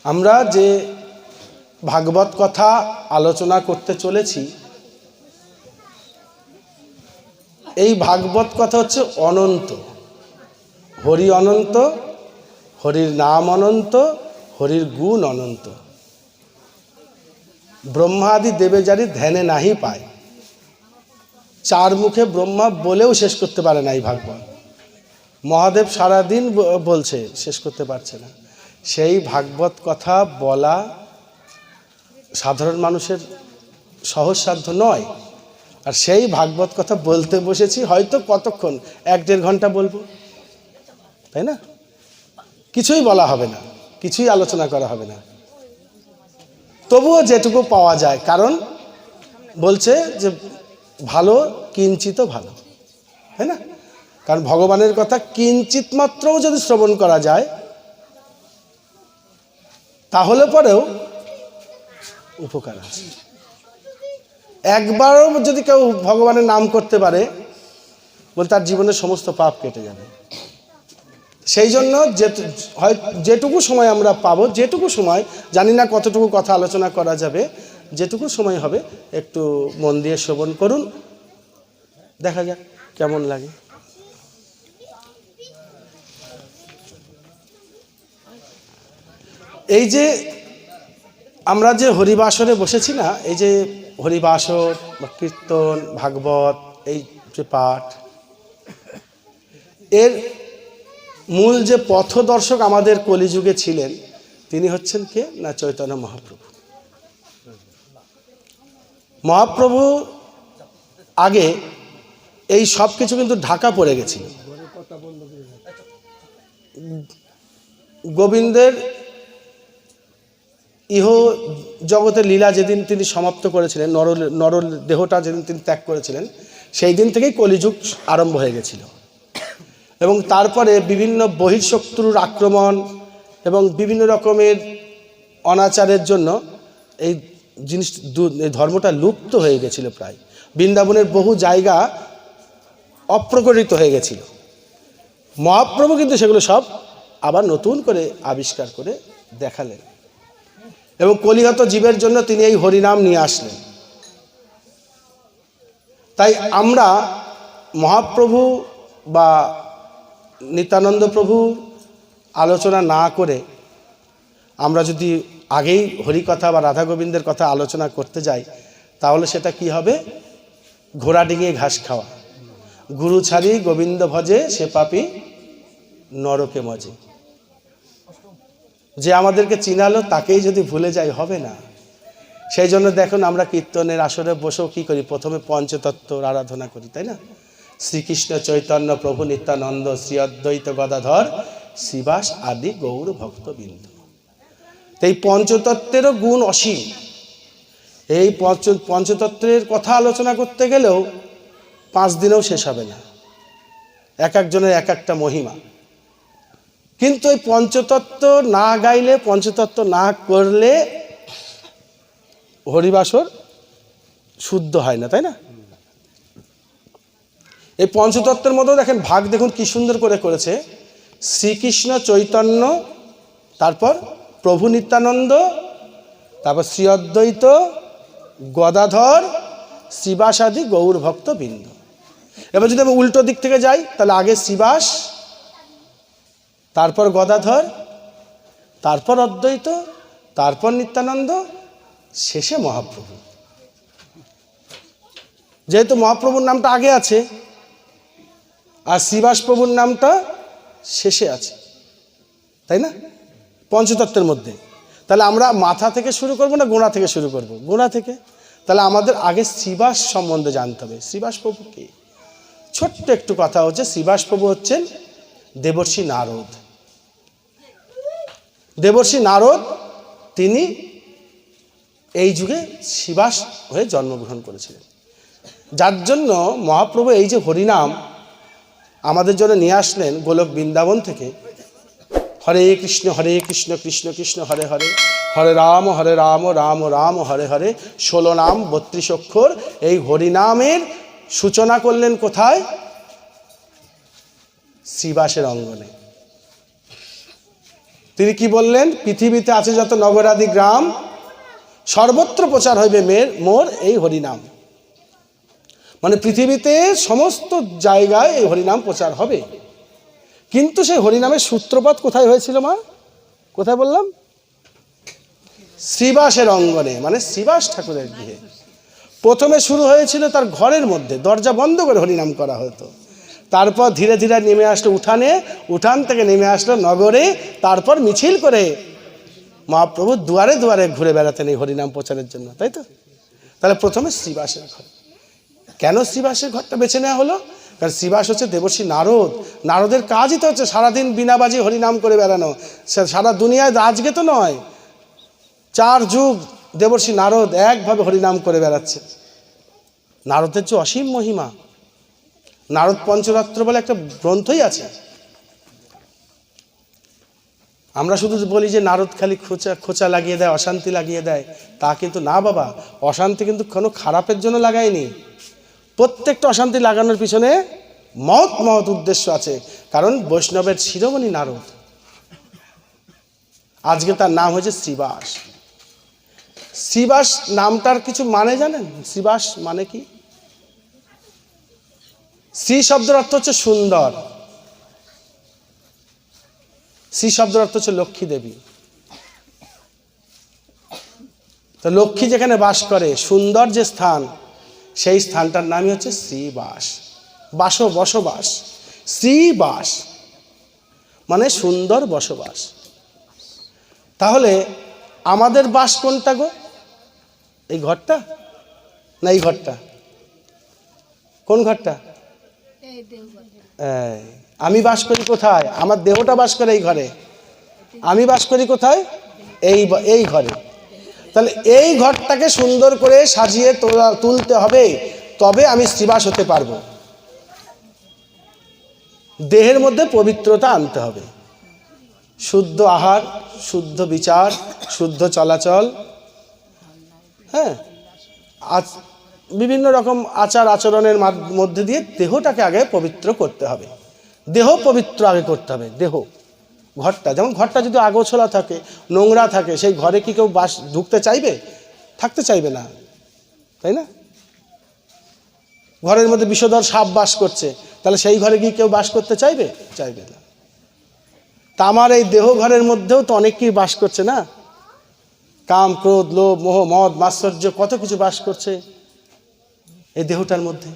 আমরা যে ভাগবত কথা আলোচনা করতে চলেছি, এই ভাগবত কথা হচ্ছে অনন্ত। হরি অনন্ত, হরির নাম অনন্ত, হরির গুণ অনন্ত। ব্রহ্মাদি দেবে যারি ধ্যানে নাহি পায়। চার মুখে ব্রহ্মা বলেও শেষ করতে পারে না এই ভাগবত। মহাদেব সারাদিন বলছে, শেষ করতে পারছে না। সেই ভাগবত কথা বলা সাধারণ মানুষের সহজসাধ্য নয়। আর সেই ভাগবত কথা বলতে বসেছি, হয়তো কতক্ষণ, 1-1.5 ঘন্টা বলবো, তাই না? কিছুই বলা হবে না, কিছুই আলোচনা করা হবে না, তবুও যেটুকু পাওয়া যায়। কারণ বলছে যে ভালো কিঞ্চিত ভালো, তাই না? কারণ ভগবানের কথা কিঞ্চিত মাত্রও যদি শ্রবণ করা যায়, তাহলে পরেও উপকার আছে। একবারও যদি কেউ ভগবানের নাম করতে পারে, বলে তার জীবনের সমস্ত পাপ কেটে যাবে। সেই জন্য যেটুকু সময় আমরা পাবো, যেটুকু সময়, জানি না কতটুকু কথা আলোচনা করা যাবে, যেটুকু সময় হবে একটু মন দিয়ে শ্রবণ করুন, দেখা যাক কেমন লাগে। এই যে আমরা যে হরিবাসরে বসেছি না, এই যে হরিবাসর বা কীর্তন, ভাগবত, এই যে পাঠ, এর মূল যে পথদর্শক আমাদের কলিযুগে ছিলেন, তিনি হচ্ছেন কে না? চৈতন্য মহাপ্রভু। মহাপ্রভু আগে এই সব কিছু কিন্তু ঢাকা পড়ে গেছিল। গোবিন্দের ইহ জগতের লীলা যেদিন তিনি সমাপ্ত করেছিলেন, নর দেহটা যেদিন তিনি ত্যাগ করেছিলেন, সেই দিন থেকেই কলিযুগ আরম্ভ হয়ে গেছিল। এবং তারপরে বিভিন্ন বহিঃশত্রুর আক্রমণ এবং বিভিন্ন রকমের অনাচারের জন্য এই এই ধর্মটা লুপ্ত হয়ে গেছিল। প্রায় বৃন্দাবনের বহু জায়গা অপ্রকটিত হয়ে গেছিল। মহাপ্রভু কিন্তু সেগুলো সব আবার নতুন করে আবিষ্কার করে দেখালেন এবং কলিহত জীবের জন্য তিনি এই হরিনাম নিয়ে আসলেন। তাই আমরা মহাপ্রভু বা নিত্যানন্দ প্রভু আলোচনা না করে আমরা যদি আগেই হরিকথা বা রাধা গোবিন্দের কথা আলোচনা করতে যাই, তাহলে সেটা কি হবে? ঘোড়া ডিঙিয়ে ঘাস খাওয়া। গুরু ছাড়ি গোবিন্দ ভজে, সে পাপী নরকে মজে। যে আমাদেরকে চিনালো তাকেই যদি ভুলে যাই, হবে না। সেই জন্য দেখুন, আমরা কীর্তনের আসরে বসেও কি করি? প্রথমে পঞ্চতত্ত্বর আরাধনা করি, তাই না? শ্রীকৃষ্ণ চৈতন্য প্রভু নিত্যানন্দ, শ্রী অদ্বৈত গদাধর, শ্রীবাস আদি গৌর ভক্তবৃন্দ। এই পঞ্চতত্ত্বেরও গুণ অসীম। এই পঞ্চতত্ত্বের কথা আলোচনা করতে গেলেও 5 দিনেও শেষ হবে না, এক একজনের এক একটা মহিমা। কিন্তু এই পঞ্চতত্ত্ব না গাইলে, পঞ্চতত্ত্ব না করলে হরিবাসর শুদ্ধ হয় না, তাই না? এই পঞ্চতত্ত্বের মধ্যে দেখেন ভাগ, দেখুন কি সুন্দর করে করেছে। শ্রীকৃষ্ণ চৈতন্য, তারপর প্রভু নিত্যানন্দ, তারপর শ্রী অদ্বৈত গদাধর, শ্রীবাস আদি গৌর ভক্তবৃন্দ। এবার যদি আমি উল্টো দিক থেকে যাই, তাহলে আগে শ্রীবাস, তারপর গদাধর, তারপর অদ্বৈত, তারপর নিত্যানন্দ, শেষে মহাপ্রভু। যেহেতু মহাপ্রভুর নামটা আগে আছে আর শ্রীবাস প্রভুর নামটা শেষে আছে, তাই না? পঞ্চতত্ত্বের মধ্যে। তাহলে আমরা মাথা থেকে শুরু করব না গোড়া থেকে শুরু করব? গোড়া থেকে। তাহলে আমাদের আগে শ্রীবাস সম্বন্ধে জানতে হবে। শ্রীবাস প্রভু কে? ছোট্ট একটু কথা হচ্ছে, শ্রীবাস প্রভু হচ্ছেন দেবর্ষি নারদ। দেবর্ষি নারদ তিনি এই যুগে শ্রীবাস হয়ে জন্মগ্রহণ করেছিলেন, যার জন্য মহাপ্রভু এই যে হরিনাম আমাদের জন্য নিয়ে আসলেন গোলক বৃন্দাবন থেকে। হরে কৃষ্ণ কৃষ্ণ কৃষ্ণ হরে হরে, হরে রাম রাম রাম হরে হরে, 16 নাম 32 অক্ষর। এই হরিনামের সূচনা করলেন কোথায়? শ্রীবাসের অঙ্গনে। তিনি কি বললেন? পৃথিবীতে আছে যত নগরাদি গ্রাম, সর্বত্র প্রচার হইবে মোর এই হরিনাম। মানে পৃথিবীতে সমস্ত জায়গায় এই হরিনাম প্রচার হবে। কিন্তু সেই হরিনামের সূত্রপাত কোথায় হয়েছিল মা? কোথায় বললাম? শ্রীবাসের অঙ্গনে, মানে শ্রীবাস ঠাকুরের গৃহে। প্রথমে শুরু হয়েছিল তার ঘরের মধ্যে, দরজা বন্ধ করে হরিনাম করা হতো। তারপর ধীরে ধীরে নেমে আসলো উঠানে, উঠান থেকে নেমে আসলো নগরে, তারপর মিছিল করে মহাপ্রভু দুয়ারে দুয়ারে ঘুরে বেড়াতেন এই হরিনাম প্রচারের জন্য, তাই তো? তাহলে প্রথমে শ্রীবাসের ঘর। কেন শ্রীবাসের ঘরটা বেছে নেওয়া হলো? কারণ শ্রীবাস হচ্ছে দেবর্ষি নারদ। নারদের কাজই তো হচ্ছে সারাদিন বিনা বাজি হরিনাম করে বেড়ানো। সারা দুনিয়ায় আজকে তো নয়, 4 যুগ দেবর্ষি নারদ একভাবে হরিনাম করে বেড়াচ্ছে। নারদের যে অসীম মহিমা, নারদ পঞ্চরাত্র বলে একটা গ্রন্থই আছে। আমরা শুধু বলি যে নারদ খালি খোঁচা লাগিয়ে দেয়, অশান্তি লাগিয়ে দেয়, তা কিন্তু না বাবা। অশান্তি কিন্তু কোনো খারাপের জন্য লাগায়নি। প্রত্যেকটা অশান্তি লাগানোর পিছনে মহৎ মহৎ উদ্দেশ্য আছে। কারণ বৈষ্ণবের শিরোমণি নারদ, আজকে তার নাম হয়েছে শ্রীবাস। শ্রীবাস নামটার কিছু মানে জানেন? শ্রীবাস মানে কি? শ্রী শব্দের অর্থ হচ্ছে সুন্দর। শ্রী শব্দের অর্থ হচ্ছে লক্ষ্মী দেবী। তো লক্ষ্মী যেখানে বাস করে, সুন্দর যে স্থান, সেই স্থানটার নামই হচ্ছে শ্রীবাস। বসবাস, শ্রীবাস মানে সুন্দর বসবাস। তাহলে আমাদের বাস কোনটা গো? এই ঘরটা না এই ঘরটা? কোন ঘরটা? আমি বাস করি কোথায়? আমার দেহটা বাস করে এই ঘরে। আমি বাস করি কোথায়? এই ঘরে। তাহলে এই ঘরটাকে সুন্দর করে সাজিয়ে তুলতে হবে, তবে আমি শ্রীবাস হতে পারবো। দেহের মধ্যে পবিত্রতা আনতে হবে, শুদ্ধ আহার, শুদ্ধ বিচার, শুদ্ধ চলাচল, হ্যাঁ, বিভিন্ন রকম আচার আচরণের মধ্যে দিয়ে দেহটাকে আগে পবিত্র করতে হবে। দেহ পবিত্র আগে করতে হবে। দেহ, ঘরটা, যেমন ঘরটা যদি আগোছলা থাকে, নোংরা থাকে, সেই ঘরে কি কেউ ঢুকতে চাইবে? থাকতে চাইবে না, তাই না? ঘরের মধ্যে বিষধর সাপ বাস করছে, তাহলে সেই ঘরে কি কেউ বাস করতে চাইবে? চাইবে না। তা আমার এই দেহ ঘরের মধ্যেও তো অনেক কি বাস করছে না? কাম, ক্রোধ, লোভ, মোহ, মদ, মাৎসর্য, কত কিছু বাস করছে এই দেহটার মধ্যে।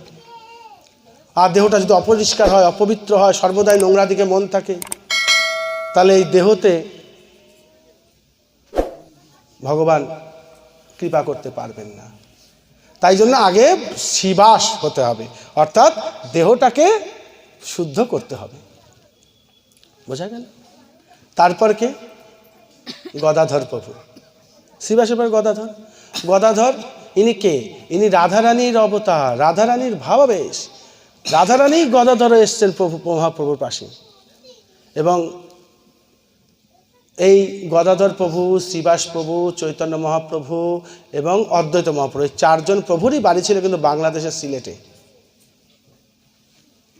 আর দেহটা যদি অপরিষ্কার হয়, অপবিত্র হয়, সর্বদাই নোংরা দিকে মন থাকে, তাহলে এই দেহতে ভগবান কৃপা করতে পারবেন না। তাই জন্য আগে শ্রীবাস হতে হবে, অর্থাৎ দেহটাকে শুদ্ধ করতে হবে। বোঝা গেল? তারপর কে? গদাধর প্রভু। শ্রীবাসের পর গদাধর। গদাধর ইনি কে? ইনি রাধারানীর অবতার, রাধারানীর ভাবাবেশ। রাধারানী গদাধর এসছেন মহাপ্রভুর পাশে। এবং এই গদাধর প্রভু, শ্রীবাস প্রভু, চৈতন্য মহাপ্রভু এবং অদ্বৈত মহাপ্রভু, এই 4 জন প্রভুরই বাড়ি ছিল কিন্তু বাংলাদেশের সিলেটে।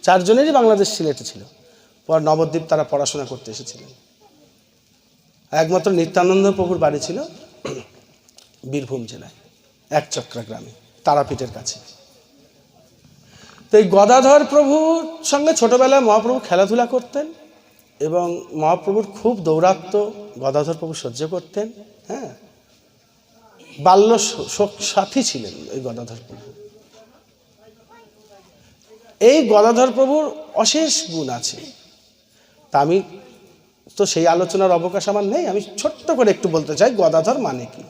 4 জনেরই বাংলাদেশ সিলেটে ছিল। পর নবদ্বীপ তারা পড়াশোনা করতে এসেছিলেন। একমাত্র নিত্যানন্দ প্রভুর বাড়ি ছিল বীরভূম জেলায় একচক্রা গ্রামে, তারাপীঠের কাছে। তো এই গদাধর প্রভুর সঙ্গে ছোটবেলায় মহাপ্রভু খেলাধুলা করতেন এবং মহাপ্রভুর খুব দৌরাত্ম্য গদাধর প্রভু সহ্য করতেন। হ্যাঁ, বাল্য সাথী ছিলেন এই গদাধর প্রভু। এই গদাধর প্রভুর অশেষ গুণ আছে, তা আমি তো সেই আলোচনার অবকাশ আমার নেই। আমি ছোট্ট করে একটু বলতে চাই গদাধর মানে কি।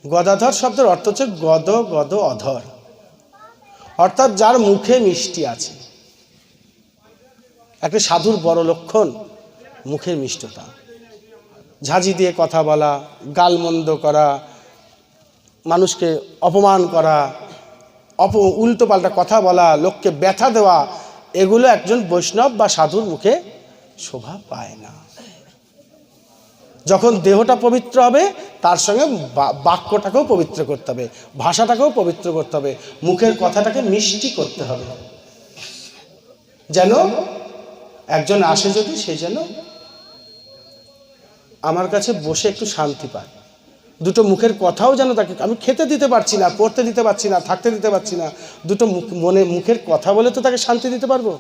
গদাধর শব্দের অর্থ হচ্ছে গদ অধর, অর্থাৎ যার মুখে মিষ্টি আছে। একটা সাধুর বড় লক্ষণ মুখের মিষ্টতা। ঝাঁঝি দিয়ে কথা বলা, গালমন্দ করা, মানুষকে অপমান করা, উল্টো পাল্টা কথা বলা, লোককে ব্যথা দেওয়া, এগুলো একজন বৈষ্ণব বা সাধুর মুখে শোভা পায় না। যখন দেহটা পবিত্র হবে, তার সঙ্গে বাক্যটাকেও পবিত্র করতে হবে, ভাষাটাকেও পবিত্র করতে হবে, মুখের কথাটাকে মিষ্টি করতে হবে, যেন একজন আসে যদি সে যেন আমার কাছে বসে একটু শান্তি পায়, দুটো মুখের কথাও যেন তাকে, আমি খেতে দিতে পারছি না, পড়তে দিতে পারছি না, থাকতে দিতে পারছি না, দুটো মুখের কথা বলে তো তাকে শান্তি দিতে পারবো,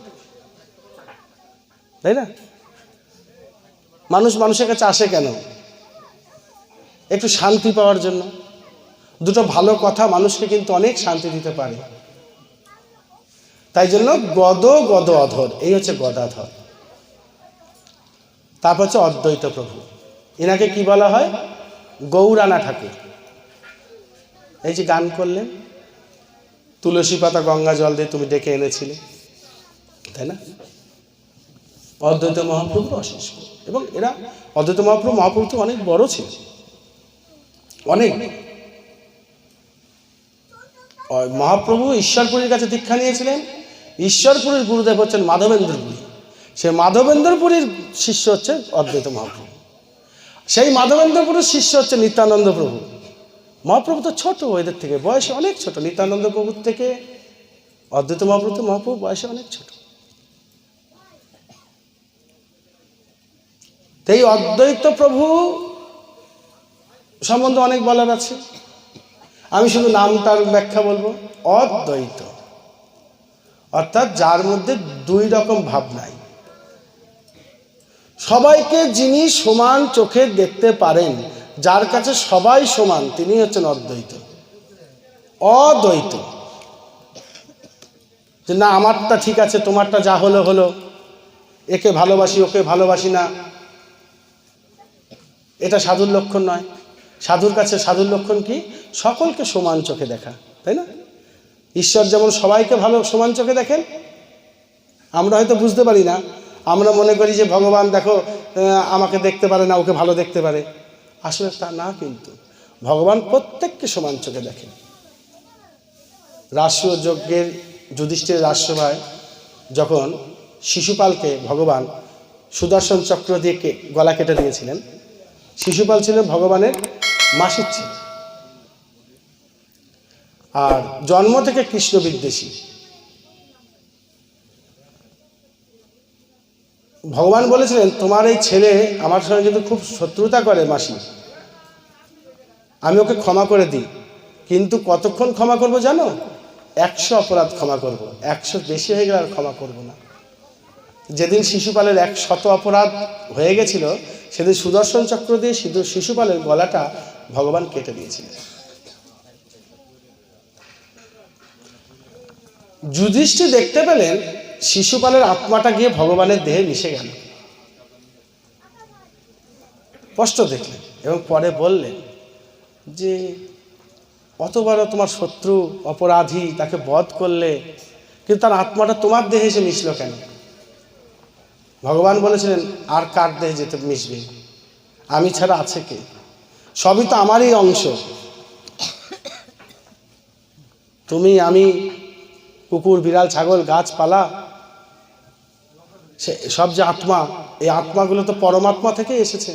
তাই না? মানুষ মানুষের কাছে আসে কেন? একটু শান্তি পাওয়ার জন্য। দুটো ভালো কথা মানুষকে কিন্তু অনেক শান্তি দিতে পারে। তাই জন্য গদ অধর, এই হচ্ছে গদাধর। তারপর হচ্ছে অদ্বৈত প্রভু, এনাকে কি বলা হয়? গৌরানা ঠাকুর। এই যে গান করলেন, তুলসী পাতা গঙ্গা জল দিয়ে তুমি ডেকে এনেছিলে, তাই না? অদ্বৈত মহাপ্রভুর অশেষ। এবং এরা অদ্বৈত মহাপ্রভু তো অনেক বড় ছিল, অনেক। মহাপ্রভু ঈশ্বরপুরীর কাছে দীক্ষা নিয়েছিলেন। ঈশ্বরপুরীর গুরুদেব হচ্ছেন মাধবেন্দ্রপুরী, সে মাধবেন্দ্রপুরীর শিষ্য হচ্ছে অদ্বৈত মহাপ্রভু। সেই মাধবেন্দ্রপুরীর শিষ্য হচ্ছে নিত্যানন্দ প্রভু। মহাপ্রভু তো ছোট, এদের থেকে বয়সে অনেক ছোট। নিত্যানন্দ প্রভুর থেকে অদ্বৈত মহাপ্রভু বয়সে অনেক ছোট। এই অদ্বৈত প্রভু সম্বন্ধে অনেক বলার আছে, আমি শুধু নামটার ব্যাখ্যা বলবো। অদ্বৈত অর্থাৎ যার মধ্যে দুই রকম ভাব নাই। সবাইকে যিনি সমান চোখে দেখতে পারেন, যার কাছে সবাই সমান, তিনি হচ্ছেন অদ্বৈত। অদ্বৈত যে না আমারটা ঠিক আছে, তোমারটা যা হলো হলো, একে ভালোবাসি ওকে ভালোবাসি না, এটা সাধুর লক্ষণ নয়। সাধুর কাছে সাধুর লক্ষণ কি? সকলকে সমান চোখে দেখা, তাই না? ঈশ্বর যেমন সবাইকে সমান চোখে দেখেন, আমরা হয়তো বুঝতে পারি না। আমরা মনে করি যে ভগবান দেখো আমাকে দেখতে পারে না, ওকে ভালো দেখতে পারে। আসলে তা না, কিন্তু ভগবান প্রত্যেককে সমান চোখে দেখেন। রাষ্ট্রীয় যজ্ঞের যুধিষ্ঠির রাজসভায় যখন শিশুপালকে ভগবান সুদর্শন চক্র দিয়ে গলা কেটে দিয়েছিলেন, শিশুপাল ছিলেন ভগবানের মাসির ছেলে, আর জন্ম থেকে কৃষ্ণ বিদ্বেষী। ভগবান বলেছিলেন তোমার এই ছেলে আমার সঙ্গে কিন্তু খুব শত্রুতা করে মাসি, আমি ওকে ক্ষমা করে দিই, কিন্তু কতক্ষণ ক্ষমা করব জানো? 100 অপরাধ ক্ষমা করব, 100 বেশি হয়ে গেলে আর ক্ষমা করব না। যেদিন শিশুপালের 100 অপরাধ হয়ে গেছিল, সেদিন সুদর্শন চক্র দিয়ে শিশুপালের গলাটা ভগবান কেটে দিয়েছিলেন। যুধিষ্ঠির দেখতে পেলেন শিশুপালের আত্মাটা গিয়ে ভগবানের দেহে মিশে গেল, স্পষ্ট দেখলেন, এবং পরে বললেন যে অত বড় তোমার শত্রু অপরাধী, তাকে বধ করলে, কিন্তু তার আত্মাটা তোমার দেহে এসে মিশলো কেন? ভগবান বলেছিলেন আর কার দেহে যেতে মিশবে? আমি ছাড়া আছে কে? সবই তো আমারই অংশ। তুমি আমি, কুকুর বিড়াল ছাগল গাছপালা, সব যে আত্মা, এই আত্মাগুলো তো পরমাত্মা থেকে এসেছে।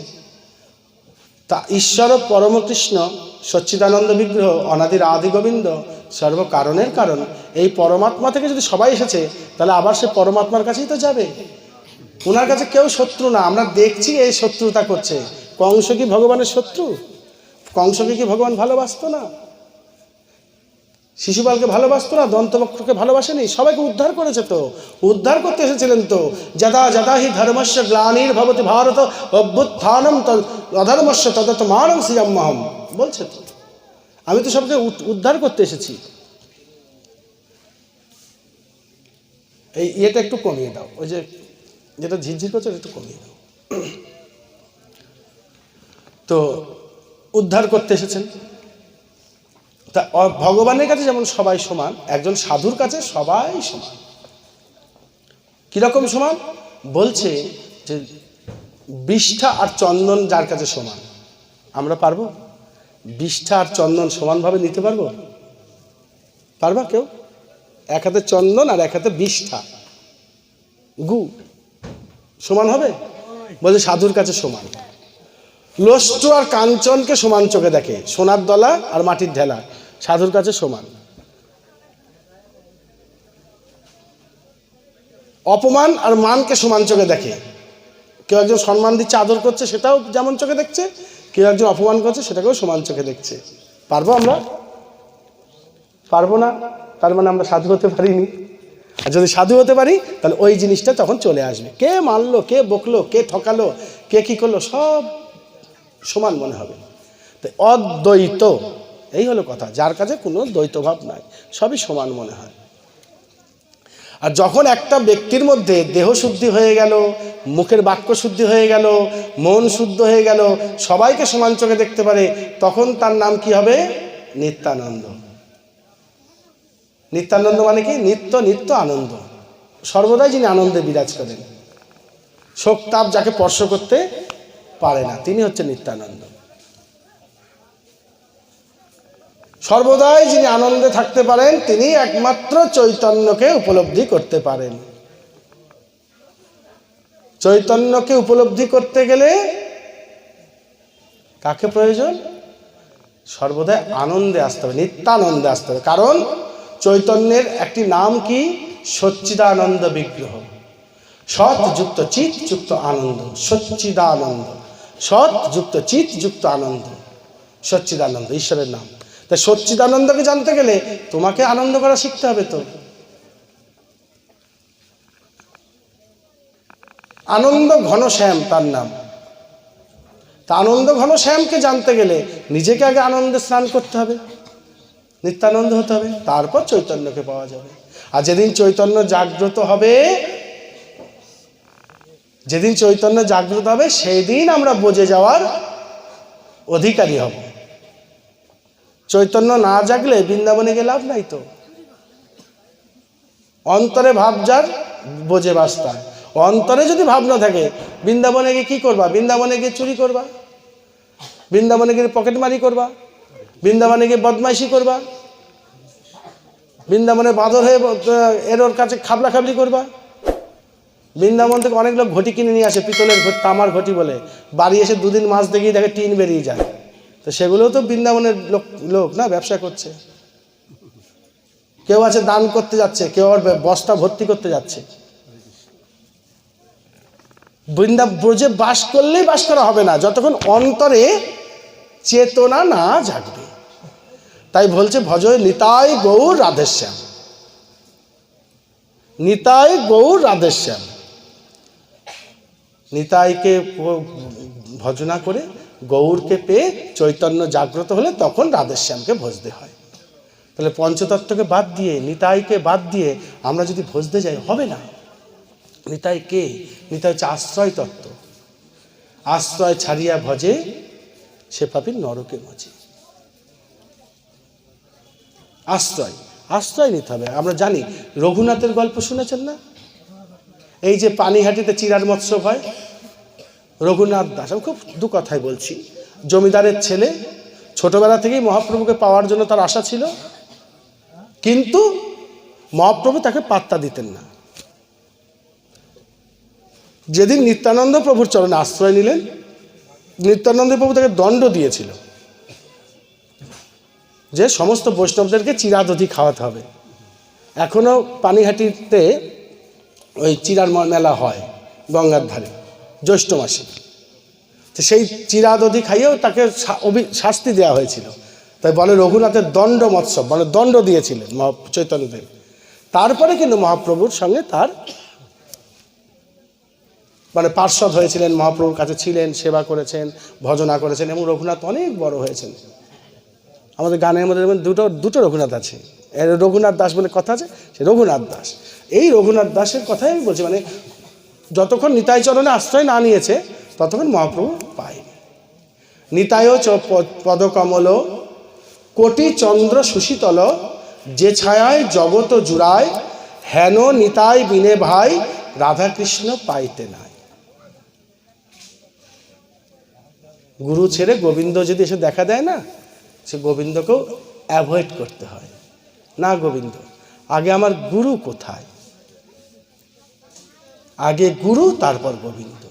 তা ঈশ্বর পরমকৃষ্ণ সচ্চিদানন্দ বিগ্রহ অনাদির আদি গোবিন্দ সর্বকারণের কারণ, এই পরমাত্মা থেকে যদি সবাই এসেছে, তাহলে আবার সে পরমাত্মার কাছেই তো যাবে। ওনার কাছে কেউ শত্রু না। আমরা দেখছি এই শত্রুতা করছে। কংস কি ভগবানের শত্রু? কংসকে কি ভগবান ভালোবাসতো না? শিশুপালকে ভালোবাসতো না? দন্তবক্রকে ভালোবাসেনি? সবাইকে উদ্ধার করেছে তো, উদ্ধার করতে এসেছিলেন তো। যদা যদা হি ধর্মস্য গ্লানির ভবতি ভারত অভ্যুত্থানম অধর্মস্য তদাত্মানং শ্রিয়াম্যহম বলছে তো। আমি তো সবকে উদ্ধার করতে এসেছি। এই ইয়েটা একটু কমিয়ে দাও, ওই যে যেটা ঝিরঝির করছে একটু কমিয়ে দাও। তো উদ্ধার করতে এসেছেন। তা ভগবানের কাছে যেমন সবাই সমান, একজন সাধুর কাছে সবাই সমান। কিরকম সমান? বলছে যে বিষ্ঠা আর চন্দন যার কাছে সমান, আমরা পারবো? বিষ্ঠা আর চন্দন সমানভাবে নিতে পারবো? পারবা কেউ? এক হাতে চন্দন আর এক হাতে বিষ্ঠা গু সমান হবে? বলছে সাধুর কাছে সমান। লোষ্ট আর কাঞ্চনকে সমান চোখে দেখে, সোনার দলা আর মাটির ঢেলা সাধুর কাছে সমান। অপমান আর মানকে সমান চোখে দেখে, কেউ একজন সম্মান দিচ্ছে, আদর করছে, সেটাও যেমন চোখে দেখছে, কেউ একজন অপমান করছে সেটাকেও সমান চোখে দেখছে। পারবো আমরা? পারবো না। তার মানে আমরা সাধু হতে পারিনি। আর যদি সাধু হতে পারি তাহলে ওই জিনিসটা তখন চলে আসবে। কে মারলো, কে বকলো, কে ঠকালো, কে কী করলো, সব সমান মনে হবে। তো অদ্বৈত এই হলো কথা, যার কাছে কোনো দ্বৈতভাব নাই, সবই সমান মনে হয়। আর যখন একটা ব্যক্তির মধ্যে দেহ শুদ্ধি হয়ে গেল, মুখের বাক্য শুদ্ধি হয়ে গেল, মন শুদ্ধ হয়ে গেল, সবাইকে সমান চোখে দেখতে পারে, তখন তার নাম কি হবে? নিত্যানন্দ। নিত্যানন্দ মানে কি? নিত্য নিত্য আনন্দ, সর্বদাই যিনি আনন্দে বিরাজ করেন, শোক তাপ যাকে স্পর্শ করতে পারে না, তিনি হচ্ছে নিত্যানন্দ। সর্বদাই যিনি আনন্দে থাকতে পারেন তিনি একমাত্র চৈতন্যকে উপলব্ধি করতে পারেন। চৈতন্যকে উপলব্ধি করতে গেলে কাকে প্রয়োজন? সর্বদাই আনন্দে আসতে হবে, নিত্যানন্দে আসতে হবে। কারণ চৈতন্যের একটি নাম কি? সচ্চিদানন্দ বিগ্রহ। সৎ যুক্ত চিৎ যুক্ত আনন্দ, সচ্চিদানন্দ। সৎ যুক্ত চিৎ যুক্ত আনন্দ, সচ্চিদানন্দ ঈশ্বরের নাম। তাই সচ্চিদানন্দকে জানতে গেলে তোমাকে আনন্দ করা শিখতে হবে। তো আনন্দ ঘনশ্যাম তার নাম। তা আনন্দ ঘনশ্যামকে জানতে গেলে নিজেকে আগে আনন্দে স্নান করতে হবে, নিত্যানন্দ হতে হবে, তারপর চৈতন্যকে পাওয়া যাবে। আর যেদিন চৈতন্য জাগ্রত হবে, যেদিন চৈতন্য জাগ্রত হবে সেই দিন আমরা বুঝে যাওয়ার অধিকারী হব। চৈতন্য না জাগলে বৃন্দাবনে গিয়ে লাভ নাই। তো অন্তরে ভাব যার বোঝে বাস্তা। অন্তরে যদি ভাব না থাকে, বৃন্দাবনে গিয়ে কি করবা? বৃন্দাবনে গিয়ে চুরি করবা, বৃন্দাবনে গিয়ে পকেটমারি করবা, বৃন্দাবনে গিয়ে বদমাইশি করবা, বৃন্দাবনে বাঁদর হয়ে এর ওর কাছে খাবলা খাবলি করবা। বৃন্দাবন থেকে অনেক লোক ঘটি কিনে নিয়ে আসে, পিতলের ঘটি, তামার ঘটি বলে, বাড়ি এসে দুদিন মাছ দেখেই দেখে টিন বেরিয়ে যায়। তো সেগুলোও তো বৃন্দাবনের লোক না, ব্যবসা করছে। কেউ আছে দান করতে যাচ্ছে, কেউ আবার বস্তা ভর্তি করতে যাচ্ছে। ব্রজে বাস করলেই বাস করা হবে না যতক্ষণ অন্তরে চেতনা না জাগবে। তাই বলছে ভজ নিতাই গৌর রাধেশ্যাম, নিতাই গৌর রাধেশ্যাম। নিতাইকে ভজনা করে গৌরকে পেয়ে চৈতন্য জাগ্রত হলে তখন রাধেশ্যামকে ভজতে হয়। তাহলে পঞ্চতত্ত্বকে বাদ দিয়ে, নিতাইকে বাদ দিয়ে আমরা যদি ভজতে যাই, হবে না। নিতাই কে? নিতাই হচ্ছে আশ্রয় তত্ত্ব। আশ্রয় ছাড়িয়া ভজে সে পাপী নরকে মজে। আশ্রয়, আশ্রয় নিতে হবে। আমরা জানি রঘুনাথের গল্প শুনেছেন না? এই যে পানিহাটিতে চিরার মৎস্য হয়, রঘুনাথ দাস, আমি খুব দু কথাই বলছি। জমিদারের ছেলে, ছোটবেলা থেকেই মহাপ্রভুকে পাওয়ার জন্য তার আশা ছিল, কিন্তু মহাপ্রভু তাকে পাত্তা দিতেন না। যেদিন নিত্যানন্দ প্রভুর চরণে আশ্রয় নিলেন, নিত্যানন্দ প্রভু তাকে দণ্ড দিয়েছিল যে সমস্ত বৈষ্ণবদেরকে চিরাদধি খাওয়াতে হবে। এখনও পানিহাটিতে ওই চিরার মেলা হয় গঙ্গার ধারে জ্যৈষ্ঠ মাসে। তো সেই চিরাদধি খাইয়েও তাকে শাস্তি দেওয়া হয়েছিল। তাই বলে রঘুনাথের দণ্ড মৎসব, মানে দণ্ড দিয়েছিলেন চৈতন্যদেব। তারপরে কিন্তু মহাপ্রভুর সঙ্গে তার মানে পার্শ্বদ হয়েছিলেন, মহাপ্রভুর কাছে ছিলেন, সেবা করেছেন, ভজনা করেছেন, এবং রঘুনাথ অনেক বড় হয়েছেন। আমাদের গানের মধ্যে দুটো রঘুনাথ আছে। রঘুনাথ দাস বলে কথা আছে, সে রঘুনাথ দাস। এই রঘুনাথ দাসের কথাই আমি বলছি, মানে যতক্ষণ নিতাই চরণে আশ্রয় না নিয়েছে ততক্ষণ মহাপ্রভু পায়নি। নিতায় পদকমল কোটি চন্দ্র সুশীতল, যে ছায়ায় জগত জুড়ায়, হেন নিতাই বিনে ভাই রাধাকৃষ্ণ পাইতে নাই। গুরু ছেড়ে গোবিন্দ যদি এসে দেখা দেয় না, সে গোবিন্দকেও অ্যাভয়েড করতে হয়। না গোবিন্দ, আগে আমার গুরু কোথায়? আগে গুরু, তারপর গোবিন্দ।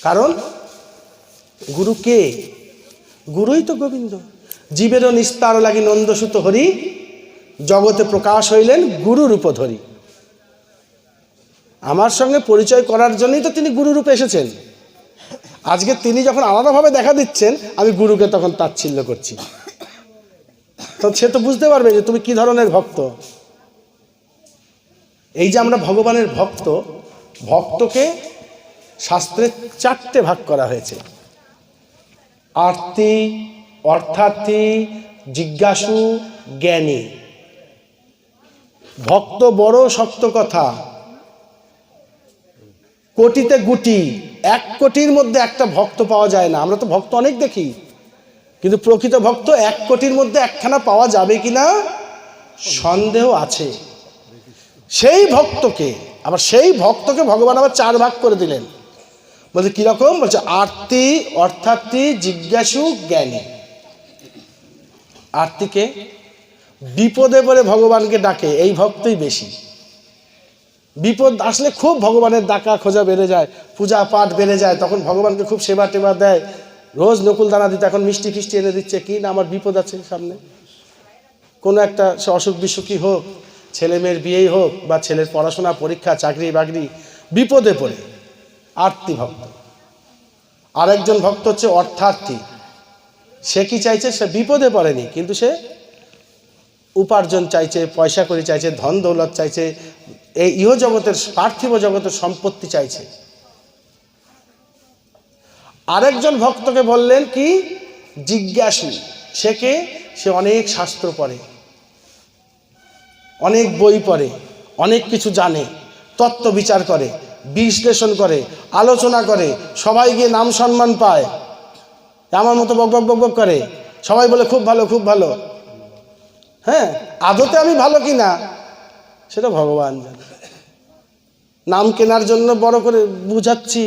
কারণ গুরু কে? গুরুই তো গোবিন্দ। জীবেরও নিস্তার লাগি নন্দসুত হরি, জগতে প্রকাশ হইলেন গুরু রূপ ধরি। আমার সঙ্গে পরিচয় করার জন্যই তো তিনি গুরুরূপে এসেছেন। আজকে তিনি যখন আলাদাভাবে দেখা দিচ্ছেন, আমি গুরুকে তখন তাচ্ছিল্য করছি, তো সে তো বুঝতে পারবে যে তুমি কি ধরনের ভক্ত। এই যে আমরা ভগবানের ভক্ত, ভক্তকে শাস্ত্রে 4টে ভাগ করা হয়েছে: আর্তি, অর্থার্থী, জিজ্ঞাসু, জ্ঞানী। ভক্ত বড় শক্ত কথা, কোটিতে গুটি, 1 কোটির মধ্যে একটা ভক্ত পাওয়া যায় না। আমরা তো ভক্ত অনেক দেখি, কিন্তু প্রকৃত ভক্ত 1 কোটির মধ্যে একখানা পাওয়া যাবে কিনা সন্দেহ আছে। সেই ভক্তকে ভগবান আবার 4 ভাগ করে দিলেন। বলছে কিরকম? বলছে আর্তি, অর্থার্থী, জিজ্ঞাসু, জ্ঞানী। আর্তিকে বিপদে পড়ে ভগবানকে ডাকে, এই ভক্তই বেশি। বিপদ আসলে খুব ভগবানের ডাকা খোঁজা বেড়ে যায়, পূজা পাঠ বেড়ে যায়, তখন ভগবানকে খুব সেবা টেবা দেয়। রোজ নকুল দানা দিতে, এখন মিষ্টি ফিষ্টি এনে দিচ্ছে। কি না, আমার বিপদ আছে সামনে, কোনো একটা সে অসুখ বিসুখই হোক, ছেলে মেয়ের বিয়েই হোক, বা ছেলের পড়াশোনা, পরীক্ষা, চাকরি বাকরি, বিপদে পড়ে আর্তি ভক্ত। আরেকজন ভক্ত হচ্ছে অর্থার্থী। সে কি চাইছে? সে বিপদে পড়েনি, কিন্তু সে উপার্জন চাইছে, পয়সা করি চাইছে, ধন দৌলত চাইছে, এই ইহজগতের, পার্থিব জগতের সম্পত্তি চাইছে। আরেকজন ভক্তকে বললেন কি? জিজ্ঞাসু। সে অনেক শাস্ত্র পড়ে, অনেক বই পড়ে, অনেক কিছু জানে, তত্ত্ব বিচার করে, বিশ্লেষণ করে, আলোচনা করে, সবাই গিয়ে নাম সম্মান পায়, আমার মতো বক বক বক বক করে, সবাই বলে খুব ভালো খুব ভালো। হ্যাঁ, আদতে আমি ভালো কিনা সেটা ভগবান জানে। নাম কেনার জন্য বড় করে বুঝাচ্ছি,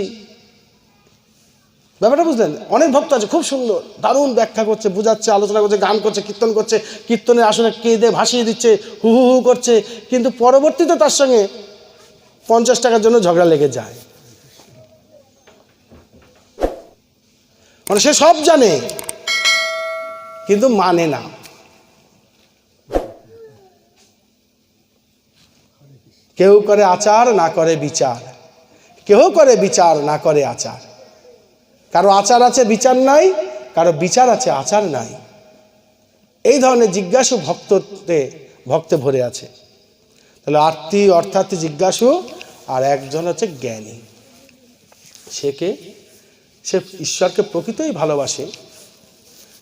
ব্যাপারটা বুঝলেন? অনেক ভক্ত আছে খুব সুন্দর, দারুণ ব্যাখ্যা করছে, বুঝাচ্ছে, আলোচনা করছে, গান করছে, কীর্তন করছে, কীর্তনের আসলে কেঁদে ভাসিয়ে দিচ্ছে, হু হু হু করছে, কিন্তু পরবর্তীতে তার সঙ্গে 50 টাকার জন্য ঝগড়া লেগে যায়। মানে সে সব জানে কিন্তু মানে না। কেউ করে আচার, না করে বিচার, কেউ করে বিচার, না করে আচার। কারো আচার আছে, বিচার নাই, কারো বিচার আছে, আচার নাই। এই ধরনের জিজ্ঞাসু ভক্তে ভরে আছে। তাহলে আর্তি, অর্থার্থী, জিজ্ঞাসু, আর একজন হচ্ছে জ্ঞানী। সে ঈশ্বরকে প্রকৃতই ভালোবাসে,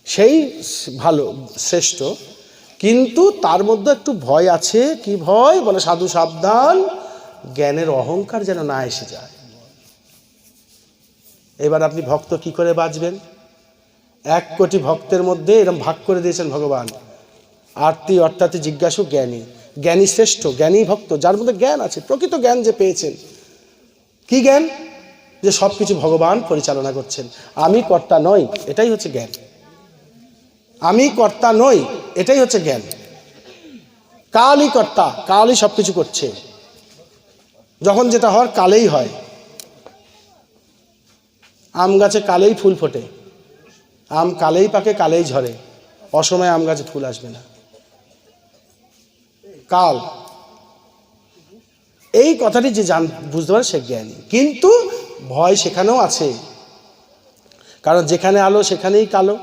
সেই ভালো শ্রেষ্ঠ, কিন্তু তার মধ্যে একটু ভয় আছে। কি ভয়? বলে সাধু সাবধান, জ্ঞানের অহংকার যেন না এসে যায়। এবার আপনি ভক্ত কি করে বাঁচবেন? 1 কোটি ভক্তের মধ্যে এরকম ভাগ করে দিয়েছেন ভগবান: আর্তি, অর্থাৎ জিজ্ঞাসু, জ্ঞানী। জ্ঞানী শ্রেষ্ঠ, জ্ঞানী ভক্ত, যার মধ্যে জ্ঞান আছে, প্রকৃত জ্ঞান যে পেয়েছেন। কি জ্ঞান? যে সব কিছু ভগবান পরিচালনা করছেন, আমি কর্তা নই, এটাই হচ্ছে জ্ঞান। আমি কর্তা নই, এটাই হচ্ছে জ্ঞান। কালই কর্তা, কালই সব কিছু করছে, যখন যেটা হওয়ার কালেই হয়। আম গাছে কালেই ফুল ফোটে, আম কালেই পাকে, কালেই ঝরে, অসময়ে আম গাছে ফুল আসবে না। কাল, এই কথাটি যে বুঝতে পারে সে জ্ঞানী। কিন্তু ভয় সেখানেও আছে, কারণ যেখানে আলো সেখানেই কালো।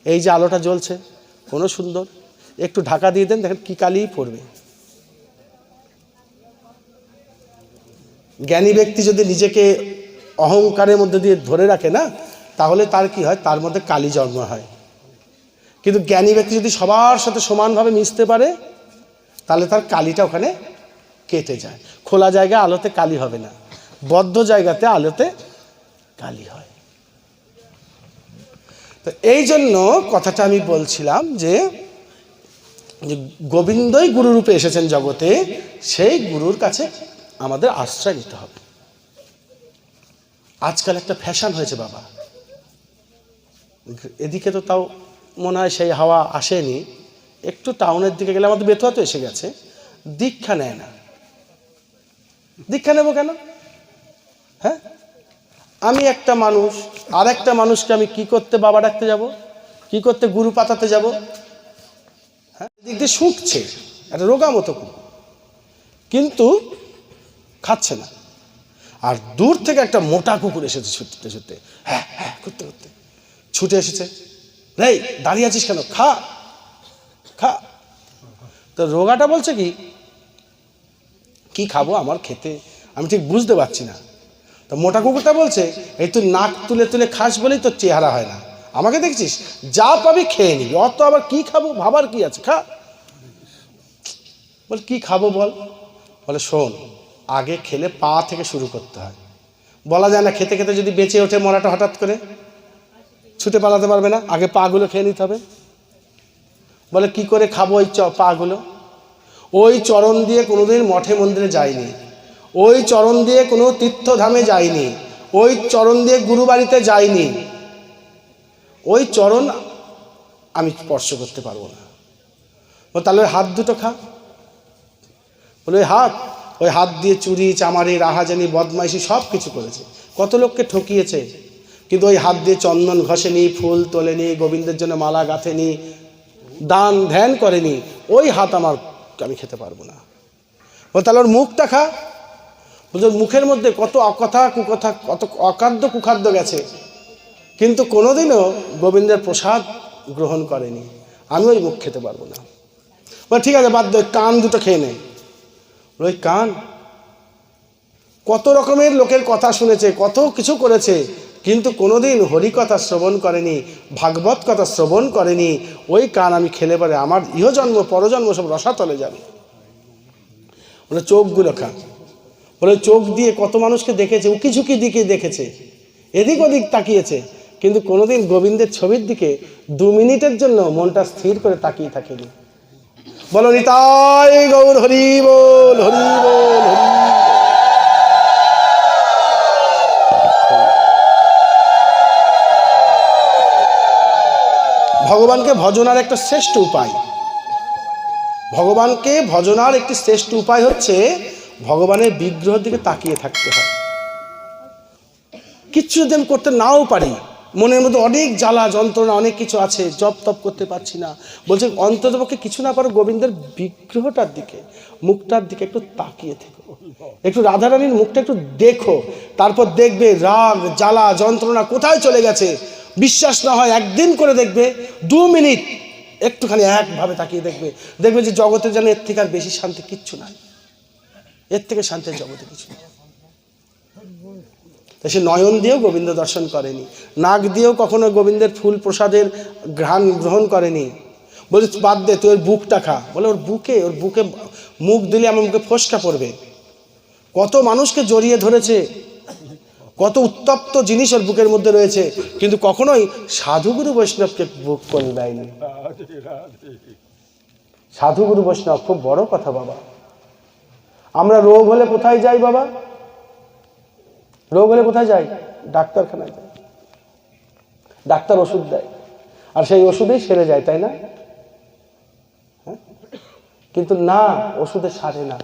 এই যে আলোটা জ্বলছে, কোনো সুন্দর, একটু ঢাকা দিয়ে দেন, দেখেন কি কালিই পড়বে। জ্ঞানী ব্যক্তি যদি নিজেকে অহংকারের মধ্যে দিয়ে ধরে রাখে না, তাহলে তার কি হয়? তার মধ্যে কালি জন্ম হয়। কিন্তু জ্ঞানী ব্যক্তি যদি সবার সাথে সমানভাবে মিশতে পারে, তাহলে তার কালিটা ওখানে কেটে যায়। খোলা জায়গায় আলোতে কালি হবে না, বদ্ধ জায়গাতে আলোতে কালি হয়। তো এই জন্য কথাটা আমি বলছিলাম যে গোবিন্দই গুরুরূপে এসেছেন জগতে, সেই গুরুর কাছে আমাদের আশ্রয় নিতে হবে। আজকাল একটা ফ্যাশন হয়েছে বাবা, এদিকে তো তাও মনে হয় সেই হাওয়া আসেনি, একটু টাউনের দিকে গেলে, আমাদের বেতুয়া তো এসে গেছে, দীক্ষা নেয় না। দীক্ষা নেব কেন? হ্যাঁ, আমি একটা মানুষ, আর একটা মানুষকে আমি কি করতে বাবা ডাকতে যাব, কি করতে গুরু পাতাতে যাব? হ্যাঁ, দিক দিয়ে শুকছে, একটা রোগা মতো। কিন্তু খাচ্ছে না। আর দূর থেকে একটা মোটা কুকুর এসেছে ছুটতে ছুটতে, হ্যাঁ হ্যাঁ করতে করতে ছুটে এসেছে, রেই দাঁড়িয়ে আছিস কেন, খা খা। তো রোগাটা বলছে কি খাবো, আমার খেতে আমি ঠিক বুঝতে পারছি না। তো মোটা কুকুরটা বলছে, এই তুই নাক তুলে তুলে খাস বলেই তোর চেহারা হয় না, আমাকে দেখছিস, যা পাবি খেয়ে নিবি, অত আবার কি খাবো ভাবার কি আছে, খা। বল কি খাবো বল, বলে শোন, আগে খেলে পা থেকে শুরু করতে হয়, বলা যায় না খেতে খেতে যদি বেঁচে ওঠে মরাটা হঠাৎ করে, ছুটে পালাতে পারবে না, আগে পাগুলো খেয়ে নিতে হবে। বলে কি করে খাবো ওই পাগুলো, ওই চরণ দিয়ে কোনোদিন মঠে মন্দিরে যায়নি, ওই চরণ দিয়ে কোনো তীর্থধামে যায়নি, ওই চরণ দিয়ে গুরুবাড়িতে যায়নি, ওই চরণ আমি স্পর্শ করতে পারবো না। তাহলে ওই হাত দুটো খা। বলে ওই হাত দিয়ে চুরি চামারি রাহাজানি বদমাইশি সব কিছু করেছে, কত লোককে ঠকিয়েছে, কিন্তু ওই হাত দিয়ে চন্দন ঘষেনি, ফুল তোলেনি, গোবিন্দের জন্য মালা গাঁথেনি, দান ধ্যান করেনি, ওই হাত আমি খেতে পারবো না। তাহলে ওর মুখটা খা। বলছে মুখের মধ্যে কত অকথা কুকথা, কত অখাদ্য কুখাদ্য গেছে, কিন্তু কোনোদিনও গোবিন্দের প্রসাদ গ্রহণ করেনি, আমি ওই মুখ খেতে পারবো না। বলে ঠিক আছে বাদ দে, কান দুটো খেয়ে নে। ওই কান কত রকমের লোকের কথা শুনেছে, কত কিছু করেছে, কিন্তু কোনোদিন হরিকথা শ্রবণ করেনি, ভাগবত কথা শ্রবণ করেনি, ওই কান আমি খেলে পরে আমার ইহজন্ম পরজন্ম সব রসাতলে যাবে। বলে চোখগুলো খা। বলে চোখ দিয়ে কত মানুষকে দেখেছে, উকি ঝুঁকি দিকে দেখেছে, এদিক ওদিক তাকিয়েছে, কিন্তু কোনোদিন গোবিন্দের ছবির দিকে 2 মিনিটের জন্য মনটা স্থির করে তাকিয়ে থাকেনি। বলো নিতাই গৌর হরি বল, হরি বল, হরি। ভগবানকে ভজনার একটা শ্রেষ্ঠ উপায়, ভগবানকে ভজনার একটি শ্রেষ্ঠ উপায় হচ্ছে ভগবানের বিগ্রহের দিকে তাকিয়ে থাকতে হয়। কিচ্ছু যদি আমি করতে নাও পারি, মনের মধ্যে অনেক জ্বালা যন্ত্রণা অনেক কিছু আছে, জপ তপ করতে পারছি না, বলছে অন্ততপক্ষে কিছু না পারো গোবিন্দের বিগ্রহটার দিকে, মুখটার দিকে একটু তাকিয়ে থেকো, একটু রাধারানীর মুখটা একটু দেখো, তারপর দেখবে রাগ জ্বালা যন্ত্রণা কোথায় চলে গেছে। বিশ্বাস না হয় একদিন করে দেখবে, 2 মিনিট একটুখানি একভাবে তাকিয়ে দেখবে, দেখবে যে জগতে যেন এর থেকে আর বেশি শান্তি কিচ্ছু নাই, এর থেকে শান্তির জগতে কিছু নেই। সে নয়ন দিয়েও গোবিন্দ দর্শন করেনি, নাক দিয়েও কখনো গোবিন্দের ফুল প্রসাদের ঘ্রাণ গ্রহণ করেনি। বলে বাদ দে, তুই ওর বুকটা খা। বলে ওর বুকে মুখ দিলে আমার মুখে ফোসকা পড়বে। কত মানুষকে জড়িয়ে ধরেছে, কত উত্তপ্ত জিনিস ওর বুকের মধ্যে রয়েছে, কিন্তু কখনোই সাধুগুরু বৈষ্ণবকে বুক করে দেয়নি। সাধুগুরু বৈষ্ণব খুব বড় কথা বাবা। আমরা রোগ হলে কোথায় যাই বাবা? রোগ হলে কোথায় যাই? ডাক্তারখানায় যাই, ডাক্তার ওষুধ দেয়, আর সেই ওষুধেই সেরে যায়, তাই না? কিন্তু না, ওষুধে সারে না।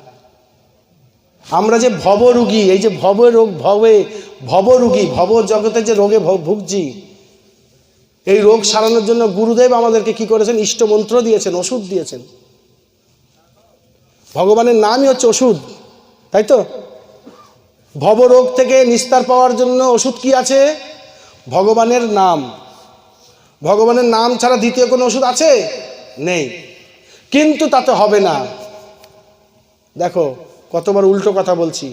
আমরা যে ভবরোগী, এই যে ভবরোগী, ভব জগতে যে রোগে ভুগছি, এই রোগ সারানোর জন্য গুরুদেব আমাদেরকে কি করেছেন? ইষ্টমন্ত্র দিয়েছেন, ওষুধ দিয়েছেন। ভগবানের নামই হচ্ছে ওষুধ, তাই তো? ভবরোগ থেকে নিস্তার পাওয়ার জন্য ওষুধ কি আছে? ভগবানের নাম। ভগবানের নাম ছাড়া দ্বিতীয় কোনো ওষুধ আছে? নেই। কিন্তু তাতে হবে না। দেখো কতবার উল্টো কথা বলছি।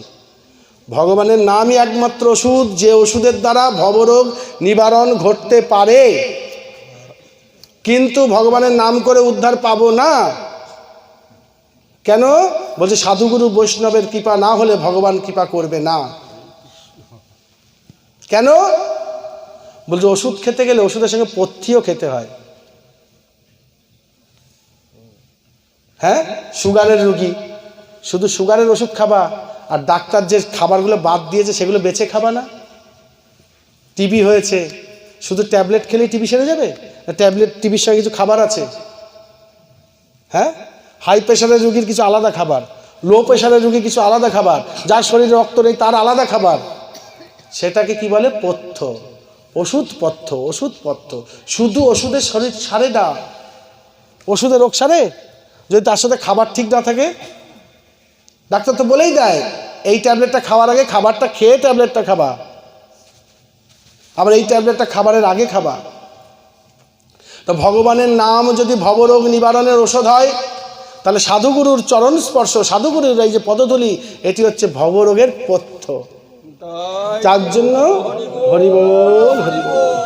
ভগবানের নামই একমাত্র ওষুধ, যে ওষুধের দ্বারা ভবরোগ নিবারণ ঘটতে পারে। কিন্তু ভগবানের নাম করে উদ্ধার পাবো না। কেন? বলছে সাধুগুরু বৈষ্ণবের কৃপা না হলে ভগবান কৃপা করবে না। কেন? বলছে ওষুধ খেতে গেলে ওষুধের সঙ্গে পথ্যিও খেতে হয়। হ্যাঁ, সুগারের রুগী শুধু সুগারের ওষুধ খাবা, আর ডাক্তার যে খাবারগুলো বাদ দিয়েছে সেগুলো বেছে খাবা না? টিবি হয়েছে, শুধু ট্যাবলেট খেলেই টিবি সেরে যাবে? ট্যাবলেট টিবির সঙ্গে কিছু খাবার আছে? হ্যাঁ, হাই প্রেশারের রুগীর কিছু আলাদা খাবার, লো প্রেশারের রুগীর কিছু আলাদা খাবার, যার শরীরে রক্ত নেই তার আলাদা খাবার। সেটাকে কি বলে? পথ্য। ওষুধ পথ্য, ওষুধ পথ্য। শুধু ওষুধের শরীর সারে না। ওষুধের রোগ সারে যদি তার সাথে খাবার ঠিক না থাকে? ডাক্তার তো বলেই দেয় এই ট্যাবলেটটা খাওয়ার আগে খাবারটা খেয়ে ট্যাবলেটটা খাবা, আবার এই ট্যাবলেটটা খাবারের আগে খাবা। তো ভগবানের নাম যদি ভবরোগ নিবারণের ওষুধ হয়, তাহলে সাধুগুরুর চরণ স্পর্শ, সাধুগুরুর এই যে পদধূলি, এটি হচ্ছে ভবরোগের পথ্য। তার জন্য হরিবোল হরিবোল।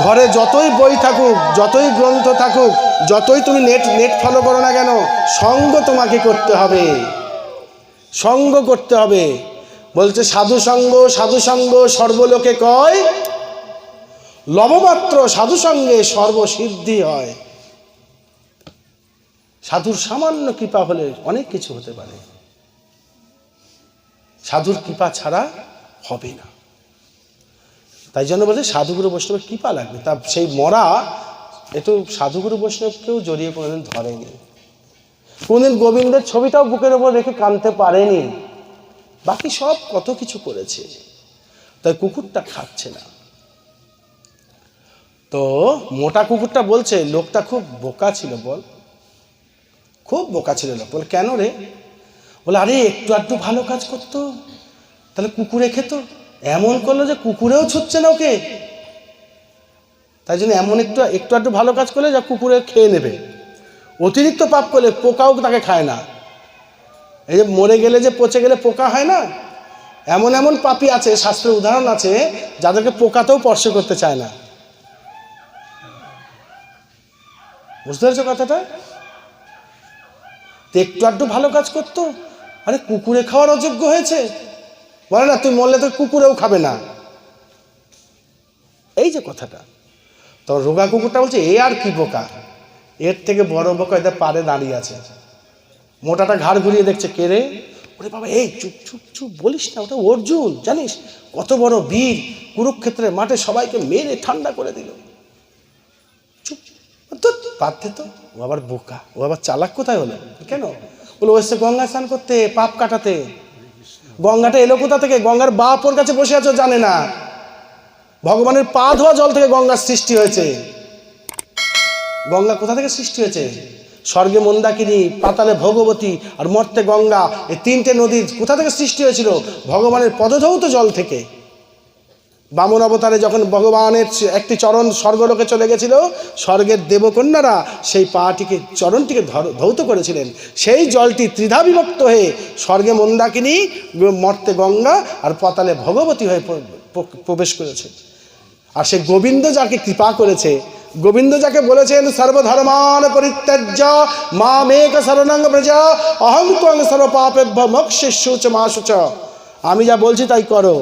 ঘরে যতই বই থাকুক, যতই গ্রন্থ থাকুক, যতই তুমি নেট ফলো করো না কেন, সঙ্গ তোমাকে করতে হবে, সঙ্গ করতে হবে। বলছে সাধু সঙ্গ সর্বলোকে কয়, লবমাত্র সাধু সঙ্গে সর্বসিদ্ধি হয়। সাধুর সামান্য কৃপা হলে অনেক কিছু হতে পারে, সাধুর কৃপা ছাড়া হবে না। তাই জন্য বলছে সাধুগুরু বৈষ্ণবের কৃপা লাগবে। তা সেই মরা একটু সাধুগুরু বৈষ্ণবকেও জড়িয়ে কোনোদিন ধরেনি, কোনদিন গোবিন্দের ছবিটাও বুকের ওপর রেখে কাঁদতে পারেনি, বাকি সব কত কিছু করেছে, তাই কুকুরটা খাচ্ছে না। তো মোটা কুকুরটা বলছে লোকটা খুব বোকা ছিল, বল খুব বোকা ছিল লোক। বলে কেন রে? বলে আরে একটু আধটু ভালো কাজ করতো তাহলে কুকুরে খেত, এমন করলো যে কুকুরেও ছুটছে না ওকে, তাই জন্য এমন একটু আধটু ভালো কাজ করলে যা কুকুরে খেয়ে নেবে। অতিরিক্ত পাপ করলে পোকাও তাকে খায় না। এই যে মরে গেলে যে পচে গেলে পোকা হয় না, এমন এমন পাপী আছে, শাস্ত্রের উদাহরণ আছে, যাদেরকে পোকাতেও স্পর্শ করতে চায় না। বুঝতে পারছো কথাটা? একটু আধটু ভালো কাজ করতো, আরে কুকুরে খাওয়ার অযোগ্য হয়েছে। বলে না তুই মরলে তো কুকুরেও খাবে না, এই যে কথাটা। তো রোগা কুকুরটা বলছে এ আর কি বোকা, এর থেকে বড় বোকা এদের পারে দাঁড়িয়ে আছে। মোটাটা ঘাড় ঘুরিয়ে দেখছে, কে রে? ওরে বাবা, এই চুপ চুপ চুপ বলিস না, ওটা অর্জুন, জানিস কত বড় বীর, কুরুক্ষেত্রের মাঠে সবাইকে মেরে ঠান্ডা করে দিল। চুপ পারতে তো, ও আবার বোকা, ও আবার চালাক কোথায় হলো? কেন? বলে ও এসছে গঙ্গা স্নান করতে, পাপ কাটাতে। গঙ্গাটা এলো কোথা থেকে? গঙ্গার বাপ ওর কাছে বসে আছো জানে না, ভগবানের পা ধোয়া জল থেকে গঙ্গার সৃষ্টি হয়েছে। গঙ্গা কোথা থেকে সৃষ্টি হয়েছে? স্বর্গে মন্দাকিনী, পাতালে ভগবতী আর মর্তে গঙ্গা, এই তিনটে নদী কোথা থেকে সৃষ্টি হয়েছিল? ভগবানের পদধৌত জল থেকে। বামন অবতারে যখন ভগবানের একটি চরণ স্বর্গলোকে চলে গেছিল, স্বর্গের দেবকন্যারা সেই পাটিকে, চরণটিকে ধৌত করেছিলেন। সেই জলটি ত্রিধা বিভক্ত হয়ে স্বর্গে মন্দাকিনী, মর্তে গঙ্গা আর পাতালে ভগবতী হয়ে প্রবেশ করেছে। আর সে গোবিন্দ যাকে কৃপা করেছে, গোবিন্দ যাকে বলেছেন সর্বধর্মান পরিত্যাজ্য মামেক শরণং ব্রজ অহং ত্বং সর্বপাপেভ্যো মোক্ষয়িষ্যমি চ মা শুচ। আমি যা বলছি তাই করো।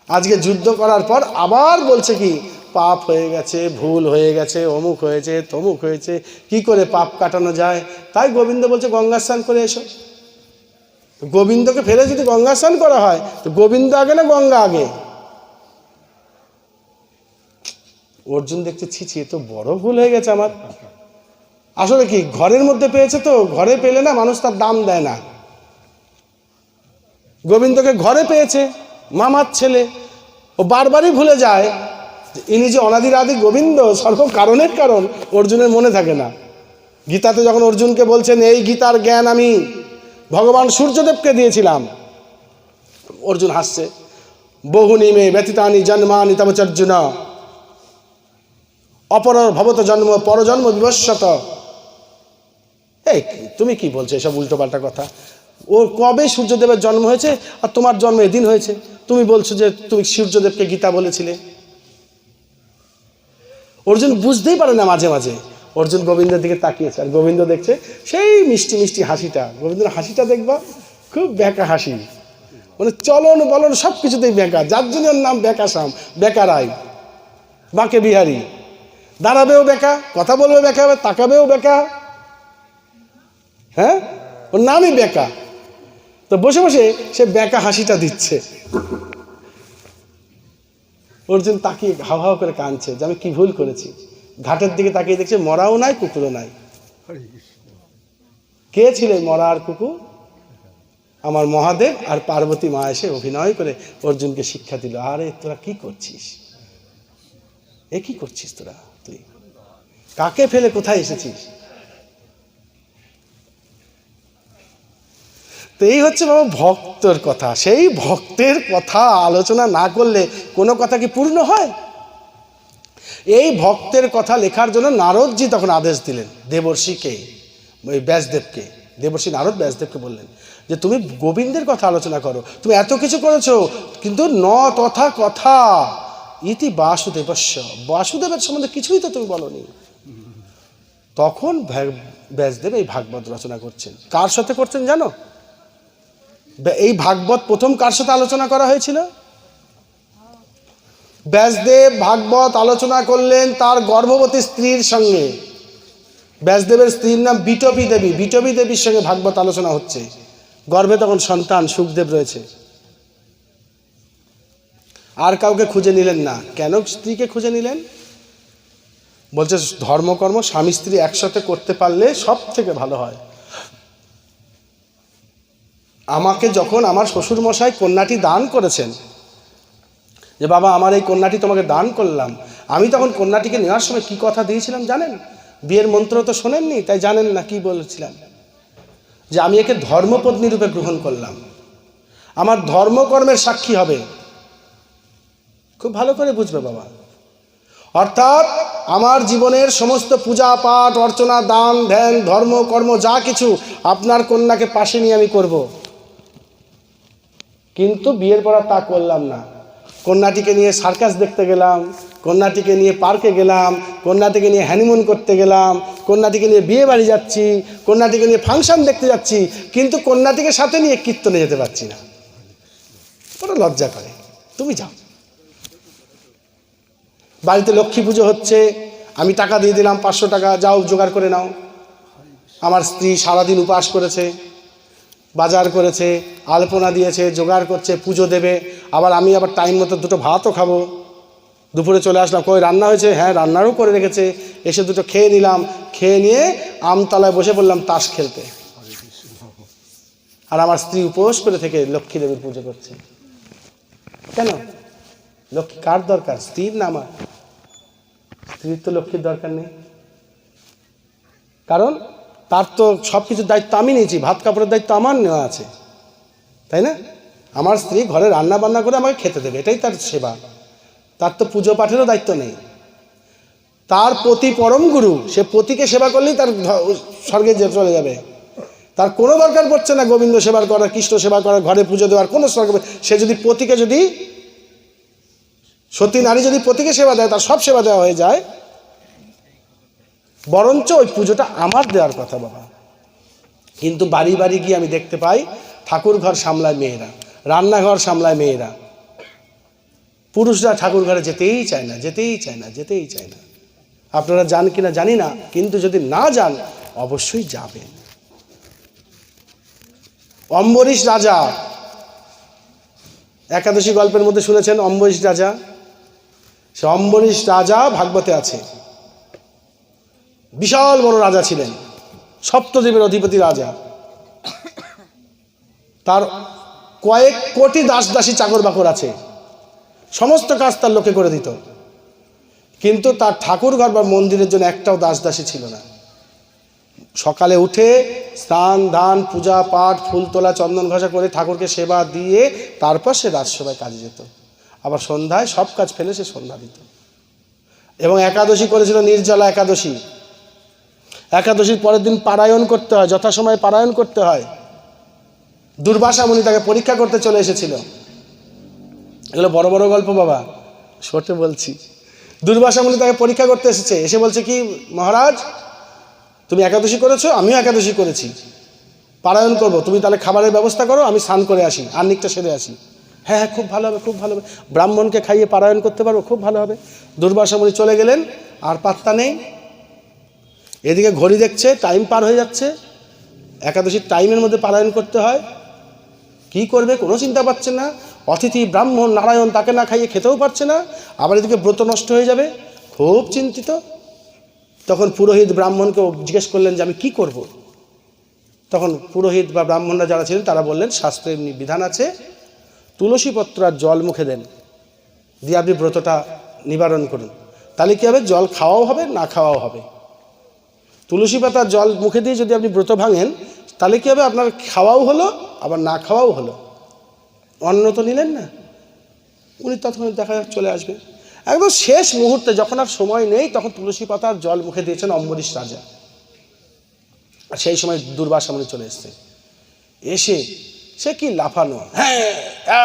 আজকে যুদ্ধ করার পর আবার বলছে কি পাপ হয়ে গেছে, ভুল হয়ে গেছে, অমুক হয়েছে, তমুক হয়েছে, কি করে পাপ কাটানো যায়? তাই গোবিন্দ বলছে গঙ্গা স্নান করে এসো। গোবিন্দকে ফেলে যদি গঙ্গা স্নান করা হয়, তো গোবিন্দ আগে না গঙ্গা আগে? অর্জুন দেখছে ছি, তো বড় ভুল হয়ে গেছে আমার। আসলে কি, ঘরের মধ্যে পেয়েছে, তো ঘরে পেলে না মানুষ তার দাম দেয় না। গোবিন্দকে ঘরে পেয়েছে, মামার ছেলে, ও বারবারই ভুলে যায় ইনি যে অনাদির আদি গোবিন্দ, সর্ব কারণের কারণ অর্জুনের মনে থাকে না। গীতাতে যখন অর্জুনকে বলছেন এই গীতার জ্ঞান আমি ভগবান সূর্যদেবকে দিয়েছিলাম, অর্জুন হাসছে, বহুনি মে ব্যতীতানি জন্মানি তব চার্জুন অপর ভবত জন্ম পরজন্ম বিভস্যত। এই তুমি কি বলছো এসব উল্টোপাল্টা কথা? ওর কবে সূর্যদেবের জন্ম হয়েছে আর তোমার জন্ম এদিন হয়েছে? তুমি বলছো যে তুমি সূর্যদেবকে গীতা বলেছিলে। অর্জুন বুঝতেই পারে না মাঝে মাঝে। অর্জুন গোবিন্দের দিকে তাকিয়েছে, আর গোবিন্দ দেখছে সেই মিষ্টি মিষ্টি হাসিটা। গোবিন্দের হাসিটা দেখবা, খুব বেঁকা হাসি, মানে চলন বলন সব কিছুতেই বেঁকা। যার জন্য ওর নাম বেঁকাসাম, বেঁকা রায়, বাঁকে বিহারী। দাঁড়াবেও বেঁকা, কথা বলবে বেঁকা, তাকাবেও বেঁকা। হ্যাঁ, ওর নামই বেঁকা। তো বসে বসে সে বেঁকা হাসিটা দিচ্ছে। অর্জুন তাকিয়ে হাও হাও করে কাঁদছে যে আমি কি ভুল করেছি। ঘাটের দিকে তাকিয়ে দেখছে মরাও নাই, কুকুরও নাই। কে ছিল মরা আর কুকুর? আমার মহাদেব আর পার্বতী মা এসে অভিনয় করে অর্জুনকে শিক্ষা দিল, আরে তোরা কি করছিস, এ কি করছিস তোরা, তুই কাকে ফেলে কোথায় এসেছিস? তো এই হচ্ছে বাবা ভক্তর কথা। সেই ভক্তের কথা আলোচনা না করলে কোনো কথা কি পূর্ণ হয়? এই ভক্তের কথা লেখার জন্য নারদজি তখন আদেশ দিলেন দেবর্ষিকে, ওই ব্যাসদেবকে। দেবর্ষি নারদ ব্যাসদেবকে বললেন যে তুমি গোবিন্দের কথা আলোচনা করো, তুমি এত কিছু করেছো, কিন্তু ন তথা কথা ইতি বাসুদেবস্য, বাসুদেবের সম্বন্ধে কিছুই তো তুমি বলোনি। তখন ব্যাসদেব এই ভাগবত রচনা করছেন। কার সাথে করছেন জানো? এই ভাগবত প্রথম কার সাথে আলোচনা করা হয়েছিল? ব্যাসদেব ভাগবত আলোচনা করলেন তার গর্ভবতী স্ত্রীর সঙ্গে। ব্যাসদেবের স্ত্রীর নাম বিটপী দেবী। বিটপী দেবীর সঙ্গে ভাগবত আলোচনা হচ্ছে। গর্ভে তখন সন্তান সুখদেব রয়েছে। আর কাউকে খুঁজে নিলেন না। কেন স্ত্রীকে খুঁজে নিলেন? বলছে ধর্মকর্ম স্বামী স্ত্রী একসাথে করতে পারলে সব থেকে ভালো হয়। আমাকে যখন আমার শ্বশুরমশাই কন্যাটি দান করেছেন, যে বাবা আমার এই কন্যাটি তোমাকে দান করলাম, আমি তখন কন্যাটিকে নেওয়ার সময় কি কথা দিয়েছিলাম জানেন? বিয়ের মন্ত্র তো শোনেননি, তাই জানেন না কি বলেছিলাম, যে আমি একে ধর্মপত্নী রূপে গ্রহণ করলাম, আমার ধর্মকর্মের সাক্ষী হবে। খুব ভালো করে বুঝবে বাবা। অর্থাৎ আমার জীবনের সমস্ত পূজা পাঠ অর্চনা দান ধ্যান ধর্ম কর্ম যা কিছু আপনার কন্যাকে পাশে নিয়ে আমি করব। কিন্তু বিয়ের পর তা করলাম না। কন্যাটিকে নিয়ে সার্কাস দেখতে গেলাম, কন্যাটিকে নিয়ে পার্কে গেলাম, কন্যাটিকে নিয়ে হ্যানিমুন করতে গেলাম, কন্যাটিকে নিয়ে বিয়ে বাড়ি যাচ্ছি, কন্যাটিকে নিয়ে ফাংশন দেখতে যাচ্ছি, কিন্তু কন্যাটিকে সাথে নিয়ে কীর্তনে যেতে পারছি না। ওরা লজ্জা করে। তুমি যাও, বাড়িতে লক্ষ্মী পুজো হচ্ছে, আমি টাকা দিয়ে দিলাম 500 টাকা, যাও জোগাড় করে নাও। আমার স্ত্রী সারাদিন উপাস করেছে, বাজার করেছে, আলপনা দিয়েছে, জোগাড় করছে, পুজো দেবে, আমি আবার টাইম মতো দুটো ভাতও খাবো। দুপুরে চলে আসলাম, কই রান্না হয়েছে? হ্যাঁ রান্নারও করে রেখেছে। এসে দুটো খেয়ে নিলাম, খেয়ে নিয়ে আমতলায় বসে পড়লাম তাস খেলতে। আর আমার স্ত্রী উপোস করে থেকে লক্ষ্মী দেবীর পুজো করছে। কেন? লক্ষ্মী কার দরকার? স্ত্রীর না আমার? স্ত্রীর তো লক্ষ্মীর দরকার নেই, কারণ তার তো সব কিছুর দায়িত্ব আমি নিয়েছি, ভাত কাপড়ের দায়িত্ব আমার নেওয়া আছে, তাই না? আমার স্ত্রী ঘরে রান্না বান্না করে আমাকে খেতে দেবে, এটাই তার সেবা। তার তো পুজো পাঠেরও দায়িত্ব নেই। তার পতি পরম গুরু, সে পতিকে সেবা করলেই তার স্বর্গে চলে যাবে। তার কোনো দরকার পড়ছে না গোবিন্দ সেবা করা, কৃষ্ণ সেবা করা, ঘরে পুজো দেওয়ার কোনো স্বর্গ। সে যদি পতিকে, যদি সতী নারী যদি পতিকে সেবা দেয়, তার সব সেবা দেওয়া হয়ে যায়। বরঞ্চ ওই পুজোটা আমার দেওয়ার কথা বাবা। কিন্তু বাড়ি বাড়ি গিয়ে আমি দেখতে পাই ঠাকুর ঘর সামলায় মেয়েরা, রান্নাঘর সামলায় মেয়েরা, পুরুষরা ঠাকুর ঘরে যেতেই চায় না, যেতেই চায় না, যেতেই চায় না। আপনারা যান কিনা জানি না, কিন্তু যদি না যান অবশ্যই যাবেন। অম্বরীশ রাজা, একাদশী গল্পের মধ্যে শুনেছেন অম্বরীশ রাজা। সে অম্বরীশ রাজা ভাগবতে আছে। বিশাল বড় রাজা ছিলেন, সপ্তদ্বীপের অধিপতি রাজা। তার কয়েক কোটি দাস দাসী চাকর বাকর আছে, সমস্ত কাজ তার লোকে করে দিত। কিন্তু তার ঠাকুর ঘর বা মন্দিরের জন্য একটাও দাস দাসী ছিল না। সকালে উঠে স্নান দান পূজা পাঠ ফুল তোলা চন্দন ঘষা করে ঠাকুরকে সেবা দিয়ে তারপর সে রাজসভায় কাজে যেত। আবার সন্ধ্যায় সব কাজ ফেলে সে সন্ধ্যা দিত। এবং একাদশী করেছিল, নির্জলা একাদশী। একাদশীর পরের দিন পারায়ণ করতে হয়, যথাসময়ে পারায়ণ করতে হয়। দুর্বাসা মুনি তাকে পরীক্ষা করতে চলে এসেছিল। এগুলো বড় বড় গল্প বাবা, শর্টে বলছি। দুর্বাসা মুনি তাকে পরীক্ষা করতে এসেছে, এসে বলছে কি, মহারাজ তুমি একাদশী করেছো, আমিও একাদশী করেছি, পারায়ণ করব, তুমি তাহলে খাবারের ব্যবস্থা করো, আমি স্নান করে আসি, আহ্নিকটা সেরে আসি। হ্যাঁ হ্যাঁ খুব ভালো হবে, খুব ভালো হবে, ব্রাহ্মণকে খাইয়ে পারায়ণ করতে পারবো, খুব ভালো হবে। দুর্বাসা মুনি চলে গেলেন, আর পাত্তা নেই। এদিকে ঘড়ি দেখছে, টাইম পার হয়ে যাচ্ছে, একাদশীর টাইমের মধ্যে পারায়ণ করতে হয়। কি করবে কোনো চিন্তা পাচ্ছে না। অতিথি ব্রাহ্মণ নারায়ণ, তাকে না খাইয়ে খেতেও পারছে না, আবার এদিকে ব্রত নষ্ট হয়ে যাবে, খুব চিন্তিত। তখন পুরোহিত ব্রাহ্মণকে জিজ্ঞেস করলেন যে আমি কি করব। তখন পুরোহিত বা ব্রাহ্মণরা যারা ছিলেন তারা বললেন, শাস্ত্রে এমনি বিধান আছে, তুলসী পত্র আর জল মুখে দেন, দিয়ে আপনি ব্রতটা নিবারণ করুন। তাহলে কী হবে, জল খাওয়াও হবে, না খাওয়াও হবে। তুলসী পাতার জল মুখে দিয়ে যদি আপনি ব্রত ভাঙেন, তাহলে কী হবে, আপনার খাওয়াও হলো আবার না খাওয়াও হলো। অন্ন তো নিলেন না, উনি তখন দেখা যাক চলে আসবে। একদম শেষ মুহূর্তে যখন আর সময় নেই, তখন তুলসী পাতার জল মুখে দিয়েছেন অম্বরীশ রাজা। আর সেই সময় দুর্বাসা মুনি চলে এসছে। এসে সে কি লাফানো, হ্যাঁ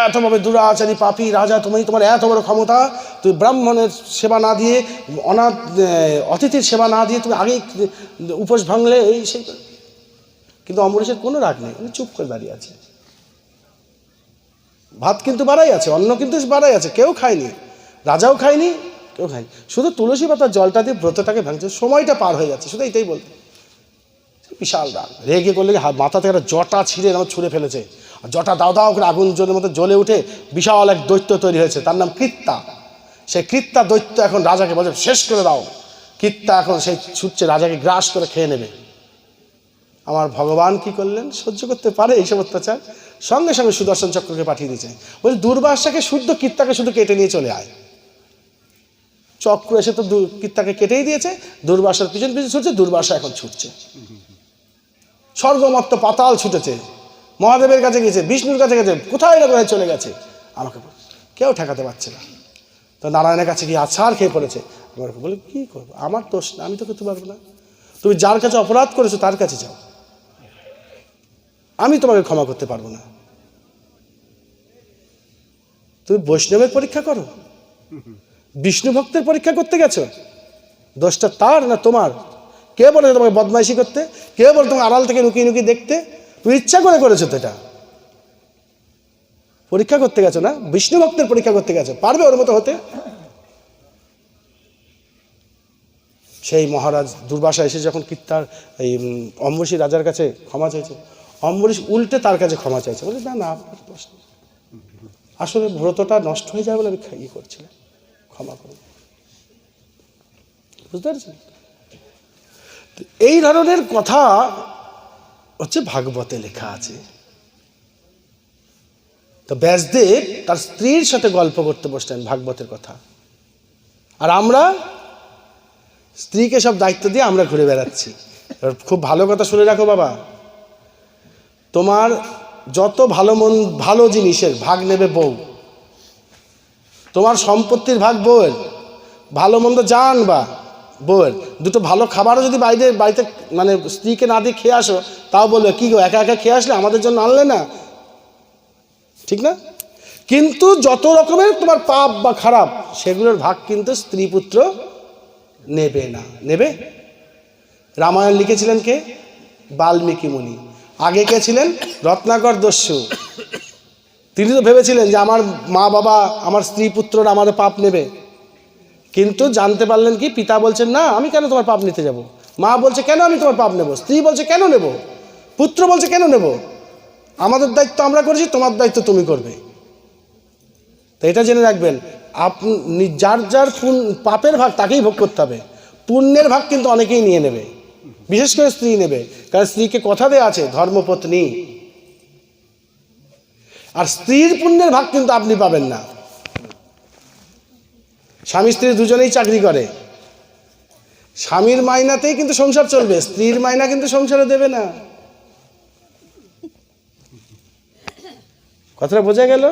এতভাবে দুরাচারী পাপী রাজা তুমি, তোমার এত বড় ক্ষমতা, তুমি ব্রাহ্মণের সেবা না দিয়ে, অতিথির সেবা না দিয়ে তুমি আগেই উপোস ভাঙলে, এই সেই। কিন্তু অম্বরীশের কোনো রাগ নেই, উনি চুপ করে দাঁড়িয়ে আছে। ভাত কিন্তু বাড়াই আছে, অন্ন কিন্তু বাড়াই আছে, কেউ খায়নি, রাজাও খায়নি, কেউ খায়নি, শুধু তুলসী পাতার জলটা দিয়ে ব্রতটাকে ভাঙছে। সময়টা পার হয়ে যাচ্ছে, শুধু এইটাই বলতে। বিশাল রাগ, রেগে করলে মাথা থেকে একটা জটা ছিঁড়ে আমার ছুঁড়ে ফেলেছে। আর জটা দাও দাও করে আগুন জলের মতো জ্বলে উঠে বিশাল এক দৈত্য তৈরি হয়েছে, তার নাম কৃত্তা। সেই কৃত্তা দৈত্য এখন রাজাকে বলছে শেষ করে দাও। কৃত্তা এখন সেই ছুটছে, রাজাকে গ্রাস করে খেয়ে নেবে। আমার ভগবান কি করলেন, সহ্য করতে পারে এইসব অত্যাচার? সঙ্গে সঙ্গে সুদর্শন চক্রকে পাঠিয়ে দিয়েছে, বলছে দুর্বাসাকে শুদ্ধ কৃত্তাকে শুধু কেটে নিয়ে চলে আয়। চক্র এসে তো কৃত্তাকে কেটেই দিয়েছে, দুর্বাসার পিছন পিছন ছুটছে, দুর্বাসা এখন ছুটছে। স্বর্গমত্ত পাতাল ছুটেছে, মহাদেবের কাছে গেছে, বিষ্ণুর কাছে গেছে, কোথায় না কোথায় চলে গেছে, আমাকে কেউ ঠেকাতে পারছে না। তো নারায়ণের কাছে গিয়ে আছাড় খেয়ে পড়েছে। আমাকে বলে কী করবো, আমার দোষ না, আমি তো করতে পারবো না। তুমি যার কাছে অপরাধ করেছো তার কাছে যাও, আমি তোমাকে ক্ষমা করতে পারবো না। তুমি বৈষ্ণবের পরীক্ষা করো, বিষ্ণু ভক্তের পরীক্ষা করতে গেছো, দোষটা তার না তোমার? কে বলে তোমাকে বদমাইশি করতে? কে বলে তোমাকে আড়াল থেকে লুকিয়ে লুকিয়ে দেখতে? তুমি ইচ্ছা করে করেছো তো, এটা পরীক্ষা করতে গেছো না, বিষ্ণু ভক্তের পরীক্ষা করতে গেছো, পারবে ওর মতো হতে? সেই মহারাজ দুর্বাসা এসে যখন কৃত্তার এই অম্বরীশ রাজার কাছে ক্ষমা চাইছে, অম্বরীশ উল্টে তার কাছে ক্ষমা চাইছে, বলে না না আপনার দোষ নেই, আসলে ব্রতটা নষ্ট হয়ে যায় বলে আমি ইয়ে করছিলাম, ক্ষমা করুন। বুঝতে পারছেন? এই ধরনের কথা হচ্ছে ভাগবতে লেখা আছে। তো ব্যাসদেব তার স্ত্রীর সাথে গল্প করতে বসলেন ভাগবতের কথা, আর আমরা স্ত্রীকে সব দায়িত্ব দিয়ে আমরা ঘুরে বেড়াচ্ছি। খুব ভালো কথা শুনে রাখো বাবা, তোমার যত ভালো জিনিসের ভাগ নেবে বউ, তোমার সম্পত্তির ভাগ বউয়ের, ভালো মন্দ জান বা বউয়ের, দুটো ভালো খাবারও যদি বাড়িতে মানে স্ত্রীকে না দিয়ে খেয়ে আসো, তাও বলবে কি গো একা একা খেয়ে আসলে, আমাদের জন্য আনলে না, ঠিক না? কিন্তু যত রকমের তোমার পাপ বা খারাপ, সেগুলোর ভাগ কিন্তু স্ত্রী পুত্র নেবে না। নেবে? রামায়ণ লিখেছিলেন কে? বাল্মীকি মুনি। আগে কে ছিলেন? রত্নাকর দস্যু। তিনি তো ভেবেছিলেন যে আমার মা বাবা, আমার স্ত্রী পুত্ররা আমাদের পাপ নেবে, কিন্তু জানতে পারলেন কি, পিতা বলছেন না আমি কেন তোমার পাপ নিতে যাব, মা বলছে কেন আমি তোমার পাপ নেব, স্ত্রী বলছে কেন নেব, পুত্র বলছে কেন নেব, আমাদের দায়িত্ব আমরা করেছি, তোমার দায়িত্ব তুমি করবে। তো এটা জেনে রাখবেন, আপনি যার যার পাপের ভাগ তাকেই ভোগ করতে হবে, পুণ্যের ভাগ কিন্তু অনেকেই নিয়ে নেবে, বিশেষ করে স্ত্রী নেবে, কারণ স্ত্রীকে কথা দেওয়া আছে ধর্মপত্নী, আর স্ত্রীর পুণ্যের ভাগ কিন্তু আপনি পাবেন না। স্বামী স্ত্রী দুজনেই চাকরি করে, স্বামীর মাইনাতেই কিন্তু সংসার চলবে, স্ত্রীর মাইনা কিন্তু সংসারে দেবে না। কথাটা বোঝা গেল?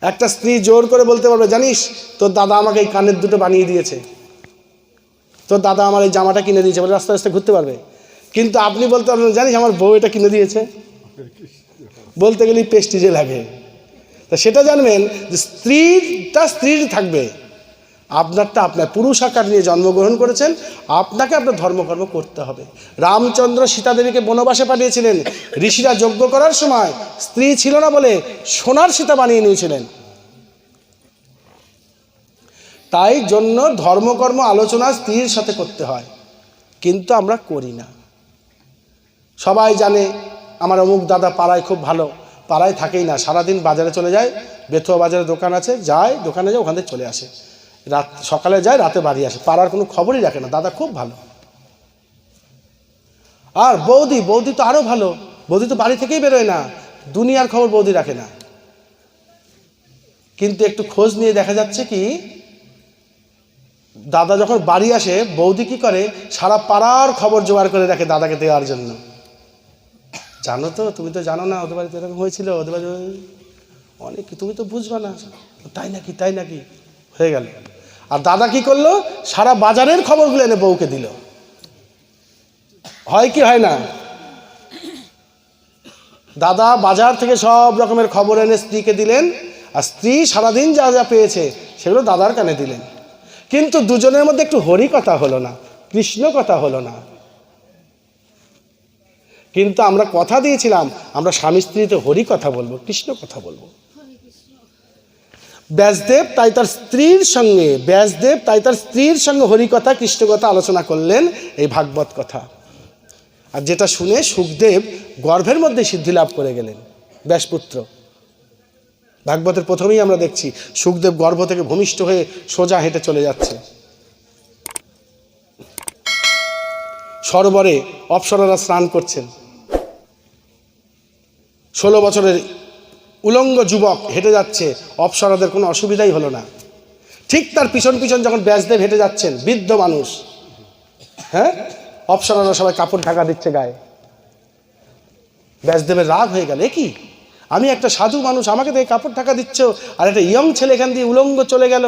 একটা স্ত্রী জোর করে বলতে পারবে, জানিস তোর দাদা আমাকে এই কানের দুটো বানিয়ে দিয়েছে, তোর দাদা আমার এই জামাটা কিনে দিয়েছে, বলে রাস্তা রাস্তায় ঘুরতে পারবে। কিন্তু আপনি বলতে পারবেন, জানিস আমার বউ এটা কিনে দিয়েছে, বলতে গেলেই পেস্টিজে লাগে। তা সেটা জানবেন যে স্ত্রীটা স্ত্রীর থাকবে, আপনারটা আপনার। পুরুষ আকার নিয়ে জন্মগ্রহণ করেছেন, আপনাকে আপনার ধর্মকর্ম করতে হবে। রামচন্দ্র সীতাদেবীকে বনবাসে পাঠিয়েছিলেন, ঋষিরা যজ্ঞ করার সময় স্ত্রী ছিল না বলে সোনার সীতা বানিয়ে নিয়েছিলেন। তাই জন্য ধর্মকর্ম আলোচনা স্ত্রীর সাথে করতে হয়, কিন্তু আমরা করি না। সবাই জানে আমার অমুক দাদা পাড়ায় খুব ভালো, পাড়ায় থাকেই না, সারাদিন বাজারে চলে যায়, বেথুয়া বাজারে দোকান আছে, যায় দোকানে যায়, ওখান থেকে চলে আসে, রাত সকালে যায় রাতে বাড়ি আসে, পাড়ার কোনো খবরই রাখে না, দাদা খুব ভালো। আর বৌদি, বৌদি তো আরও ভালো, বৌদি তো বাড়ি থেকেই বেরোয় না, দুনিয়ার খবর বৌদি রাখে না। কিন্তু একটু খোঁজ নিয়ে দেখা যাচ্ছে কি, দাদা যখন বাড়ি আসে বৌদি কি করে, সারা পাড়ার খবর জোগাড় করে রাখে দাদাকে দেওয়ার জন্য। জানো তো, তুমি তো জানো না, ওদের বাড়িতে এরকম হয়েছিল, ওদের বাড়ি অনেক, তুমি তো বুঝবা না। তাই নাকি, তাই নাকি, হয়ে গেল। আর দাদা কি করলো, সারা বাজারের খবরগুলো এনে বউকে দিল। হয় কি হয় না? দাদা বাজার থেকে সব রকমের খবর এনে স্ত্রীকে দিলেন, আর স্ত্রী সারাদিন যা যা পেয়েছে সেগুলো দাদার কানে দিলেন। কিন্তু দুজনের মধ্যে একটু হরি কথা হলো না, কৃষ্ণ কথা হলো না। কিন্তু আমরা কথা দিয়েছিলাম, আমরা স্বামী স্ত্রীতে হরি কথা বলবো, কৃষ্ণ কথা বলবো। ব্যাসদেব তাই তার স্ত্রীর সঙ্গে হরিকথা কৃষ্ণ কথা আলোচনা করলেন, এই ভাগবত কথা। আর যেটা শুনে সুখদেব গর্ভের মধ্যে সিদ্ধি লাভ করে গেলেন, ব্যাসপুত্র। ভাগবতের প্রথমেই আমরা দেখছি সুখদেব গর্ভ থেকে ভূমিষ্ঠ হয়ে সোজা হেঁটে চলে যাচ্ছে। সরোবরে অপ্সরারা স্নান করছেন। 16 বছরের উলঙ্গ যুবক হেঁটে যাচ্ছে, অপ্সরাদের কোনো অসুবিধাই হলো না। ঠিক তার পিছন পিছন যখন ব্যাসদেব হেঁটে যাচ্ছেন, বৃদ্ধ মানুষ, হ্যাঁ, অপ্সরারা সবাই কাপড় ঢাকা দিচ্ছে গায়ে। ব্যাসদেবের রাগ হয়ে গেল, এ কি, আমি একটা সাধু মানুষ, আমাকে দেখে কাপড় ঢাকা দিচ্ছ, আর একটা ইয়ং ছেলে এখান দিয়ে উলঙ্গ চলে গেল,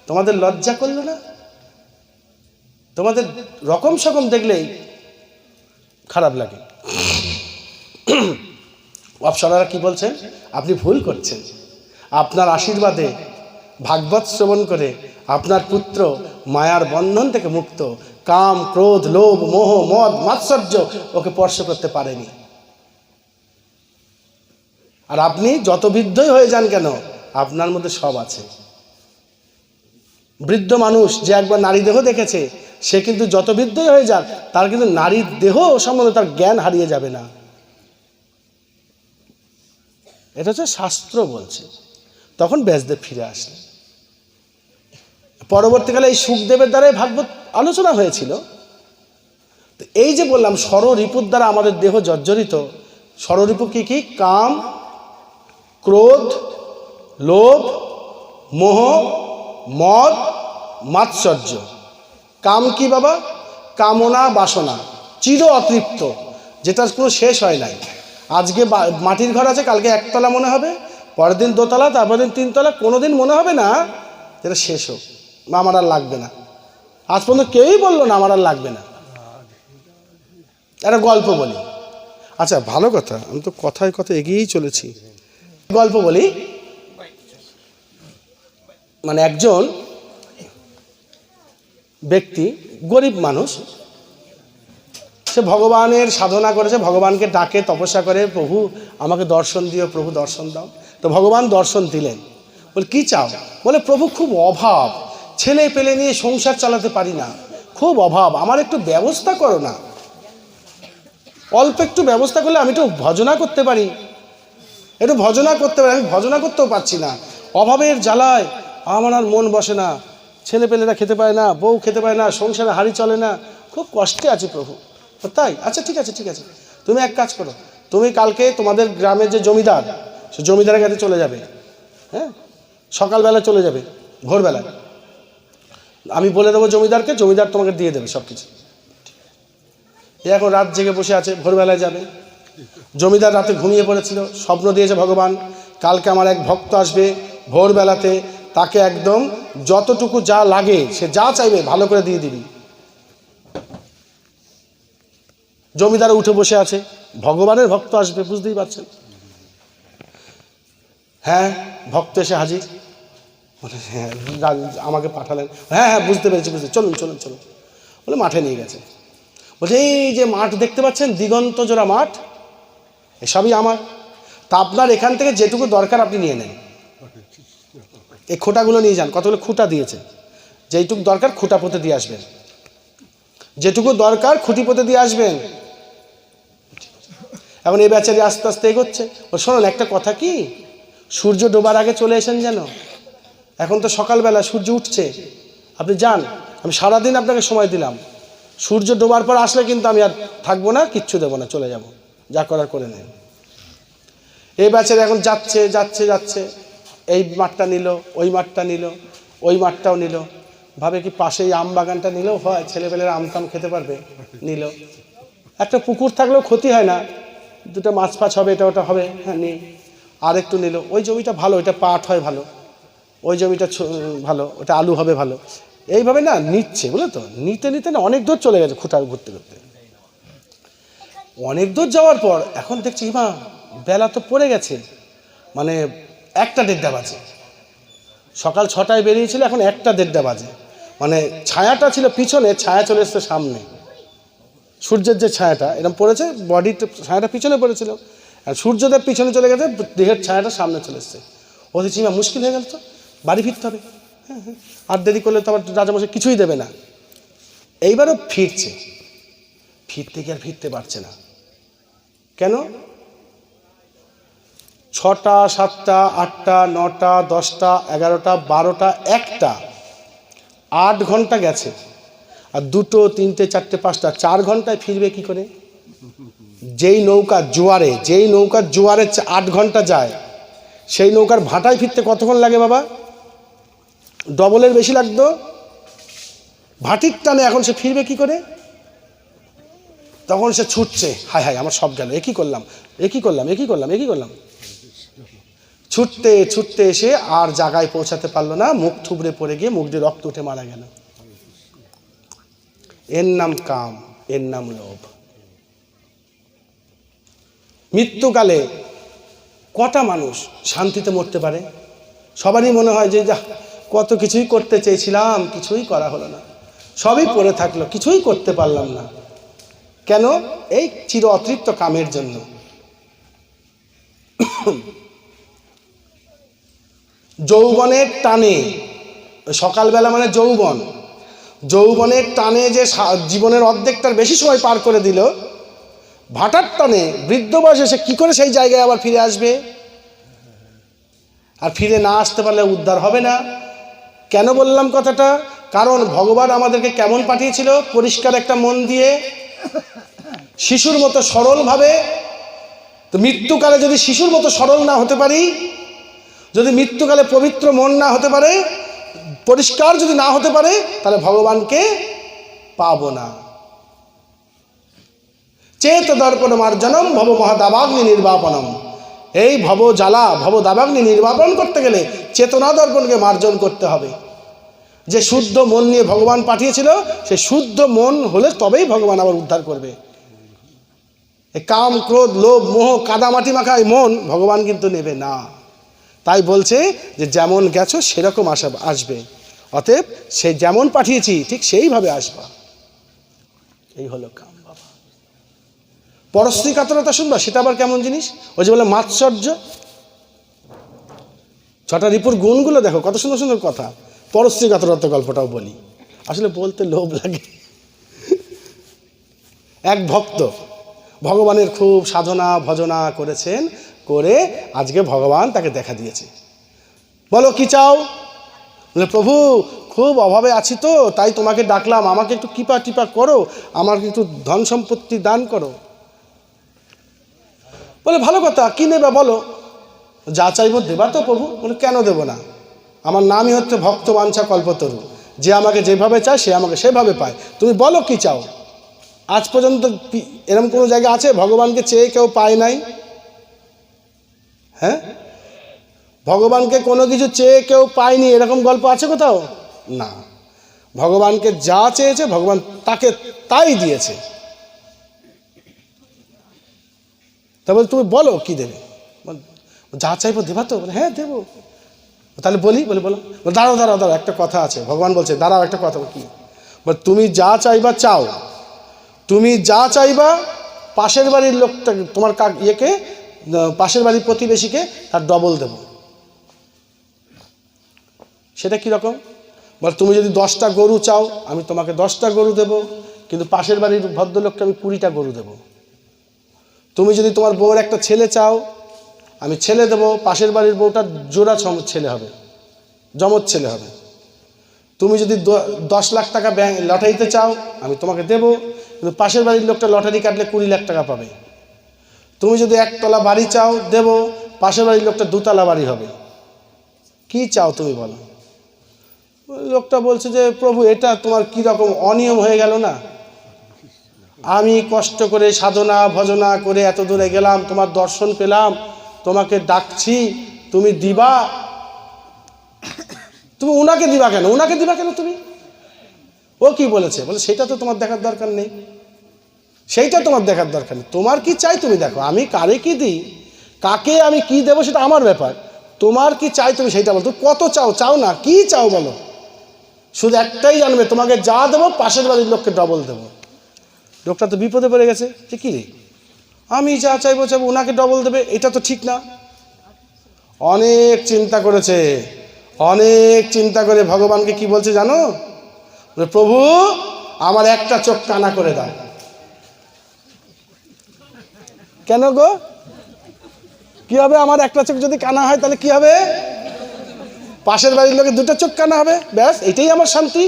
তোমাদের লজ্জা করলো না? তোমাদের রকম সকম দেখলেই খারাপ লাগে। অপ্সরারা কি বলছেন, আপনি ভুল করছেন, আপনার আশীর্বাদে ভাগবত শ্রবণ করে আপনার পুত্র মায়ার বন্ধন থেকে মুক্ত, কাম, ক্রোধ, লোভ, মোহ, মদ, মাৎসর্য ওকে স্পর্শ করতে পারেনি। আর আপনি যত বৃদ্ধই হয়ে যান কেন, আপনার মধ্যে সব আছে। বৃদ্ধ মানুষ যে একবার নারী দেহ দেখেছে, সে কিন্তু যত বৃদ্ধই হয়ে যাক, তার কিন্তু নারীর দেহ সম্বন্ধে তার জ্ঞান হারিয়ে যাবে না। এটা হচ্ছে শাস্ত্র বলছে। তখন ব্যাসদেব ফিরে আসলেন। পরবর্তীকালে এই সুখদেবের দ্বারাই ভাগবত আলোচনা হয়েছিল। তো এই যে বললাম ষড়রিপুর দ্বারা আমাদের দেহ জর্জরিত, ষড়রিপু কি কি? কাম, ক্রোধ, লোভ, মোহ, মদ, মাৎসর্য। কাম কি বাবা? কামনা, বাসনা, চির অতৃপ্ত, যেটার কোনো শেষ হয় নাই। আজকে মাটির ঘর আছে, কালকে একতলা মনে হবে, পরের দিন দোতলা, তারপর দিন 3 তলা, কোনোদিন মনে হবে না যেটা শেষ হোক, আমার আর লাগবে না। আজ পর্যন্ত কেউই বললো না আমার আর লাগবে না। একটা গল্প বলি। আচ্ছা, ভালো কথা, আমি তো কথায় কথা এগিয়েই চলেছি। গল্প বলি। মানে একজন ব্যক্তি, গরিব মানুষ, সে ভগবানের সাধনা করেছে, ভগবানকে ডাকে, তপস্যা করে, প্রভু আমাকে দর্শন দিও, প্রভু দর্শন দাও। তো ভগবান দর্শন দিলেন। বলে কি চাও? বলে প্রভু খুব অভাব, ছেলে পেলে নিয়ে সংসার চালাতে পারি না, খুব অভাব, আমার একটু ব্যবস্থা করো না। অল্প একটু ব্যবস্থা করলে আমি একটু ভজনা করতে পারি, একটু ভজনা করতে পারি। আমি ভজনা করতেও পারছি না, অভাবের জ্বালায় আমার আর মন বসে না, ছেলে পেলেরা খেতে পারে না, বউ খেতে পারে না, সংসারে হাঁড়ি চলে না, খুব কষ্টে আছি প্রভু। তাই? আচ্ছা ঠিক আছে, ঠিক আছে, তুমি এক কাজ করো, তুমি কালকে তোমাদের গ্রামের যে জমিদার, সে জমিদারের কাছে চলে যাবে। হ্যাঁ, সকালবেলা চলে যাবে, ভোরবেলায়। আমি বলে দেবো জমিদারকে, জমিদার তোমাকে দিয়ে দেবে সব কিছু। এখন রাত জেগে বসে আছে, ভোরবেলায় যাবে। জমিদার রাতে ঘুমিয়ে পড়েছিল, স্বপ্ন দিয়েছে ভগবান, কালকে আমার এক ভক্ত আসবে ভোরবেলাতে, তাকে একদম যতটুকু যা লাগে, সে যা চাইবে ভালো করে দিয়ে দিবি। জমিদার উঠে বসে আছে, ভগবানের ভক্ত আসবে, বুঝতেই পারছেন। হ্যাঁ, ভক্ত এসে হাজির। হ্যাঁ, আমাকে পাঠালেন। হ্যাঁ হ্যাঁ, বুঝতে পেরেছি, চলুন চলুন চলুন। বলে মাঠে নিয়ে গেছে। বলছে এই যে মাঠ দেখতে পাচ্ছেন, দিগন্ত জোড়া মাঠ, এসবই আমার। তা আপনার এখান থেকে যেটুকু দরকার আপনি নিয়ে নেন, এই খোঁটাগুলো নিয়ে যান। কতগুলো খুঁটা দিয়েছে, যেইটুকু দরকার খুঁটা পুঁতে দিয়ে আসবেন, যেটুকু দরকার খুঁটি পুঁতে দিয়ে আসবেন। এখন এই বেচারি আস্তে আস্তে এগোচ্ছে। ও শোনেন একটা কথা, কি সূর্য ডোবার আগে চলে এসেন যেন, এখন তো সকালবেলা, সূর্য উঠছে, আপনি যান, আমি সারাদিন আপনাকে সময় দিলাম, সূর্য ডোবার পর আসলে কিন্তু আমি আর থাকবো না, কিচ্ছু দেবো না, চলে যাব, যা করার করে নেন। এই বেচারি এখন যাচ্ছে যাচ্ছে যাচ্ছে, এই মাঠটা নিল, ওই মাঠটা নিল, ওই মাঠটাও নিল, ভাবে কি পাশে এই আম বাগানটা নিলেও হয়, ছেলেপেলেরা আম টাম খেতে পারবে, নিল। একটা পুকুর থাকলেও ক্ষতি হয় না, দুটো মাছ ফাছ হবে, এটা ওটা হবে, হ্যাঁ নেই। আর একটু নিল, ওই জমিটা ভালো, এটা পাট হয় ভালো, ওই জমিটা ভালো, ওটা আলু হবে ভালো। এইভাবে না নিচ্ছে, বুঝলো তো, নিতে নিতে না অনেক দূর চলে গেছে খুঁটার ঘুরতে ঘুরতে। অনেক দূর যাওয়ার পর এখন দেখছি মা বেলা তো পড়ে গেছে, মানে 1টা-1:30 বাজে। সকাল 6টায় বেরিয়েছিল, এখন 1টা-1:30 বাজে। মানে ছায়াটা ছিল পিছনে, ছায়া চলে এসছে সামনে। সূর্যের যে ছায়াটা এরকম পড়েছে, বডির ছায়াটা পিছনে পড়েছিল, আর সূর্যদেব পিছনে চলে গেছে, দেহের ছায়াটা সামনে চলে এসছে। ও দেখছি মা মুশকিল হয়ে গেল, তো বাড়ি ফিরতে হবে। হ্যাঁ হ্যাঁ, আর দেরি করলে তো আবার রাজামশাই কিছুই দেবে না। এইবারও ফিরছে, ফিরতে গিয়ে আর ফিরতে পারছে না। কেন? 6টা, 7টা, 8টা, 9টা, 10টা, 11টা, 12টা, 1টা, 8 ঘন্টা গেছে। আর 2টো, 3টে, 4টে, 5টা, 4 ঘন্টায় ফিরবে কি করে? যেই নৌকার জোয়ারে 8 ঘন্টা যায়, সেই নৌকার ভাটায় ফিরতে কতক্ষণ লাগে বাবা? ডবলের বেশি লাগতো। ভাটির টানে এখন সে ফিরবে কি করে? তখন সে ছুটছে, হায় হায় আমার সব গেল, একই করলাম। ছুটতে ছুটতে এসে আর জায়গায় পৌঁছাতে পারলো না, মুখ থুবড়ে পড়ে গিয়ে মুখ দিয়ে রক্ত উঠে মারা গেল। এর নাম কাম, এর নাম লোভ। মৃত্যুকালে কটা মানুষ শান্তিতে মরতে পারে? সবারই মনে হয় যে যা কত কিছুই করতে চেয়েছিলাম, কিছুই করা হলো না, সবই পড়ে থাকলো, কিছুই করতে পারলাম না। কেন? এই চির অতৃপ্ত কামের জন্য। যৌবনের টানে, সকালবেলা মানে যৌবনের টানে যে জীবনের অর্ধেকটার বেশি সময় পার করে দিল, ভাটার টানে বৃদ্ধ বয়সে সে কি করে সেই জায়গায় আবার ফিরে আসবে? আর ফিরে না আসতে পারলে উদ্ধার হবে না। কেন বললাম কথাটা? কারণ ভগবান আমাদেরকে কেমন পাঠিয়েছিল? পরিষ্কার একটা মন দিয়ে, শিশুর মতো সরলভাবে। তো মৃত্যুকালে যদি শিশুর মতো সরল না হতে পারি, যদি মৃত্যুকালে পবিত্র মন না হতে পারে, পরিষ্কার যদি না হতে পারে, তাহলে ভগবানকে পাবো না। চেত দর্পণ মার্জনম ভব মহাদাবাগ্নি নির্বাপনম। এই ভব জ্বালা, ভব দাবাগ্নি নির্বাপন করতে গেলে চেতনা দর্পণকে মার্জন করতে হবে। যে শুদ্ধ মন নিয়ে ভগবান পাঠিয়েছিল, সে শুদ্ধ মন হলে তবেই ভগবান আবার উদ্ধার করবে। এই কাম, ক্রোধ, লোভ, মোহ, কাদামাটি মাখায় মন ভগবান কিন্তু নেবে না। তাই বলছে যে যেমন গেছো সেরকম আসবে, অতএব সে যেমন পাঠিয়েছি ঠিক সেইভাবে আসবা। এই হলো কাম বাবা। পরশ্রী কাতরতা শুনবা, সেটা আবার কেমন জিনিস? ওই যে বলে মাৎসর্য। 6টা রিপুর গুণগুলো দেখো, কত সুন্দর সুন্দর কথা। পরশ্রী কাতরতা গল্পটাও বলি, আসলে বলতে লোভ লাগে। এক ভক্ত ভগবানের খুব সাধনা ভজনা করেছেন, করে আজকে ভগবান তাকে দেখা দিয়েছে। বলো কি চাও? বলে প্রভু খুব অভাবে আছি তো, তাই তোমাকে ডাকলাম, আমাকে একটু কৃপা টিপা করো, আমাকে একটু ধন সম্পত্তি দান করো। বলে ভালো কথা, কি নেবে বলো? যা চাইবো দেবা তো প্রভু? বলে কেন দেব না? আমার নামই হচ্ছে ভক্ত বাঞ্ছা কল্পতরু, যে আমাকে যেভাবে চায় সে আমাকে সেভাবে পায়। তুমি বলো কি চাও? আজ পর্যন্ত এরকম কোনো জায়গা আছে ভগবানকে চেয়ে কেউ পায় নাই? হ্যাঁ, ভগবানকে কোনো কিছু চেয়ে কেউ পায়নি, এরকম গল্প আছে কোথাও? না। ভগবানকে যা চেয়েছে ভগবান তাকে তাই দিয়েছে। তারপরে তুমি বলো কি দেবে? যা চাইবো দেবা তো? বলে হ্যাঁ দেবো। তাহলে বলি? বলে বলো। দাঁড়াও দাঁড়াও দাঁড়াও, একটা কথা আছে। ভগবান বলছে দাঁড়াও, একটা কথা। কি? বলে তুমি যা চাইবা চাও, তুমি যা চাইবা পাশের বাড়ির লোকটা, তোমার ইয়েকে, পাশের বাড়ির প্রতিবেশীকে তার ডবল দেব। সেটা কীরকম? বলে তুমি যদি 10টা গরু চাও, আমি তোমাকে 10টা গরু দেব, কিন্তু পাশের বাড়ির ভদ্রলোককে আমি 20টা গরু দেব। তুমি যদি তোমার বউর একটা ছেলে চাও, আমি ছেলে দেবো, পাশের বাড়ির বউটা জোড়া ছেলে হবে, জমজ ছেলে হবে। তুমি যদি 10 লাখ টাকা লটারিতে চাও, আমি তোমাকে দেব, কিন্তু পাশের বাড়ির লোকটা লটারি কাটলে 20 লাখ টাকা পাবে। তুমি যদি 1তলা বাড়ি চাও, দেব, পাশের বাড়ির লোকটা 2তলা বাড়ি হবে। কি চাও তুমি বলো? লোকটা বলছে যে প্রভু এটা তোমার কি রকম অনিয়ম হয়ে গেল না? আমি কষ্ট করে সাধনা ভজনা করে এত দূরে গেলাম, তোমার দর্শন পেলাম, তোমাকে ডাকছি, তুমি দিবা, তুমি উনাকে দিবা কেন? উনাকে দিবা কেন তুমি? ও কি বলেছে? বলে সেটা তো তোমার দেখার দরকার নেই, সেইটা তোমার দেখার দরকার নেই। তোমার কি চাই তুমি দেখো, আমি কারে কি দিই, কাকে আমি কি দেবো সেটা আমার ব্যাপার। তোমার কি চাই তুমি সেইটা বলো। তুমি কত চাও? চাও না, কি চাও বলো? শুধু একটাই জানবে, তোমাকে যা দেবো পাশের বাড়ির লোককে ডবল দেবো। লোকটা তো বিপদে পড়ে গেছে, যে কী রে, আমি যা চাইবো চাইবো ওনাকে ডবল দেবে, এটা তো ঠিক না। অনেক চিন্তা করেছে, অনেক চিন্তা করে ভগবানকে কি বলছে জানো? প্রভু আমার একটা চোখ কানা করে দাও। কেন গো, কি হবে? আমার একটা চোখ যদি কানা হয় তাহলে কি হবে? পাশের বাড়ির লোকের দুটো চোখ কানা হবে, ব্যাস, এটাই আমার শান্তি।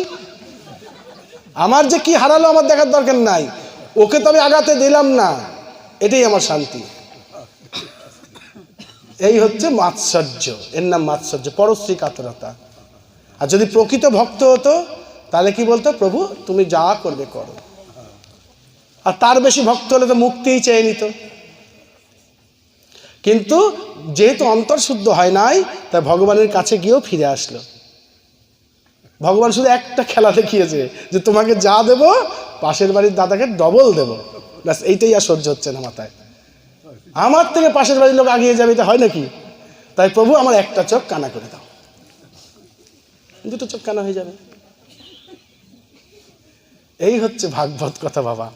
আমার যে কি হারালো আমার দেখার দরকার নাই, ওকে তো আমি আগাতে দিলাম না, এটাই আমার শান্তি। এই হচ্ছে মাৎসর্য, এর নাম মাৎসর্য, পরশ্রী কাতরতা। আর যদি প্রকৃত ভক্ত হতো তাহলে কি বলতো? প্রভু তুমি যা করবে করো। আর তার বেশি ভক্ত হলে তো মুক্তিই চেয়ে নিত। কিন্তু যেহেতু অন্তর্শুদ্ধ হয় নাই, তাই ভগবানের কাছে গিয়েও ফিরে আসলো। ভগবান শুধু একটা খেলা দেখিয়েছে, যে তোমাকে যা দেব পাশের বাড়ির দাদাকে ডবল দেব, ব্যাস, এইটাই আর সহ্য হচ্ছে না মাথায়। আমার থেকে পাশের বাড়ির লোক আগিয়ে যাবে, এটা হয় নাকি? তাই প্রভু আমার একটা চোখ কানা করে দাও, দুটো চোখ কানা হয়ে যাবে। এই হচ্ছে ভাগবত কথা বাবা।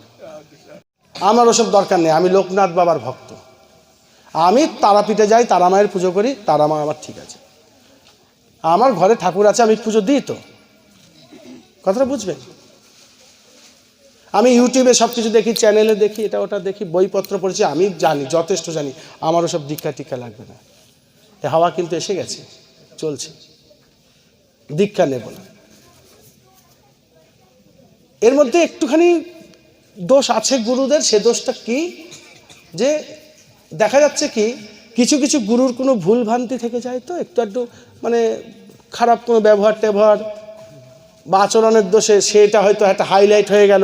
আমার ওসব দরকার নেই, আমি লোকনাথ বাবার ভক্ত। আমি তারাপীঠে যাই, তারা মায়ের পুজো করি, তারা মা আমার ঠিক আছে। আমার ঘরে ঠাকুর আছে, আমি পুজো দিই তো, কথাটা বুঝবেন। আমি ইউটিউবে সব কিছু দেখি, চ্যানেলে দেখি, এটা ওটা দেখি, বইপত্র পড়েছি, আমি জানি, যথেষ্ট জানি, আমার ওসব দীক্ষা টিক্ষা লাগবে না। এ হাওয়া কিন্তু এসে গেছে, চলছে, দীক্ষা নেব না। এর মধ্যে একটুখানি দোষ আছে গুরুদের। সে দোষটা কি? যে দেখা যাচ্ছে কি, কিছু কিছু গুরুর কোনো ভুল ভ্রান্তি থেকে যায়, তো একটু একটু মানে খারাপ কোনো ব্যবহার ট্যাবহার বা আচরণের দোষে সেটা হয়তো একটা হাইলাইট হয়ে গেল,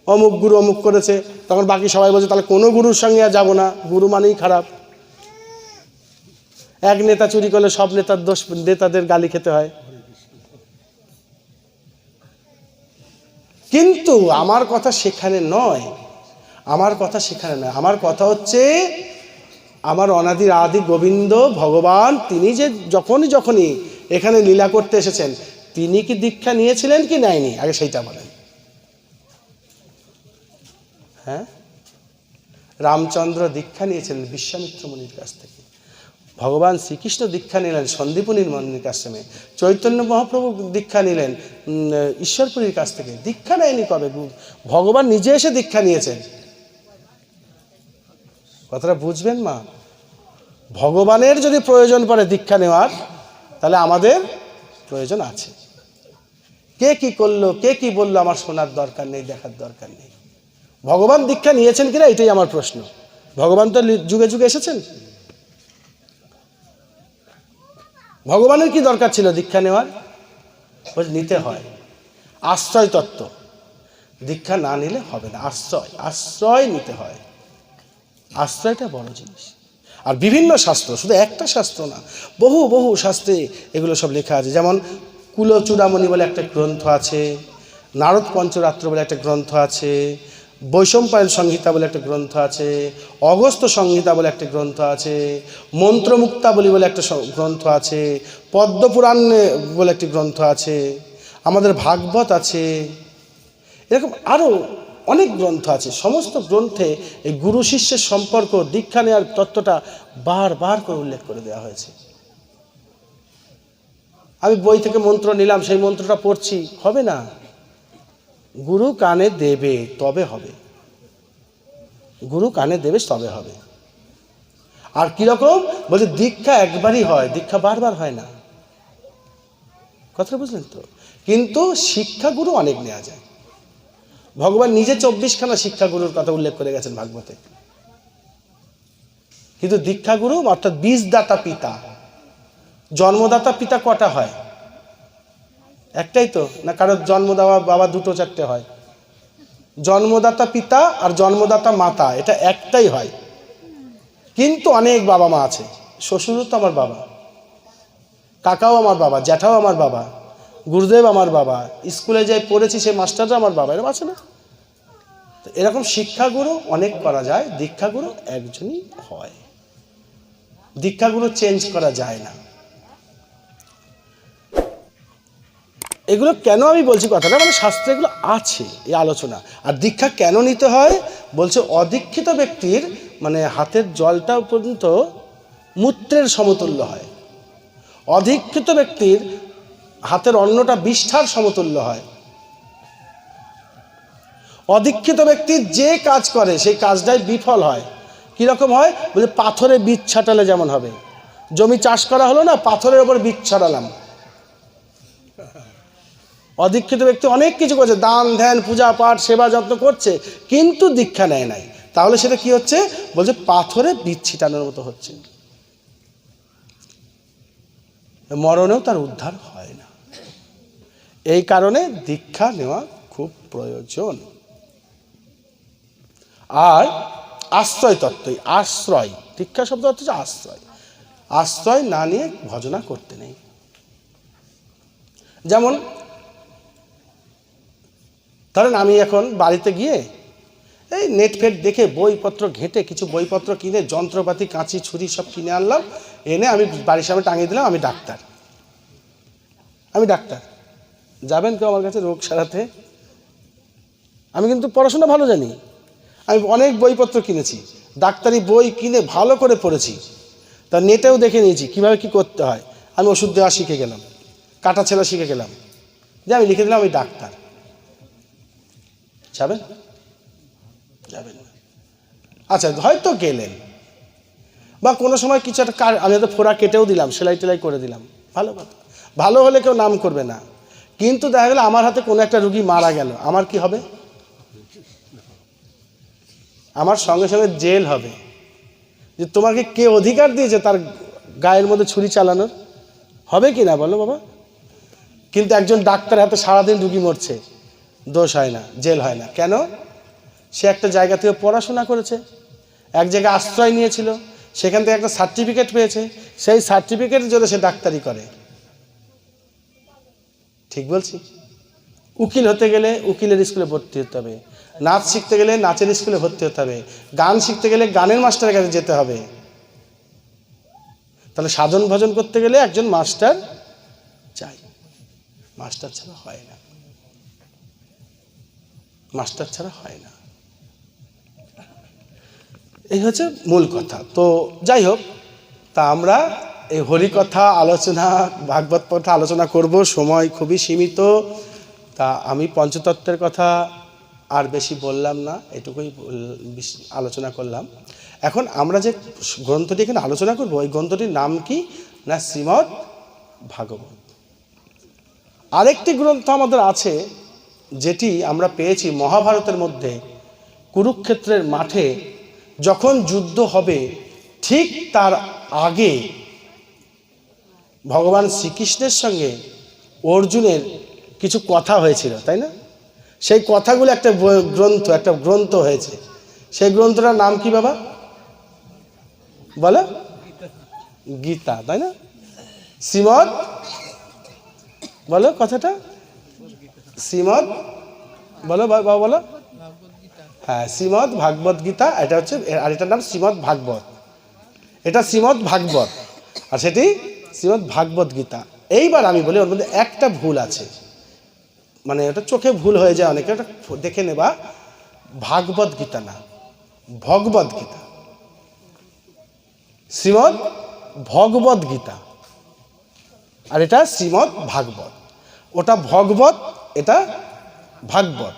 অমুক গুরু অমুক করেছে, তখন বাকি সবাই বলছে তাহলে কোনো গুরুর সঙ্গে আর যাবো না, গুরু মানেই খারাপ। এক নেতা চুরি করলে সব নেতার দোষ, নেতাদের গালি খেতে হয়। কিন্তু আমার কথা সেখানে নয়, আমার কথা সেখানে নয়। আমার কথা হচ্ছে আমার অনাদির আদি গোবিন্দ ভগবান, তিনি যে যখনই এখানে লীলা করতে এসেছেন, তিনি কি দীক্ষা নিয়েছিলেন কি নেয়নি? আগে সেইটা বলেন। হ্যাঁ, রামচন্দ্র দীক্ষা নিয়েছিলেন বিশ্বামিত্র মুনির কাছ থেকে। ভগবান শ্রীকৃষ্ণ দীক্ষা নিলেন সন্দীপনীর মন্দির আশ্রমে। চৈতন্য মহাপ্রভু দীক্ষা নিলেন ঈশ্বরপুরীর কাছ থেকে। দীক্ষা নেয়নি কবে? ভগবান নিজে এসে দীক্ষা নিয়েছেন। কথাটা বুঝবেন মা। ভগবানের যদি প্রয়োজন পড়ে দীক্ষা নেওয়ার, তাহলে আমাদের প্রয়োজন আছে। কে কি করলো, কে কি বললো, আমার শোনার দরকার নেই, দেখার দরকার নেই। ভগবান দীক্ষা নিয়েছেন কিনা এটাই আমার প্রশ্ন। ভগবান তো যুগে যুগে এসেছেন। ভগবানের কি দরকার ছিল দীক্ষা নেওয়ার? নিতে হয়, আশ্রয় তত্ত্ব। দীক্ষা না নিলে হবে না, আশ্রয় নিতে হয়। আশ্রয়টা বড় জিনিস। আর বিভিন্ন শাস্ত্র, শুধু একটা শাস্ত্র না, বহু বহু শাস্ত্রে এগুলো সব লেখা আছে। যেমন কুলচূড়ামণি বলে একটা গ্রন্থ আছে, নারদ পঞ্চরাত্র বলে একটা গ্রন্থ আছে, বৈশম্পায়ন সংহিতা বলে একটা গ্রন্থ আছে, অগস্ত্য সংহিতা বলে একটা গ্রন্থ আছে, মন্ত্রমুক্তাবলী বলে একটা গ্রন্থ আছে, পদ্মপুরাণ বলে একটি গ্রন্থ আছে, আমাদের ভাগবত আছে, এরকম আরও অনেক গ্রন্থ আছে। সমস্ত গ্রন্থে এই গুরু শিষ্যের সম্পর্ক, দীক্ষা নেওয়ার তত্ত্বটা বারবার করে উল্লেখ করে দেওয়া হয়েছে। আমি বই থেকে মন্ত্র নিলাম, সেই মন্ত্রটা পড়ছি, হবে না। গুরু কানে দেবে তবে হবে, গুরু কানে দেবে তবে হবে। আর কিরকম বলছে, দীক্ষা একবারই হয়, দীক্ষা বারবার হয় না। কথা বুঝলেন তো? কিন্তু শিক্ষাগুরু অনেক নেওয়া যায়। ভগবান নিজে 24খানা শিক্ষাগুরুর কথা উল্লেখ করে গেছেন ভাগবতে। কিন্তু দীক্ষাগুরু অর্থাৎ বীজদাতা পিতা, জন্মদাতা পিতা কটা হয়? একটাই তো না? কারোর জন্ম দেওয়া বাবা দুটো চারটে হয়? জন্মদাতা পিতা আর জন্মদাতা মাতা এটা একটাই হয়, কিন্তু অনেক বাবা মা আছে। শ্বশুরও তো আমার বাবা, কাকাও আমার বাবা, জ্যাঠাও আমার বাবা, গুরুদেব আমার বাবা, স্কুলে যাই পড়েছি সেই মাস্টাররা আমার বাবা, এরকম আছে না? এরকম শিক্ষাগুরু অনেক করা যায়, দীক্ষাগুরু একজনই হয়। দীক্ষাগুরু চেঞ্জ করা যায় না। এগুলো কেন আমি বলছি কথাটা, মানে শাস্ত্রে এগুলো আছে এই আলোচনা। আর দীক্ষা কেন নিতে হয় বলছে, অদীক্ষিত ব্যক্তির মানে হাতের জলটা পর্যন্ত মূত্রের সমতুল্য হয়, অদীক্ষিত ব্যক্তির হাতের অন্নটা বিষ্ঠার সমতুল্য হয়, অদীক্ষিত ব্যক্তি যে কাজ করে সেই কাজটাই বিফল হয়। কীরকম হয় বলছে, পাথরে বীজ ছাটালে যেমন হবে। জমি চাষ করা হলো না, পাথরের ওপর বীজ ছাড়ালাম। অদীক্ষিত ব্যক্তি অনেক কিছু করছে, দান ধ্যান পূজা পাঠ সেবা যত্ন করছে, কিন্তু দীক্ষা নেয় নাই, তাহলে সেটা কি হচ্ছে বলছে, পাথরে বীজ ছিটানোর মতো হচ্ছে, মরণেও তার উদ্ধার হয় না। এই কারণে দীক্ষা নেওয়া খুব প্রয়োজন। আর আশ্রয় তত্ত্বই, আশ্রয়, দীক্ষা শব্দ অর্থ হচ্ছে আশ্রয়। আশ্রয় না নিয়ে ভজনা করতে নেই। যেমন ধরেন আমি এখন বাড়িতে গিয়ে এই নেট ফেট দেখে বইপত্র ঘেঁটে কিছু বইপত্র কিনে যন্ত্রপাতি কাঁচি ছুরি সব কিনে আনলাম, এনে আমি বাড়ির সামনে টাঙিয়ে দিলাম, আমি ডাক্তার, আমি ডাক্তার। যাবেন কেউ আমার কাছে রোগ সারাতে? আমি কিন্তু পড়াশোনা ভালো জানি, আমি অনেক বইপত্র কিনেছি, ডাক্তারি বই কিনে ভালো করে পড়েছি, তা নেটেও দেখে নিয়েছি কীভাবে কী করতে হয়। আমি ওষুধ দেওয়া শিখে গেলাম, কাটা ছেলা শিখে গেলাম, যে আমি লিখে দিলাম আমি ডাক্তার। যাবেন? যাবেন না। আচ্ছা, হয়তো গেলেন, বা কোনো সময় কিছু একটা আমি হয়তো ফোড়া কেটেও দিলাম, সেলাই টেলাই করে দিলাম, ভালো কথা, ভালো হলে কেউ নাম করবে না। কিন্তু দেখা গেলো আমার হাতে কোনো একটা রুগী মারা গেল, আমার কি হবে? আমার সঙ্গে সঙ্গে জেল হবে। যে তোমাকে কে অধিকার দিয়েছে তার গায়ের মধ্যে ছুরি চালানোর? হবে কি না বলো বাবা? কিন্তু একজন ডাক্তার হাতে সারাদিন রুগী মরছে, দোষ হয় না, জেল হয় না। কেন? সে একটা জায়গা থেকে পড়াশোনা করেছে, এক জায়গায় আশ্রয় নিয়েছিল, সেখান থেকে একটা সার্টিফিকেট পেয়েছে, সেই সার্টিফিকেটের জন্য সে ডাক্তারি করে। ঠিক বলছি? উকিল হতে গেলে উকিলের স্কুলে ভর্তি হতে হবে, নাচ শিখতে গেলে নাচের স্কুলে ভর্তি হতে হবে, গান শিখতে গেলে গানের মাস্টারের কাছে যেতে হবে। তাহলে সাধন ভজন করতে গেলে একজন মাস্টার চাই, মাস্টার ছাড়া হয় না, মাস্টার ছাড়া হয় না। এই হচ্ছে মূল কথা। তো যাই হোক, তা আমরা এই হরিকথা আলোচনা, ভাগবত কথা আলোচনা করব, সময় খুবই সীমিত। তা আমি পঞ্চতত্ত্বের কথা আর বেশি বললাম না, এটুকুই আলোচনা করলাম। এখন আমরা যে গ্রন্থটি এখানে আলোচনা করব, এই গ্রন্থটির নাম কি না শ্রীমদ্ ভাগবত। আরেকটি গ্রন্থ আমাদের আছে যেটি আমরা পেয়েছি মহাভারতের মধ্যে, কুরুক্ষেত্রের মাঠে যখন যুদ্ধ হবে ঠিক তার আগে ভগবান শ্রীকৃষ্ণের সঙ্গে অর্জুনের কিছু কথা হয়েছিল, তাই না? সেই কথাগুলো একটা গ্রন্থ হয়েছে। সেই গ্রন্থটার নাম কি বাবা বলো? গীতা, তাই না? শ্রীমদ্, বলো কথাটা, শ্রীমদ্ বলো বাবা, বলো। হ্যাঁ, শ্রীমদ্ ভাগবত গীতা, এটা হচ্ছে, আর এটার নাম শ্রীমদ্ ভাগবত। এটা শ্রীমদ্ ভাগবত আর সেটি শ্রীমদ্ ভাগবত গীতা। এইবার আমি বলি, ওর মধ্যে একটা ভুল আছে, মানে ওটা চোখে ভুল হয়ে যায় অনেকে, ওটা দেখে নেবা। ভাগবত গীতা না, ভগবত গীতা। শ্রীমদ্ ভগবত গীতা আর এটা শ্রীমদ্ ভাগবত। ওটা ভগবত, এটা ভাগবত।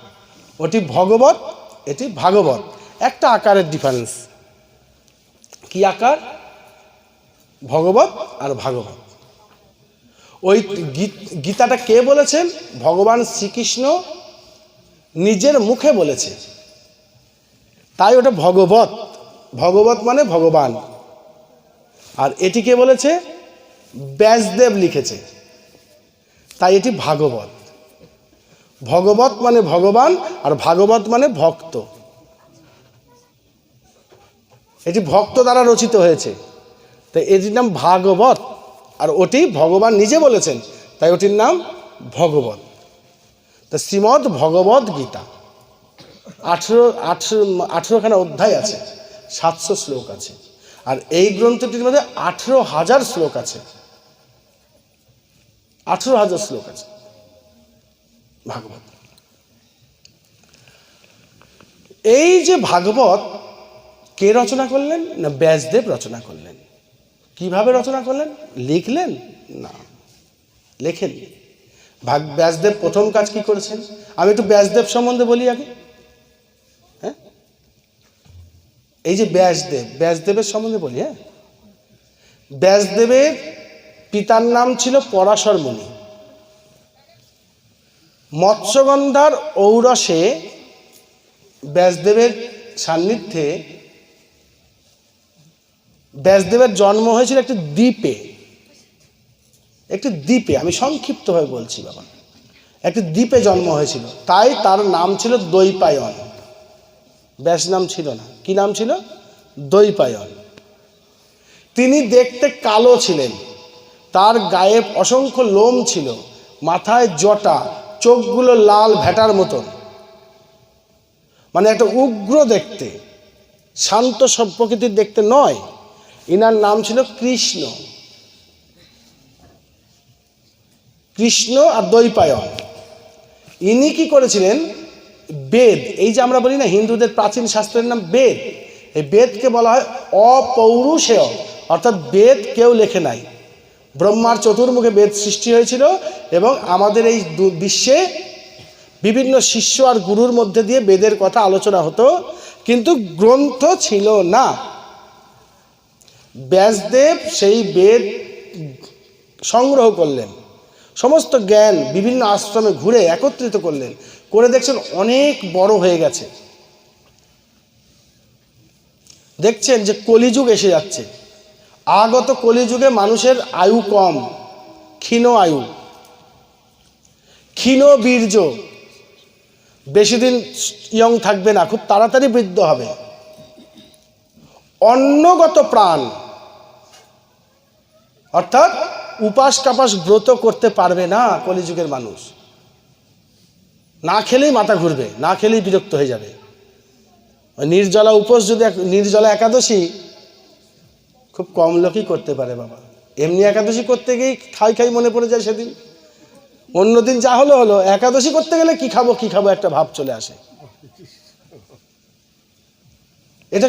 ওটি ভগবত, এটি ভাগবত। একটা আকারের ডিফারেন্স। কি আকার? ভগবত আর ভাগবত। ওই গীতাটা কে বলেছেন? ভগবান শ্রীকৃষ্ণ নিজের মুখে বলেছে, তাই ওটা ভগবত। ভগবত মানে ভগবান। আর এটি কে বলেছে? ব্যাসদেব লিখেছে, তাই এটি ভাগবত। ভগবত মানে ভগবান, আর ভাগবত মানে ভক্ত। এটি ভক্ত দ্বারা রচিত হয়েছে, তাই এটির নাম ভাগবত। আর ওটি ভগবান নিজে বলেছেন, তাই ওটির নাম ভগবত। তা শ্রীমদ্ ভগবত গীতা 18খানা অধ্যায় আছে, 700 শ্লোক আছে। আর এই গ্রন্থটির মধ্যে 18,000 শ্লোক আছে, 18,000 শ্লোক আছে ভাগবত। এই যে ভাগবত কে রচনা করলেন? না, ব্যাসদেব রচনা করলেন। কিভাবে রচনা করলেন? লিখলেন? না, লেখেন। ব্যাসদেব প্রথম কাজ কি করেছেন? আমি একটু ব্যাসদেব সম্বন্ধে বলি আগে। হ্যাঁ, এই যে ব্যাসদেবের সম্বন্ধে বলি। হ্যাঁ, ব্যাসদেবের পিতার নাম ছিল পরাশর মুনি। মৎস্যগন্ধার ঔরসে ব্যাসদেবের সান্নিধ্যে ব্যাসদেবের জন্ম হয়েছিল একটি দ্বীপে। আমি সংক্ষিপ্তভাবে বলছি বাবা, একটি দ্বীপে জন্ম হয়েছিল, তাই তার নাম ছিল দ্বৈপায়ন। ব্যাস নাম ছিল না, কি নাম ছিল? দ্বৈপায়ন। তিনি দেখতে কালো ছিলেন, তার গায়ে অসংখ্য লোম ছিল, মাথায় জটা, চোখগুলো লাল ভেটার মতন, মানে একটা উগ্র দেখতে, শান্ত সব প্রকৃতির দেখতে নয়। ইনার নাম ছিল কৃষ্ণ আর দ্বৈপায়ন। ইনি কি করেছিলেন? বেদ, এই যে আমরা বলি না হিন্দুদের প্রাচীন শাস্ত্রের নাম বেদ, এই বেদকে বলা হয় অপৌরুষেয়, অর্থাৎ বেদ কেউ লেখে নাই। ব্রহ্মার চতুর্মুখে বেদ সৃষ্টি হয়েছিল, এবং আমাদের এই বিশ্বে বিভিন্ন শিষ্য আর গুরুর মধ্যে দিয়ে বেদের কথা আলোচনা হতো, কিন্তু গ্রন্থ ছিল না। ব্যাসদেব সেই বেদ সংগ্রহ করলেন, সমস্ত জ্ঞান বিভিন্ন আশ্রমে ঘুরে একত্রিত করলেন, করে দেখছেন অনেক বড় হয়ে গেছে। দেখছেন যে কলিযুগ এসে যাচ্ছে, আগত কলিযুগে মানুষের আয়ু কম, ক্ষীণ আয়ু, ক্ষীণ বীর্য, বেশি দিন ইয়ং থাকবে না, খুব তাড়াতাড়ি বৃদ্ধ হবে। অন্নগত প্রাণ, অর্থাৎ উপাস কাপাস ব্রত করতে পারবে না কলিযুগের মানুষ। না খেলেই মাথা ঘুরবে, না খেলেই বিরক্ত হয়ে যাবে। নির্জলা উপোস, যদি নির্জলা একাদশী খুব কম লোকই করতে পারে বাবা। এমনি একাদশী করতে গিয়ে খাই মনে পড়ে যায় সেদিন, অন্যদিন যা হলো, একাদশী করতে গেলে কি খাবো একটা ভাব চলে আসে। এটা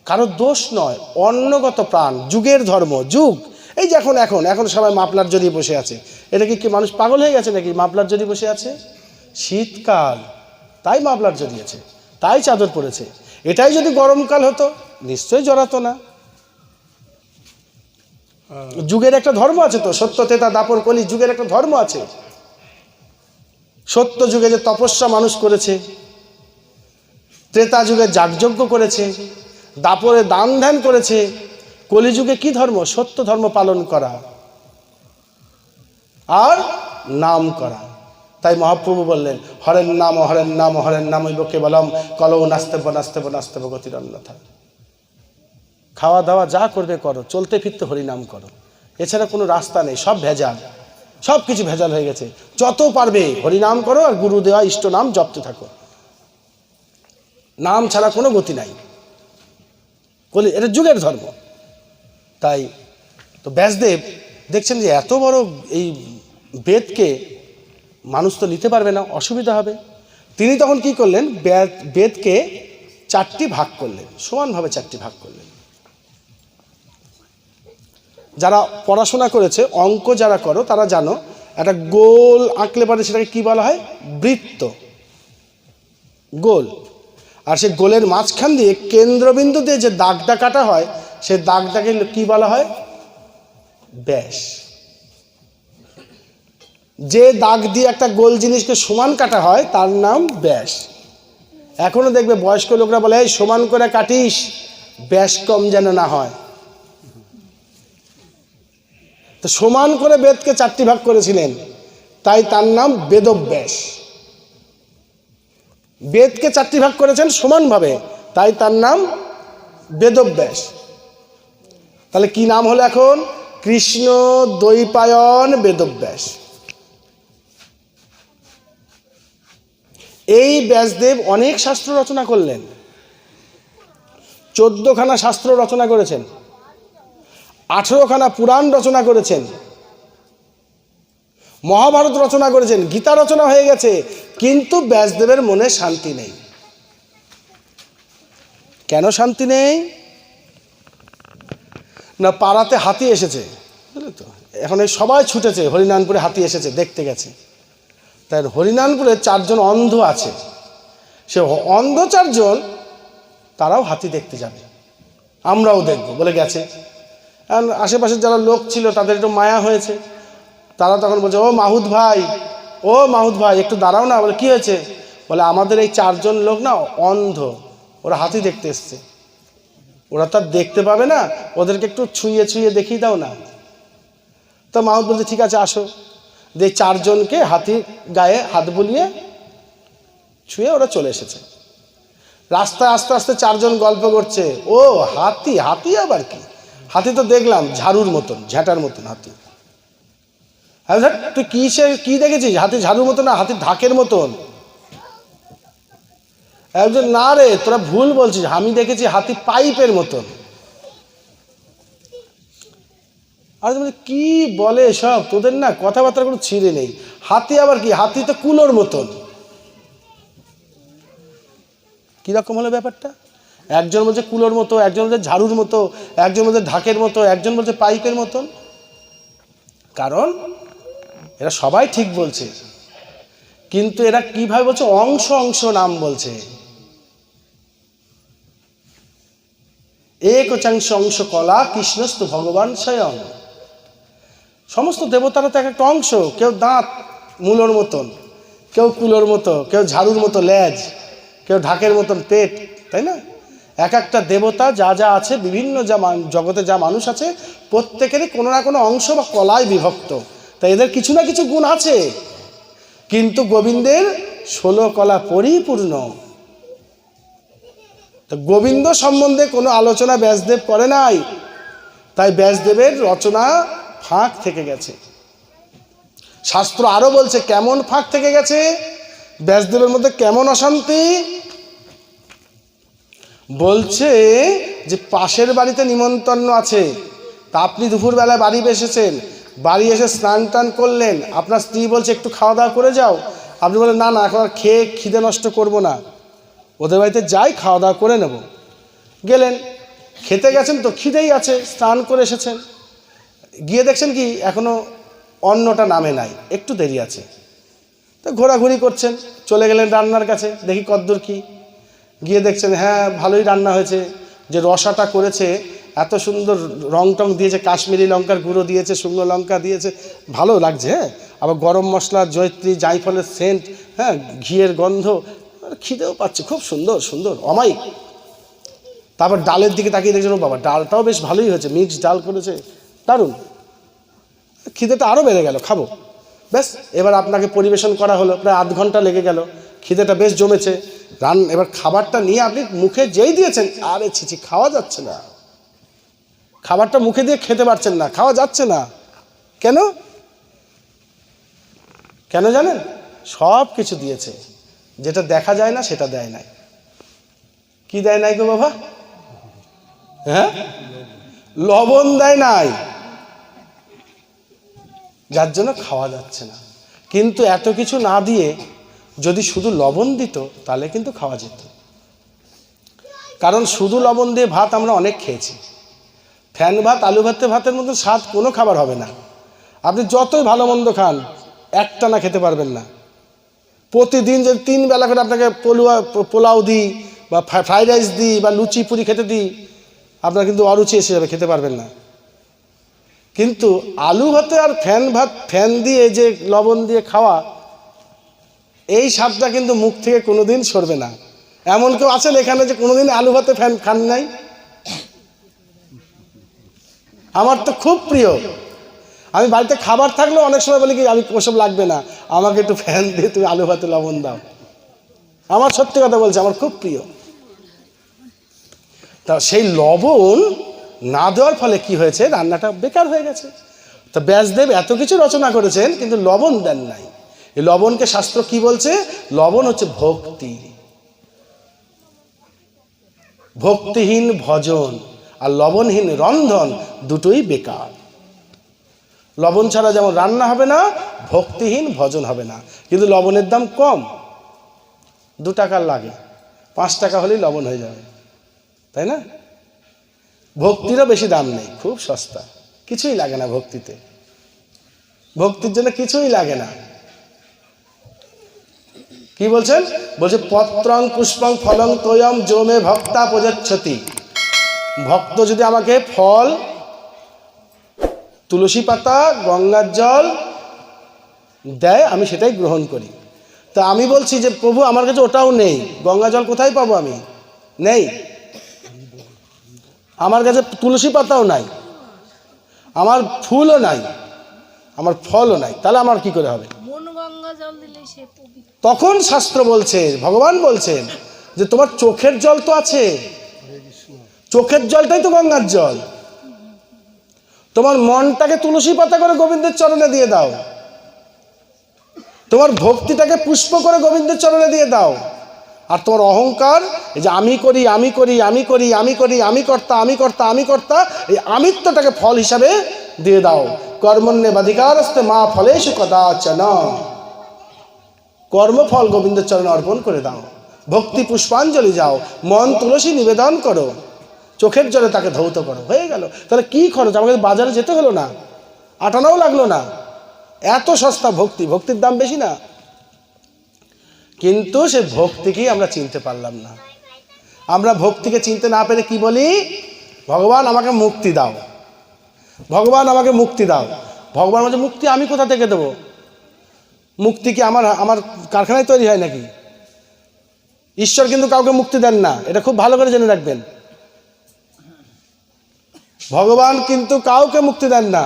কারোর দোষ নয়, অন্নগত প্রাণ, যুগের ধর্ম, যুগ। এই যে এখন সবাই মাফলার জড়িয়ে বসে আছে, এটা কি মানুষ পাগল হয়ে গেছে নাকি? মাফলার জড়িয়ে বসে আছে, শীতকাল তাই মাফলার জড়িয়েছে, তাই চাদর পড়েছে। এটাই যদি গরমকাল হতো নিশ্চয়ই জড়াতো না। যুগের একটা ধর্ম আছে তো, সত্য তেতা দাপর কলি, যুগের একটা ধর্ম আছে। সত্য যুগে যে তপস্যা মানুষ করেছে, ত্রেতা যুগে যাগযজ্ঞ করেছে, দাপরে দান ধ্যান করেছে, কলিযুগে কি ধর্ম? সত্য ধর্ম পালন করা আর নাম করা। তাই মহাপ্রভু বললেন, হরেন নাম হইব কেবলম, কলৌ নাস্তেব গতির অন্যথা। খাওয়া দাওয়া যা করবে করো, চলতে ফিরতে হরিনাম করো, এছাড়া কোনো রাস্তা নেই। সব ভেজাল, সব কিছু ভেজাল হয়ে গেছে। যত পারবে হরিনাম করো, আর গুরু দেওয়া ইষ্ট নাম জপতে থাকো, নাম ছাড়া কোনো গতি নাই। এটা যুগের ধর্ম। তাই তো ব্যাসদেব দেখছেন যে এত বড় এই বেদকে মানুষ তো নিতে পারবে না, অসুবিধা হবে। তিনি তখন কি করলেন? বেদকে 4টি ভাগ করলেন, সমানভাবে 4টি ভাগ করলেন। যারা পড়াশোনা করেছে, অঙ্ক যারা করো তারা জানো, একটা গোল আঁকলে পারে সেটাকে কি বলা হয়? বৃত্ত, গোল। আর সেই গোলের মাঝখান দিয়ে কেন্দ্রবিন্দু দিয়ে যে দাগটা কাটা হয়, সেই দাগটাকে কি বলা হয়? ব্যাস। যে দাগ দিয়ে একটা গোল জিনিসকে সমান কাটা হয় তার নাম ব্যাস। এখনো দেখবে বয়স্ক লোকরা বলে, এই সমান করে কাটিস, ব্যাস কম যেন না হয়। তো সমান করে বেদকে 4টি ভাগ করেছিলেন, তাই তার নাম বেদব্যাস। বেদকে 4টি ভাগ করেছেন সমানভাবে, তাই তার নাম বেদব্যাস। তাহলে কি নাম হলো এখন? কৃষ্ণ দ্বৈপায়ন বেদব্যাস। এই ব্যাসদেব অনেক শাস্ত্র রচনা করলেন, 14খানা শাস্ত্র রচনা করেছেন, 18খানা পুরাণ রচনা করেছেন, মহাভারত রচনা করেছেন, গীতা রচনা হয়ে গেছে, কিন্তু ব্যাসদেবের মনে শান্তি নেই। কেন শান্তি নেই? না, পাড়াতে হাতি এসেছে, বুঝলে তো, এখন এই সবাই ছুটেছে, হরিনারায়ণপুরে হাতি এসেছে, দেখতে গেছে। তাই হরিনারায়ণপুরে 4 জন অন্ধ আছে, সে অন্ধ 4 জন, তারাও হাতি দেখতে যাবে, আমরাও দেখব বলে গেছে। এখন আশেপাশের যারা লোক ছিল তাদের একটু মায়া হয়েছে, তারা তখন বলছে, ও মাহুত ভাই, ও মাহুত ভাই, একটু দাঁড়াও না। বলে কি হয়েছে? বলে আমাদের এই 4 জন লোক না অন্ধ, ওরা হাতি দেখতে এসছে, ওরা তো দেখতে পাবে না, ওদেরকে একটু ছুঁয়ে ছুঁয়ে দেখিয়ে দাও না। তো মাহুত বলছে ঠিক আছে আসো। যে 4 জনকে হাতির গায়ে হাত বুলিয়ে ছুঁয়ে ওরা চলে এসেছে। রাস্তায় আস্তে আস্তে 4 জন গল্প করছে, ও হাতি, হাতি আবার কি? হাতি তো দেখলাম ঝাড়ুর মতন, ঝ্যাঁটার মতন হাতি। তুই কি দেখেছিস? হাতি ঝাড়ুর মতন না, হাতির ঢাকের মতন। একজন, না রে তোরা ভুল বলছিস, আমি দেখেছি হাতি পাইপের মতন। আর কি বলে সব, তোদের না কথাবার্তার কোনো ছিঁড়ে নেই। হাতি আবার কি? হাতি তো কুলোর মতন। কিরকম হলো ব্যাপারটা? একজন বলছে কুলোর মতো, একজন বলছে ঝাড়ুর মতো, একজন বলছে ঢাকের মতো, একজন বলছে পাইপের মতন। কারণ এরা সবাই ঠিক বলছে, কিন্তু এরা কিভাবে বলছে? অংশ অংশ নাম বলছে। একচাংশ অংশ কলা কৃষ্ণস্তু ভগবান স্বয়ং। সমস্ত দেবতারা তো এক একটা অংশ। কেউ দাঁত মূলর মতন, কেউ কুলোর মতো, কেউ ঝাড়ুর মতো লেজ, কেউ ঢাকের মতন পেট, তাই না? এক একটা দেবতা যা যা আছে, বিভিন্ন যা জগতে যা মানুষ আছে, প্রত্যেকেরই কোনো না কোনো অংশ বা কলায় বিভক্ত। তাই এদের কিছু না কিছু গুণ আছে, কিন্তু গোবিন্দের 16 কলা পরিপূর্ণ। তো গোবিন্দ সম্বন্ধে কোনো আলোচনা ব্যাসদেব করে নাই, তাই ব্যাসদেবের রচনা ফাঁক থেকে গেছে। শাস্ত্র আরো বলছে কেমন ফাঁক থেকে গেছে, ব্যাসদেবের মধ্যে কেমন অশান্তি। বলছে যে পাশের বাড়িতে নিমন্ত্রণ আছে, তা আপনি দুপুরবেলায় বাড়ি এসেছেন, বাড়ি এসে স্নান টান করলেন, আপনার স্ত্রী বলছে একটু খাওয়া দাওয়া করে যাও। আপনি বলেন না না, এখন আর খেয়ে খিদে নষ্ট করব না, ওদের বাড়িতে যাই খাওয়া দাওয়া করে নেব। গেলেন, খেতে গেছেন তো খিদেই আছে, স্নান করে এসেছেন, গিয়ে দেখছেন কি এখনো অন্নটা নামে নাই, একটু দেরি আছে। তো ঘোরাঘুরি করছেন, চলে গেলেন রান্নার কাছে, দেখি কদ্দূর কি। গিয়ে দেখছেন হ্যাঁ ভালোই রান্না হয়েছে, যে রসাটা করেছে এত সুন্দর, রং টং দিয়েছে, কাশ্মীরি লঙ্কার গুঁড়ো দিয়েছে, শুকনো লঙ্কা দিয়েছে, ভালো লাগছে। হ্যাঁ, আবার গরম মশলা, জয়ত্রী, জায়ফলের সেন্ট, হ্যাঁ ঘিয়ের গন্ধ, খিদেও পাচ্ছে, খুব সুন্দর সুন্দর অমায়িক। তারপর ডালের দিকে তাকিয়ে দেখছেন, ও বাবা ডালটাও বেশ ভালোই হয়েছে, মিক্সড ডাল করেছে, দারুণ। খিদেটা আরও বেড়ে গেল, খাবো। ব্যাস, এবার আপনাকে পরিবেশন করা হলো, প্রায় 8 ঘন্টা লেগে গেল, খিদেটা বেশ জমেছে। এবার খাবারটা নিয়ে আপনি মুখে যেই দিয়েছেন, আরে ছিছি, খাওয়া যাচ্ছে না। খাবারটা মুখে দিয়ে খেতে পারছেন না, খাওয়া যাচ্ছে না। কেন? কেন জানেন? সব কিছু দিয়েছে, যেটা দেখা যায় না সেটা দেয় নাই। কি দেয় নাই গো বাবা? হ্যাঁ, লবণ দেয় নাই, যার জন্য খাওয়া যাচ্ছে না। কিন্তু এত কিছু না দিয়ে যদি শুধু লবণ দিত, তাহলে কিন্তু খাওয়া যেত। কারণ শুধু লবণ দিয়ে ভাত আমরা অনেক খেয়েছি। ফ্যান ভাত, আলু ভাতের মতো স্বাদ কোনো খাবার হবে না। আপনি যতই ভালো মন্দ খান, একটানা খেতে পারবেন না। প্রতিদিন যদি 3 বেলা করে আপনাকে পোলাও দিই বা ফ্রাইড রাইস দিই বা লুচি পুরি খেতে দিই, আপনার কিন্তু অরুচি এসে যাবে, খেতে পারবেন না। কিন্তু আলু ভাতে আর ফ্যান দিয়ে যে লবণ দিয়ে খাওয়া, এই স্বাদটা কিন্তু মুখ থেকে কোনোদিন সরবে না। এমন কেউ আছেন এখানে যে কোনোদিন আলু ভাতে ফ্যান খান নাই? আমার তো খুব প্রিয়। আমি বাড়িতে খাবার থাকলেও অনেক সময় বলি কি, আমি ওসব লাগবে না, আমাকে একটু ফ্যান দিয়ে তুমি আলু ভাতে লবণ দাও। আমার সত্যি কথা বলছে, আমার খুব প্রিয়। তা সেই লবণ না দেওয়ার ফলে কি হয়েছে, রান্নাটা বেকার হয়ে গেছে। তা ব্যাসদেব এত কিছু রচনা করেছেন কিন্তু লবণ দেন নাই। এই লবণকে শাস্ত্র কি বলছে? লবণ হচ্ছে ভক্তি। ভক্তিহীন ভজন আর লবণহীন রন্ধন দুটোই বেকার। লবণ ছাড়া যেমন রান্না হবে না, ভক্তিহীন ভজন হবে না। কিন্তু লবণের দাম কম, 2 টাকার লাগে, 5 টাকা হলেই লবণ হয়ে যাবে, তাই না? ভক্তিরও বেশি দাম নেই, খুব সস্তা, কিছুই লাগে না ভক্তিতে। ভক্তির জন্য কিছুই লাগে না। কি বলছেন? বলছে পত্রং পুষ্পং ফলং তোয়ম জমে ভক্তা প্রযচ্ছতি। ভক্ত যদি আমাকে ফল, তুলসী পাতা, গঙ্গার জল দেয়, আমি সেটাই গ্রহণ করি। তা আমি বলছি যে প্রভু আমার কাছে ওটাও নেই, গঙ্গা জল কোথায় পাবো? আমি নেই, আমার কাছে তুলসী পাতাও নাই, আমার ফুলও নাই, আমার ফলও নাই, তাহলে আমার কি করে হবে? তখন শাস্ত্র বলছে, ভগবান বলছেন যে তোমার চোখের জল তো আছে, চোখের জলটাই তো গঙ্গার জল। তোমার মনটাকে তুলসী পাতা করে গোবিন্দের চরণে দিয়ে দাও, তোমার ভক্তিটাকে পুষ্প করে গোবিন্দের চরণে দিয়ে দাও। আর তোমার অহংকার, এই যে আমি করি আমি করি আমি করি আমি করি, আমি কর্তা আমি কর্তা আমি কর্তা, এই আমিত্বটাকে ফল হিসাবে দিয়ে দাও। কর্মণ্যেবাধিকারস্তে মা ফলেষু কদাচন। কর্মফল গোবিন্দের চরণে অর্পণ করে দাও, ভক্তি পুষ্পাঞ্জলি যাও, মন তুলসী নিবেদন করো, চোখের জলে তাকে ধৌত করো, হয়ে গেল। তাহলে কি খরচ? আমাকে বাজারে যেতে হলো না, আটানাও লাগলো না, এত সস্তা ভক্তি। ভক্তির দাম বেশি না, কিন্তু সে ভক্তিকেই আমরা চিনতে পারলাম না। আমরা ভক্তিকে চিনতে না পেরে কি বলি? ভগবান আমাকে মুক্তি দাও, ভগবান আমাকে মুক্তি দাও। ভগবান বলছে মুক্তি আমি কোথা থেকে দেবো? মুক্তি কি আমার কারখানায় তৈরি হয় নাকি? ঈশ্বর কিন্তু কাউকে মুক্তি দেন না, এটা খুব ভালো করে জেনে রাখবেন। ভগবান কিন্তু কাউকে মুক্তি দেন না।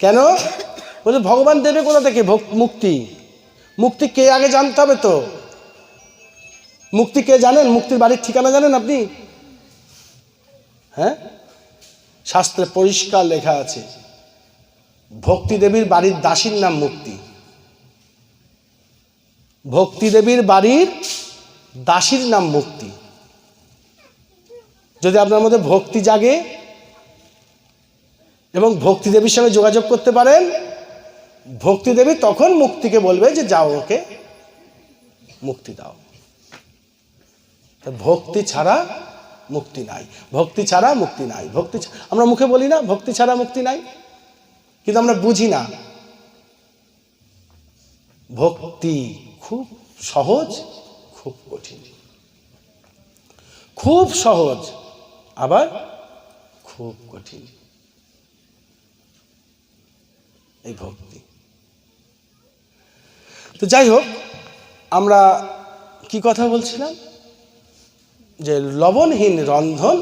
কেন? বলছে ভগবান দেবে কোথা থেকে মুক্তি? মুক্তি কে আগে জানতে হবে তো। মুক্তি কে জানেন? মুক্তির বাড়ির ঠিকানা জানেন আপনি? হ্যাঁ, শাস্ত্রে পরিষ্কার লেখা আছে, ভক্তি দেবীর বাড়ির দাসীর নাম মুক্তি। ভক্তি দেবীর বাড়ির দাসীর নাম মুক্তি। যদি আপনার মধ্যে ভক্তি জাগে এবং ভক্তি দেবীর সঙ্গে যোগাযোগ করতে পারেন, ভক্তি দেবী তখন মুক্তিকে বলবে যে যাও ওকে মুক্তি দাও। ভক্তি ছাড়া মুক্তি নাই, ভক্তি ছাড়া মুক্তি নাই। ভক্তি আমরা মুখে বলি না ভক্তি ছাড়া মুক্তি নাই, কিন্তু আমরা বুঝি না। ভক্তি খুব সহজ, খুব কঠিন। খুব সহজ আবার খুব কঠিন এই ভক্তি। তো যাই হোক, আমরা কি কথা বলছিলাম? যে লবণহীন রন্ধন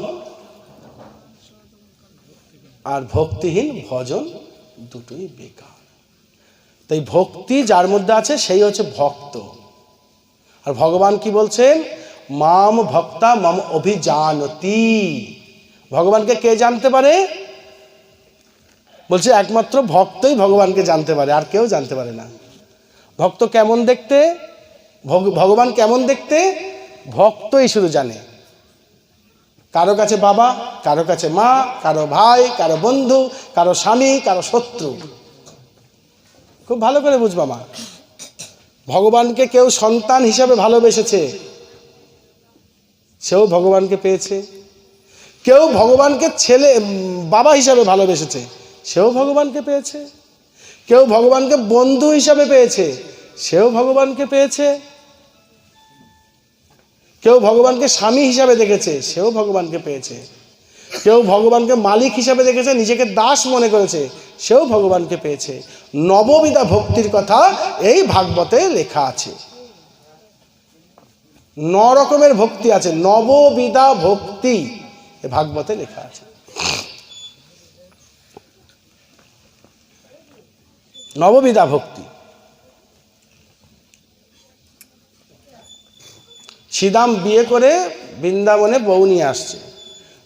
আর ভক্তিহীন ভজন দুটোই বেকার। তাই ভক্তি যার মধ্যে আছে সেই হচ্ছে ভক্ত। আর ভগবান কি বলছেন? মাম ভক্তা মাম অভিজানতি। ভগবানকে কে জানতে পারে? বলছে একমাত্র ভক্তই ভগবানকে জানতে পারে, আর কেউ জানতে পারে না। ভক্ত কেমন দেখতে, ভগবান কেমন দেখতে, ভক্তই শুধু জানে। কারো কাছে বাবা, কারো কাছে মা, কারো ভাই, কারো বন্ধু, কারো স্বামী, কারো শত্রু। খুব ভালো করে বুঝবা মা, ভগবানকে কেউ সন্তান হিসাবে ভালোবেসেছে, সেও ভগবানকে পেয়েছে। কেউ ভগবানকে ছেলে বাবা হিসাবে ভালোবেসেছে, সেও ভগবানকে পেয়েছে। কেউ ভগবানকে বন্ধু হিসাবে পেয়েছে, সেও ভগবানকে পেয়েছে। কেউ ভগবানকে স্বামী হিসাবে দেখেছে, সেও ভগবানকে পেয়েছে। কেউ ভগবানকে মালিক হিসাবে দেখেছে, নিজেকে দাস মনে করেছে, সেও ভগবানকে পেয়েছে। নববিধা ভক্তির কথা এই ভাগবতে লেখা আছে। 9 রকমের ভক্তি আছে, নববিধা ভক্তি এই ভাগবতে লেখা আছে। নববিধা ভক্তি শ্রীদাম বিয়ে করে বৃন্দাবনে বউ নিয়ে আসছে।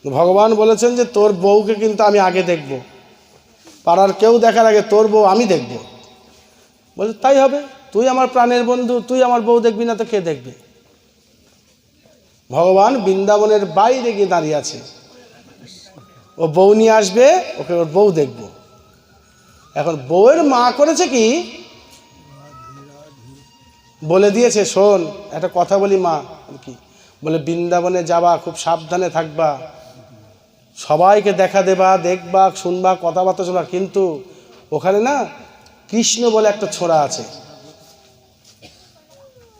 ভগবান বলেছেন যে তোর বউকে কিন্তু আমি আগে দেখব, পাড়ার কেউ দেখার আগে তোর বউ আমি দেখব। বলে তাই হবে, তুই আমার প্রাণের বন্ধু, তুই আমার বউ দেখবি না তো কে দেখবে? ভগবান বৃন্দাবনের বাইরে গিয়ে দাঁড়িয়ে আছে, ও বউ নিয়ে আসবে, ওকে ওর বউ দেখব। এখন বউয়ের মা করেছে কি, বলে দিয়েছে শোন একটা কথা বলি মা, কি বলে বৃন্দাবনে যাবা, খুব সাবধানে থাকবা, সবাইকে দেখা দেবা, দেখবা, শুনবা, কথাবার্তা শোনা, কিন্তু ওখানে না কৃষ্ণ বলে একটা ছোড়া আছে,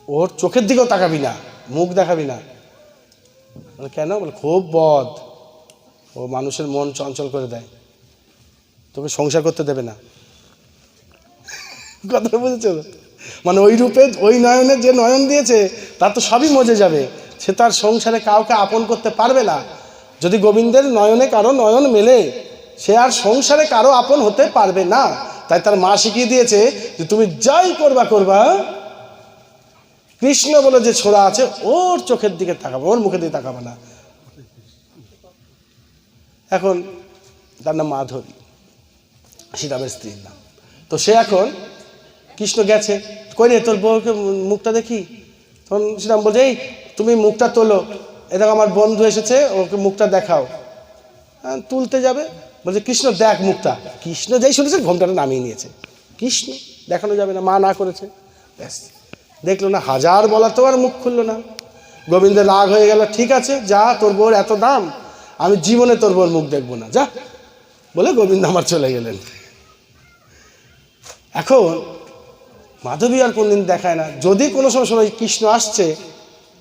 ওর চোখের দিকেও তাকাবি না, মুখ দেখাবি না। বলে কেন? বলে খুব বদ, ও মানুষের মন চঞ্চল করে দেয়, তোকে সংসার করতে দেবে না। কথা বুঝেছো? মানে ওই রূপে ওই নয়নের যে নয়ন দিয়েছে তার তো সবই মজে যাবে, সে তার সংসারে কাউকে আপন করতে পারবে না। যদি গোবিন্দের নয়নে কারো নয়ন মেলে, সে আর সংসারে কারো আপন হতে পারবে না। তাই তার মা শিখিয়ে দিয়েছে যে তুমি যাই করবা করবা, কৃষ্ণ বলে যে ছোড়া আছে ওর চোখের দিকে তাকাবো, ওর মুখের দিকে তাকাবো না। এখন তার নাম মাধবী, শ্রীরামের স্ত্রীর নাম। তো সে এখন কৃষ্ণ গেছে, কই রে তোর বউকে মুখটা দেখি। তখন শ্রীরাম বলছে এই তুমি মুখটা তোলো, এরকম আমার বন্ধু এসেছে, ওকে মুখটা দেখাও। তুলতে যাবে, বলছে কৃষ্ণ দেখ মুখটা। কৃষ্ণ যেই শুনেছে ঘোমটাটা নামিয়ে নিয়েছে। কৃষ্ণ দেখানো যাবে না, মা না করেছে, ব্যাস দেখলো না, হাজার বলাতেও আর মুখ খুললো না। গোবিন্দের রাগ হয়ে গেল, ঠিক আছে যা, তোর বউর এত দাম, আমি জীবনে তোর বউর মুখ দেখবো না, যা বলে গোবিন্দ আমার চলে গেলেন। এখন মাধবী আর কোনদিন দেখায় না, যদি কোনো সময় শোনো কৃষ্ণ আসছে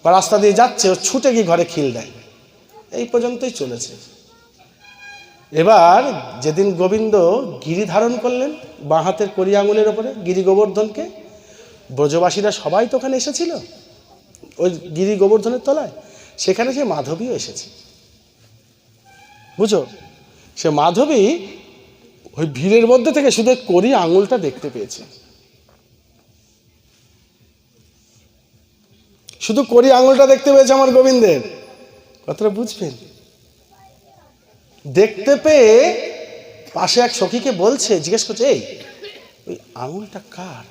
বা রাস্তা দিয়ে যাচ্ছে, ও ছুটে গিয়ে ঘরে খিল দেয়। এই পর্যন্তই চলেছে। এবার যেদিন গোবিন্দ গিরি ধারণ করলেন বাঁ হাতের কড়ি আঙুলের ওপরে, গিরি গোবর্ধনকে, ব্রজবাসীরা সবাই তো ওখানে এসেছিল ওই গিরি গোবর্ধনের তলায়, সেখানে সে মাধবীও এসেছে। বুঝো, সে মাধবী ওই ভিড়ের মধ্যে থেকে শুধু কড়ি আঙুলটা দেখতে পেয়েছে, শুধু কড়ি আঙুলটা দেখতে পেয়েছে আমার গোবিন্দের। কথাটা বুঝবেন? দেখতে পেয়ে পাশে এক সখীকে বলছে, জিজ্ঞেস করছে এই ওই আঙুলটা কার?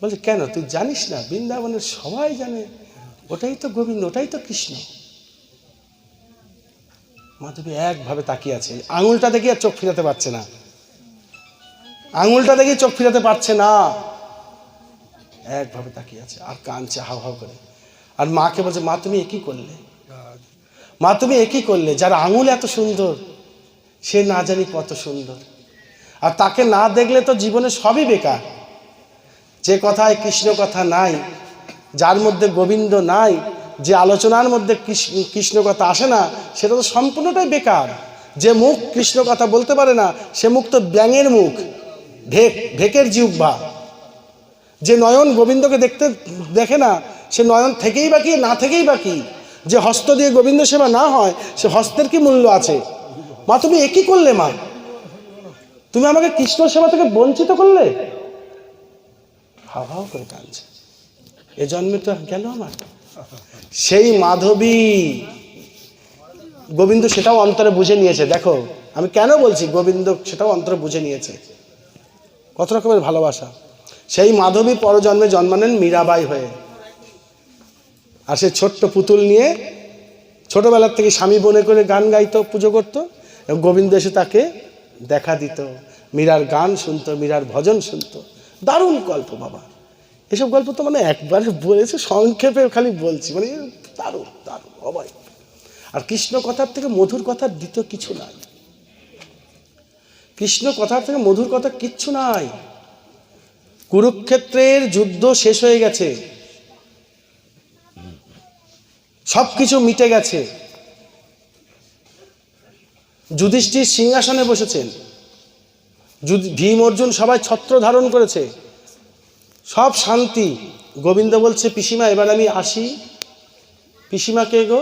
বলছে কেন তুই জানিস না? বৃন্দাবনের সবাই জানে, ওটাই তো গোবিন্দ, ওটাই তো কৃষ্ণ। মাধবী একভাবে তাকিয়ে আছে, আঙুলটা দেখে আর চোখ ফিরাতে পারছে না, আঙুলটা দেখে চোখ ফিরাতে পারছে না, একভাবে তাকিয়ে আছে আর কাঁদছে হাউ হাউ করে। আর মাকে বলছে মা তুমি একই করলে, মা তুমি একই করলে, যার আঙুল এত সুন্দর সে না জানি কত সুন্দর, আর তাকে না দেখলে তো জীবনে সবই বেকার। যে কথায় কৃষ্ণ কথা নাই, যার মধ্যে গোবিন্দ নাই, যে আলোচনার মধ্যে কৃষ্ণ কথা আসে না, সেটা তো সম্পূর্ণটাই বেকার। যে মুখ কৃষ্ণ কথা বলতে পারে না, সে মুখ তো ব্যাঙের মুখ, ভেকের জিহ্বা। যে নয়ন গোবিন্দকে দেখে না, সে নয়ন থেকেই বাকি, না থেকেই বাকি। যে হস্ত দিয়ে গোবিন্দ সেবা না হয়, সে হস্তের কি মূল্য আছে? মা তুমি একই করলে, মা তুমি আমাকে কৃষ্ণ সেবা থেকে বঞ্চিত করলে। হাও হাও করে কাঁদছে, এ জন্মে তো গেল আমার। সেই মাধবী গোবিন্দ সেটাও অন্তরে বুঝে নিয়েছে। দেখো আমি কেন বলছি, গোবিন্দ সেটাও অন্তরে বুঝে নিয়েছে, কত রকমের ভালোবাসা। সেই মাধবী পরজন্মে জন্মালেন মীরাবাই হয়ে। আর সে ছোট্ট পুতুল নিয়ে ছোটবেলার থেকে স্বামী বনে করে গান গাইতো, পুজো করতো, এবং গোবিন্দ এসে তাকে দেখা দিত, মীরার গান শুনতো, মীরার ভজন শুনতো। দারুণ গল্প বাবা, এসব গল্প তো মানে একবারে বলেছে, সংক্ষেপে খালি বলছি, মানে দারুণ দারুণ অবাক। আর কৃষ্ণ কথার থেকে মধুর কথার দ্বিতীয় কিছু নাই, কৃষ্ণ কথার থেকে মধুর কথা কিচ্ছু নাই। কুরুক্ষেত্রের যুদ্ধ শেষ হয়ে গেছে, সবকিছু মিটে গেছে, যুধিষ্ঠির সিংহাসনে বসেছেন, ভীম অর্জুন সবাই ছত্র ধারণ করেছে, সব শান্তি। গোবিন্দ বলছে পিসিমা এবার আমি আসি। পিসিমা কে গো?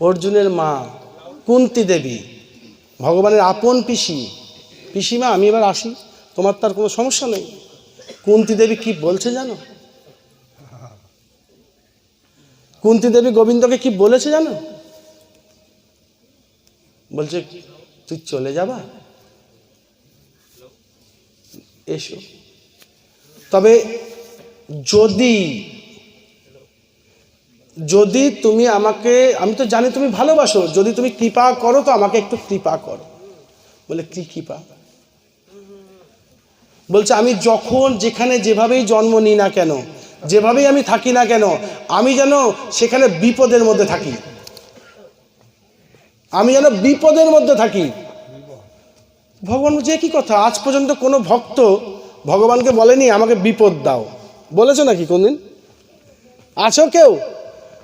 অর্জুনের মা কুন্তি দেবী, ভগবানের আপন পিসি। পিসিমা আমি এবার আসি, তোমার তার কোনো সমস্যা নেই। কুন্তি দেবী কি বলছে জানো? কুন্তী দেবী গোবিন্দকে কি বলেছে জানো? বলছে তুই চলে যাবা, এসো, তবে যদি যদি তুমি আমাকে, আমি তো জানি তুমি ভালোবাসো, যদি তুমি কৃপা করো তো আমাকে একটু কৃপা করো। বলে কি কৃপা? বলছে আমি যখন যেখানে যেভাবেই জন্ম নিই না কেন, যেভাবেই আমি থাকি না কেন, আমি যেন সেখানে বিপদের মধ্যে থাকি, আমি যেন বিপদের মধ্যে থাকি। ভগবান বলছে কি কথা, আজ পর্যন্ত কোনো ভক্ত ভগবানকে বলেনি আমাকে বিপদ দাও, বলেছো নাকি কোনদিন? আছো কেউ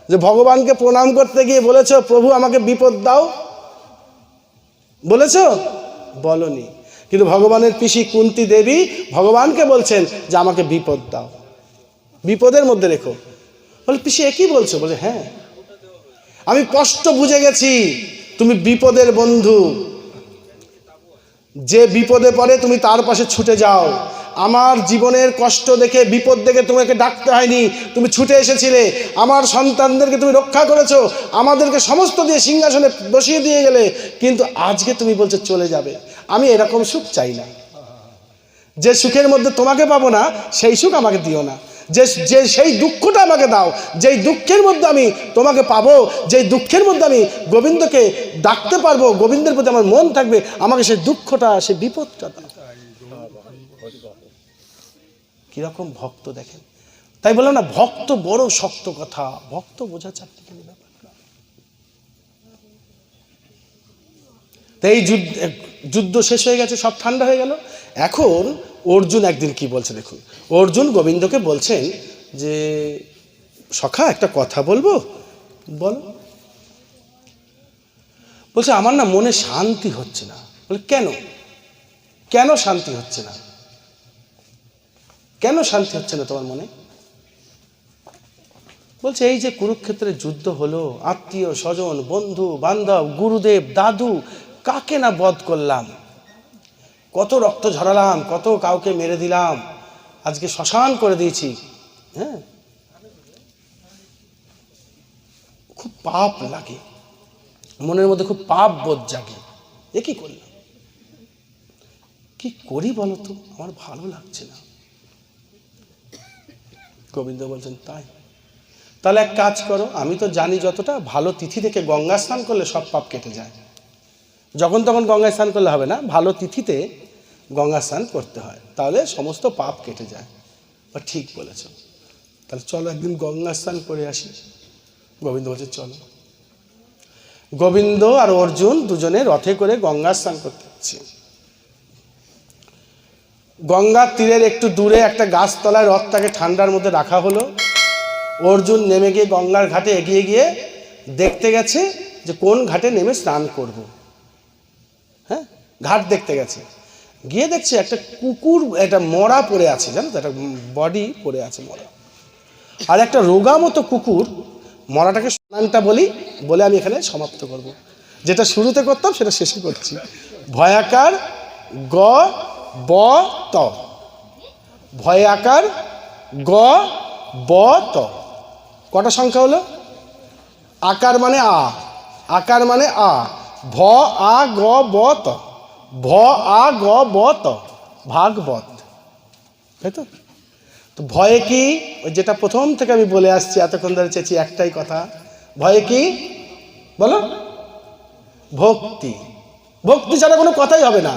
যে ভগবানকে প্রণাম করতে গিয়ে বলেছো প্রভু আমাকে বিপদ দাও? বলেছো? বলনি। কিন্তু ভগবানের পিসি কুন্তী দেবী ভগবানকে বলছেন যে আমাকে বিপদ দাও, বিপদের মধ্যে রেখো। বলে পিসি এ কি বলছো? বলে হ্যাঁ, আমি কষ্ট বুঝে গেছি, তুমি বিপদের বন্ধু, যে বিপদে পড়ে তুমি তার পাশে ছুটে যাও। আমার জীবনের কষ্ট দেখে, বিপদ দেখে তোমাকে ডাকতে হয়নি, তুমি ছুটে এসেছিলে, আমার সন্তানদেরকে তুমি রক্ষা করেছো, আমাদেরকে সমস্ত দিয়ে সিংহাসনে বসিয়ে দিয়ে গেলে, কিন্তু আজকে তুমি বলছো চলে যাবে। আমি এরকম সুখ চাই না, যে সুখের মধ্যে তোমাকে পাবো না সেই সুখ আমাকে দিও না, যে যে সেই দুঃখটা আমাকে দাও, যেই দুঃখের মধ্যে আমি তোমাকে পাবো, যেই দুঃখের মধ্যে আমি গোবিন্দকে ডাকতে পারবো, গোবিন্দের প্রতি আমার মন থাকবে, আমাকে সেই দুঃখটা, সেই বিপদটা দাও। কিরকম ভক্ত দেখেন! তাই বললাম না, ভক্ত বড় শক্ত কথা, ভক্ত বোঝা চাকরি ব্যাপার না। তাই এই যুদ্ধ শেষ হয়ে গেছে, সব ঠান্ডা হয়ে গেল। এখন অর্জুন একদিন কি বলছে দেখুন। অর্জুন গোবিন্দকে বলছেন যে সখা একটা কথা বলবো। বল। বলছে আমার না মনে শান্তি হচ্ছে না। বলে কেন? কেন শান্তি হচ্ছে না? কেন শান্তি হচ্ছে না তোমার মনে? বলছে এই যে কুরুক্ষেত্রে যুদ্ধ হলো, আত্মীয় স্বজন, বন্ধু বান্ধব, গুরুদেব, দাদু, কাকে না বধ করলাম, কত রক্ত ঝরালাম, কত কাউকে মেরে দিলাম, আজকে শ্মশান করে দিয়েছি। হ্যাঁ, খুব পাপ লাগে, মনের মধ্যে খুব পাপ বোধ জাগে। এ কি করলাম, কি করি বলো তো, আমার ভালো লাগছে না। গোবিন্দ বলছেন তাই? তাহলে এক কাজ করো, আমি তো জানি যতটা, ভালো তিথি থেকে গঙ্গা স্নান করলে সব পাপ কেটে যায়। যখন তখন গঙ্গায় স্নান করলে হবে না, ভালো তিথিতে গঙ্গা স্নান করতে হয়, তাহলে সমস্ত পাপ কেটে যায়। বা ঠিক বলেছ, তাহলে চলো একদিন গঙ্গা স্নান করে আসি। গোবিন্দ বলছে চলো। গোবিন্দ আর অর্জুন দুজনে রথে করে গঙ্গা স্নান করতে যাচ্ছে। গঙ্গার তীরের একটু দূরে একটা গাছতলায় রথটাকে ঠান্ডার মধ্যে রাখা হলো। অর্জুন নেমে গিয়ে গঙ্গার ঘাটে এগিয়ে গিয়ে দেখতে গেছে যে কোন ঘাটে নেমে স্নান করব। হ্যাঁ, ঘাট দেখতে গেছে, গিয়ে দেখছে একটা কুকুর, একটা মরা পড়ে আছে, জানো তো, একটা বডি পড়ে আছে মরা, আর একটা রোগা মতো কুকুর। মরাটাকে স্নানটা বলে আমি এখানে সমাপ্ত করব। যেটা শুরুতে করতাম সেটা শেষে করছি। ভয়াকার গ ব ত, ভয়াকার গ ব ত, কটা সংখ্যা হলো? আকার মানে আ, আকার মানে আ, ভ আ গ ব ত, ভ আ গ ব ত, ভাগবত। তাই তো? তো ভয়ে কি, ওই যেটা প্রথম থেকে আমি বলে আসছি, এতক্ষণ ধরে চেয়েছি একটাই কথা, ভয়ে কি বলো? ভক্তি। ভক্তি ছাড়া কোনো কথাই হবে না,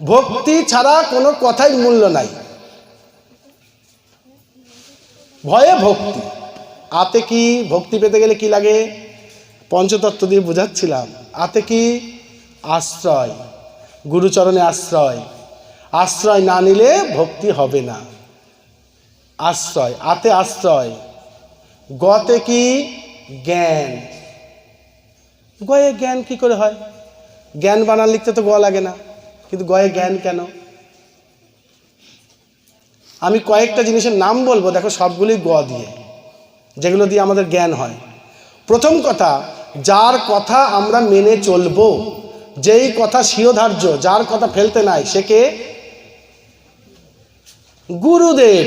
ভক্তি ছাড়া কোনো কথাই মূল্য নাই। ভয়ে ভক্তি। আতে কি, ভক্তি পেতে গেলে কি লাগে? পঞ্চতত্ত্ব দিয়ে বোঝাচ্ছিলাম। আতে কি? আশ্রয়, গুরুচরণে আশ্রয়। আশ্রয় না নিলে ভক্তি হবে না। আশ্রয়, আতে আশ্রয়। গতে কি? জ্ঞান। গয়ে জ্ঞান কি করে হয়? জ্ঞান বানান লিখতে তো গ লাগে না, কিন্তু গয়ে জ্ঞান কেন? আমি কয়েকটা জিনিসের নাম বলবো, দেখো সবগুলোই গ দিয়ে, যেগুলো দিয়ে আমাদের জ্ঞান হয়। প্রথম কথা, যার কথা আমরা মেনে চলবো, যেই কথা শিরোধার্য, যার কথা ফেলতে নাই, সে কে? গুরুদেব।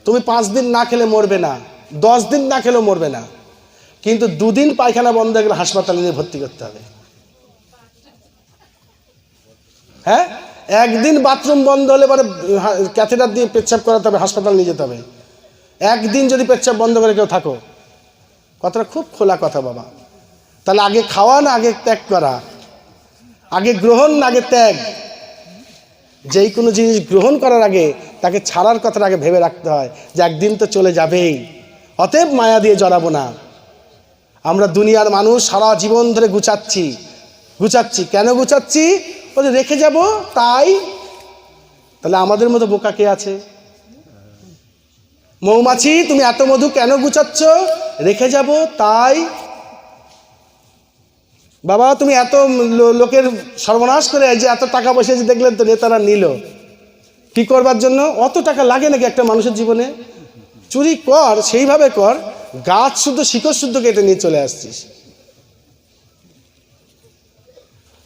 তুমি 5 দিন না খেলে মরবে না, 10 দিন না খেলেও মরবে না, কিন্তু 2 দিন পায়খানা বন্ধ হয়ে গেলে হাসপাতালে নিয়ে ভর্তি করতে হবে। হ্যাঁ, 1 দিন বাথরুম বন্ধ হলে পরে ক্যাথেটার দিয়ে পেচ্ছাপ করাতে হবে, হাসপাতাল নিয়ে যেতে হবে। 1 দিন যদি পেচ্ছাপ বন্ধ করে কেউ থাকো, কথাটা খুব খোলা কথা বাবা। তাহলে আগে খাওয়া না আগে ত্যাগ করা? আগে গ্রহণ না আগে ত্যাগ? যেই কোনো জিনিস গ্রহণ করার আগে তাকে ছাড়ার কথাটা আগে ভেবে রাখতে হয় যে একদিন তো চলে যাবেই, অতএব মায়া দিয়ে জড়াবো না। আমরা দুনিয়ার মানুষ সারা জীবন ধরে গুছাচ্ছি। কেন গুছাচ্ছি? বলে রেখে যাব তাই। তাহলে আমাদের মতো বোকা কে আছে? মৌমাছি, তুমি এত মধু কেন গুছাচ্ছ? রেখে যাব তাই। বাবা, তুমি এত লোকের সর্বনাশ করে যে এত টাকা পয়সা যে দেখলেন তো নেতারা নিল, কি করবার জন্য? অত টাকা লাগে নাকি একটা মানুষের জীবনে? চুরি কর, সেইভাবে কর, গাছ শুদ্ধ শিকড় শুদ্ধ কেটে নিয়ে চলে আসছিস।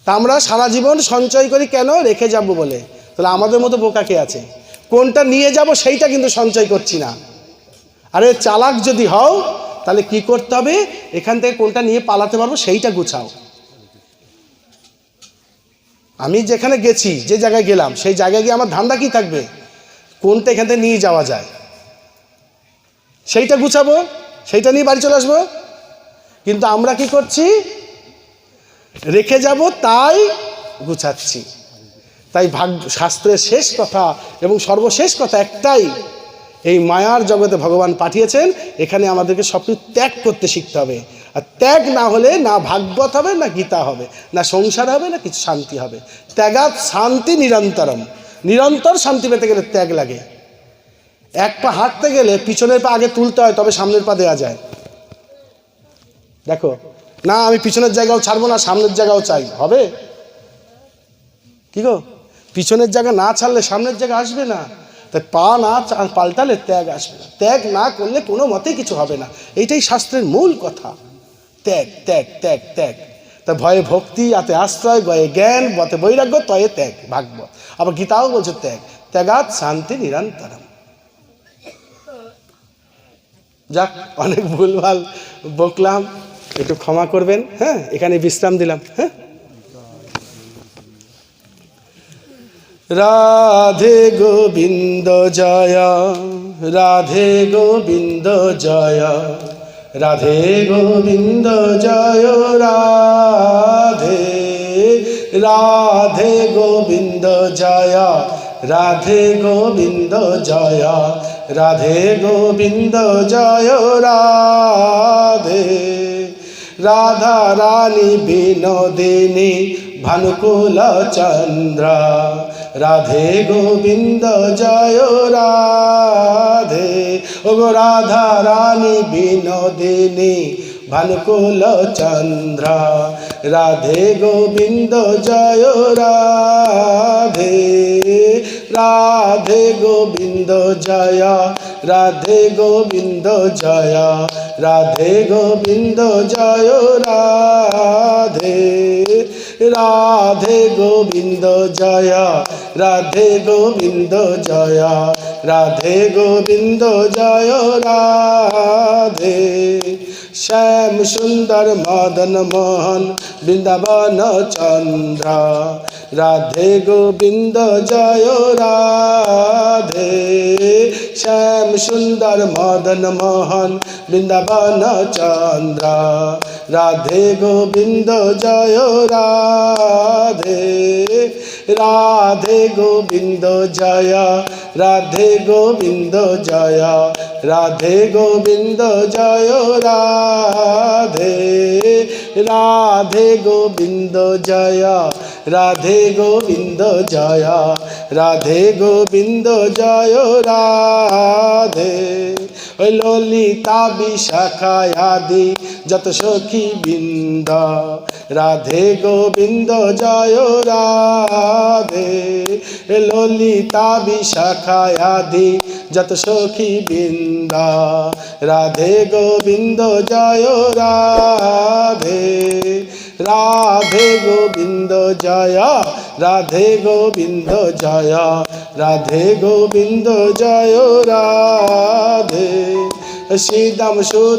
তা আমরা সারা জীবন সঞ্চয় করি কেন? রেখে যাব বলে। তাহলে আমাদের মতো বোকা কে আছে? কোনটা নিয়ে যাব সেইটা কিন্তু সঞ্চয় করছি না। আরে চালাক যদি হও তাহলে কি করতে হবে? এখান থেকে কোনটা নিয়ে পালাতে পারবো সেইটা গুছাও। আমি যেখানে গেছি, যে জায়গায় গেলাম, সেই জায়গায় গিয়ে আমার ধান্দা কি থাকবে? কোনটা এখান থেকে নিয়ে যাওয়া যায় সেইটা গুছাবো, সেইটা নিয়ে বাড়ি চলে আসবো। কিন্তু আমরা কি করছি? রেখে যাব তাই গুছাচ্ছি। তাই শাস্ত্রের শেষ কথা এবং সর্বশেষ কথা একটাই, এই মায়ার জগতে ভগবান পাঠিয়েছেন, এখানে আমাদেরকে সব কিছু ত্যাগ করতে শিখতে হবে। আর ত্যাগ না হলে না ভাগবত হবে, না গীতা হবে, না সংসার হবে, না কিছু শান্তি হবে। ত্যাগাৎ শান্তি নিরন্তরম। নিরন্তর শান্তি পেতে গেলে ত্যাগ লাগে। এক পা হাঁটতে গেলে পিছনের পা আগে তুলতে হয়, তবে সামনের পা দেওয়া যায়। দেখো না, আমি পিছনের জায়গাও ছাড়বো না, সামনের জায়গাও চাই, হবে? কি গো, পিছনের জায়গা না ছাড়লে সামনের জায়গা আসবে না। তাই পা না পাল্টালে ত্যাগ আসবে না। ত্যাগ না করলে কোনো মতেই কিছু হবে না। এইটাই শাস্ত্রের মূল কথা। ত্যাগ ত্যাগ ত্যাগ ত্যাগ। তা ভয়ে ভক্তি, আতে আশ্রয়, গয়ে জ্ঞান, বতে বৈরাগ্য, তয়ে ত্যাগ। ভাগবত আবার গীতাও বলছে ত্যাগ। ত্যাগাৎ শান্তি নিরন্তরম। যাক, অনেক ভুলভাল বকলাম, একটু ক্ষমা করবেন। হ্যাঁ, এখানে বিশ্রাম দিলাম। হ্যাঁ, রাধে গোবিন্দ জয়, রাধে গোবিন্দ জয়, রাধে গোবিন্দ জয়, রাধে রাধে গোবিন্দ জয়, রাধে গোবিন্দ জয়, রাধে গোবিন্দ জয়, রাধে রাধা রানী বিনোদিনী ভানুকুল চন্দ্রা, রাধে গোবিন্দ জয়, রাধে। ও গো রাধা রানী বিনোদিনী ভানুকুল চন্দ্রা, রাধে গোবিন্দ জয়, রাধে রাধে গোবিন্দ জয়, রাধে গোবিন্দ জয়, রাধে গোবিন্দ জয়, রাধে রাধে গোবিন্দ জয়, রাধে গোবিন্দ জয়, রাধে গোবিন্দ জয়, রাধে। শ্যাম সুন্দর মদন মোহন বৃন্দাবন চন্দ্র, রাধে গোবিন্দ জয়, রাধে। শ্যাম সুন্দর মদন মোহন বৃন্দাবন চন্দ্র, রাধে গোবিন্দ জয়, রাধে রাধে গোবিন্দ জয়, রাধে গোবিন্দ জয়, রাধে গোবিন্দ জয়, রাধে রাধে গোবিন্দ জয়, রাধে গোবিন্দ জয়, রাধে গোবিন্দ জয়, রাধে। ওই ললিতা বিশাখা আদি যত সখী বৃন্দ, রাধে গোবিন্দ জয়, রাধে। ললিতা বিশাখা আদি যত সখী বৃন্দ, রাধে গোবিন্দ জয়, রাধে রাধে গোবিন্দ জয়, রাধে গোবিন্দ জয়, রাধে গোবিন্দ জয় রাধে শ্রীদাম সুদাম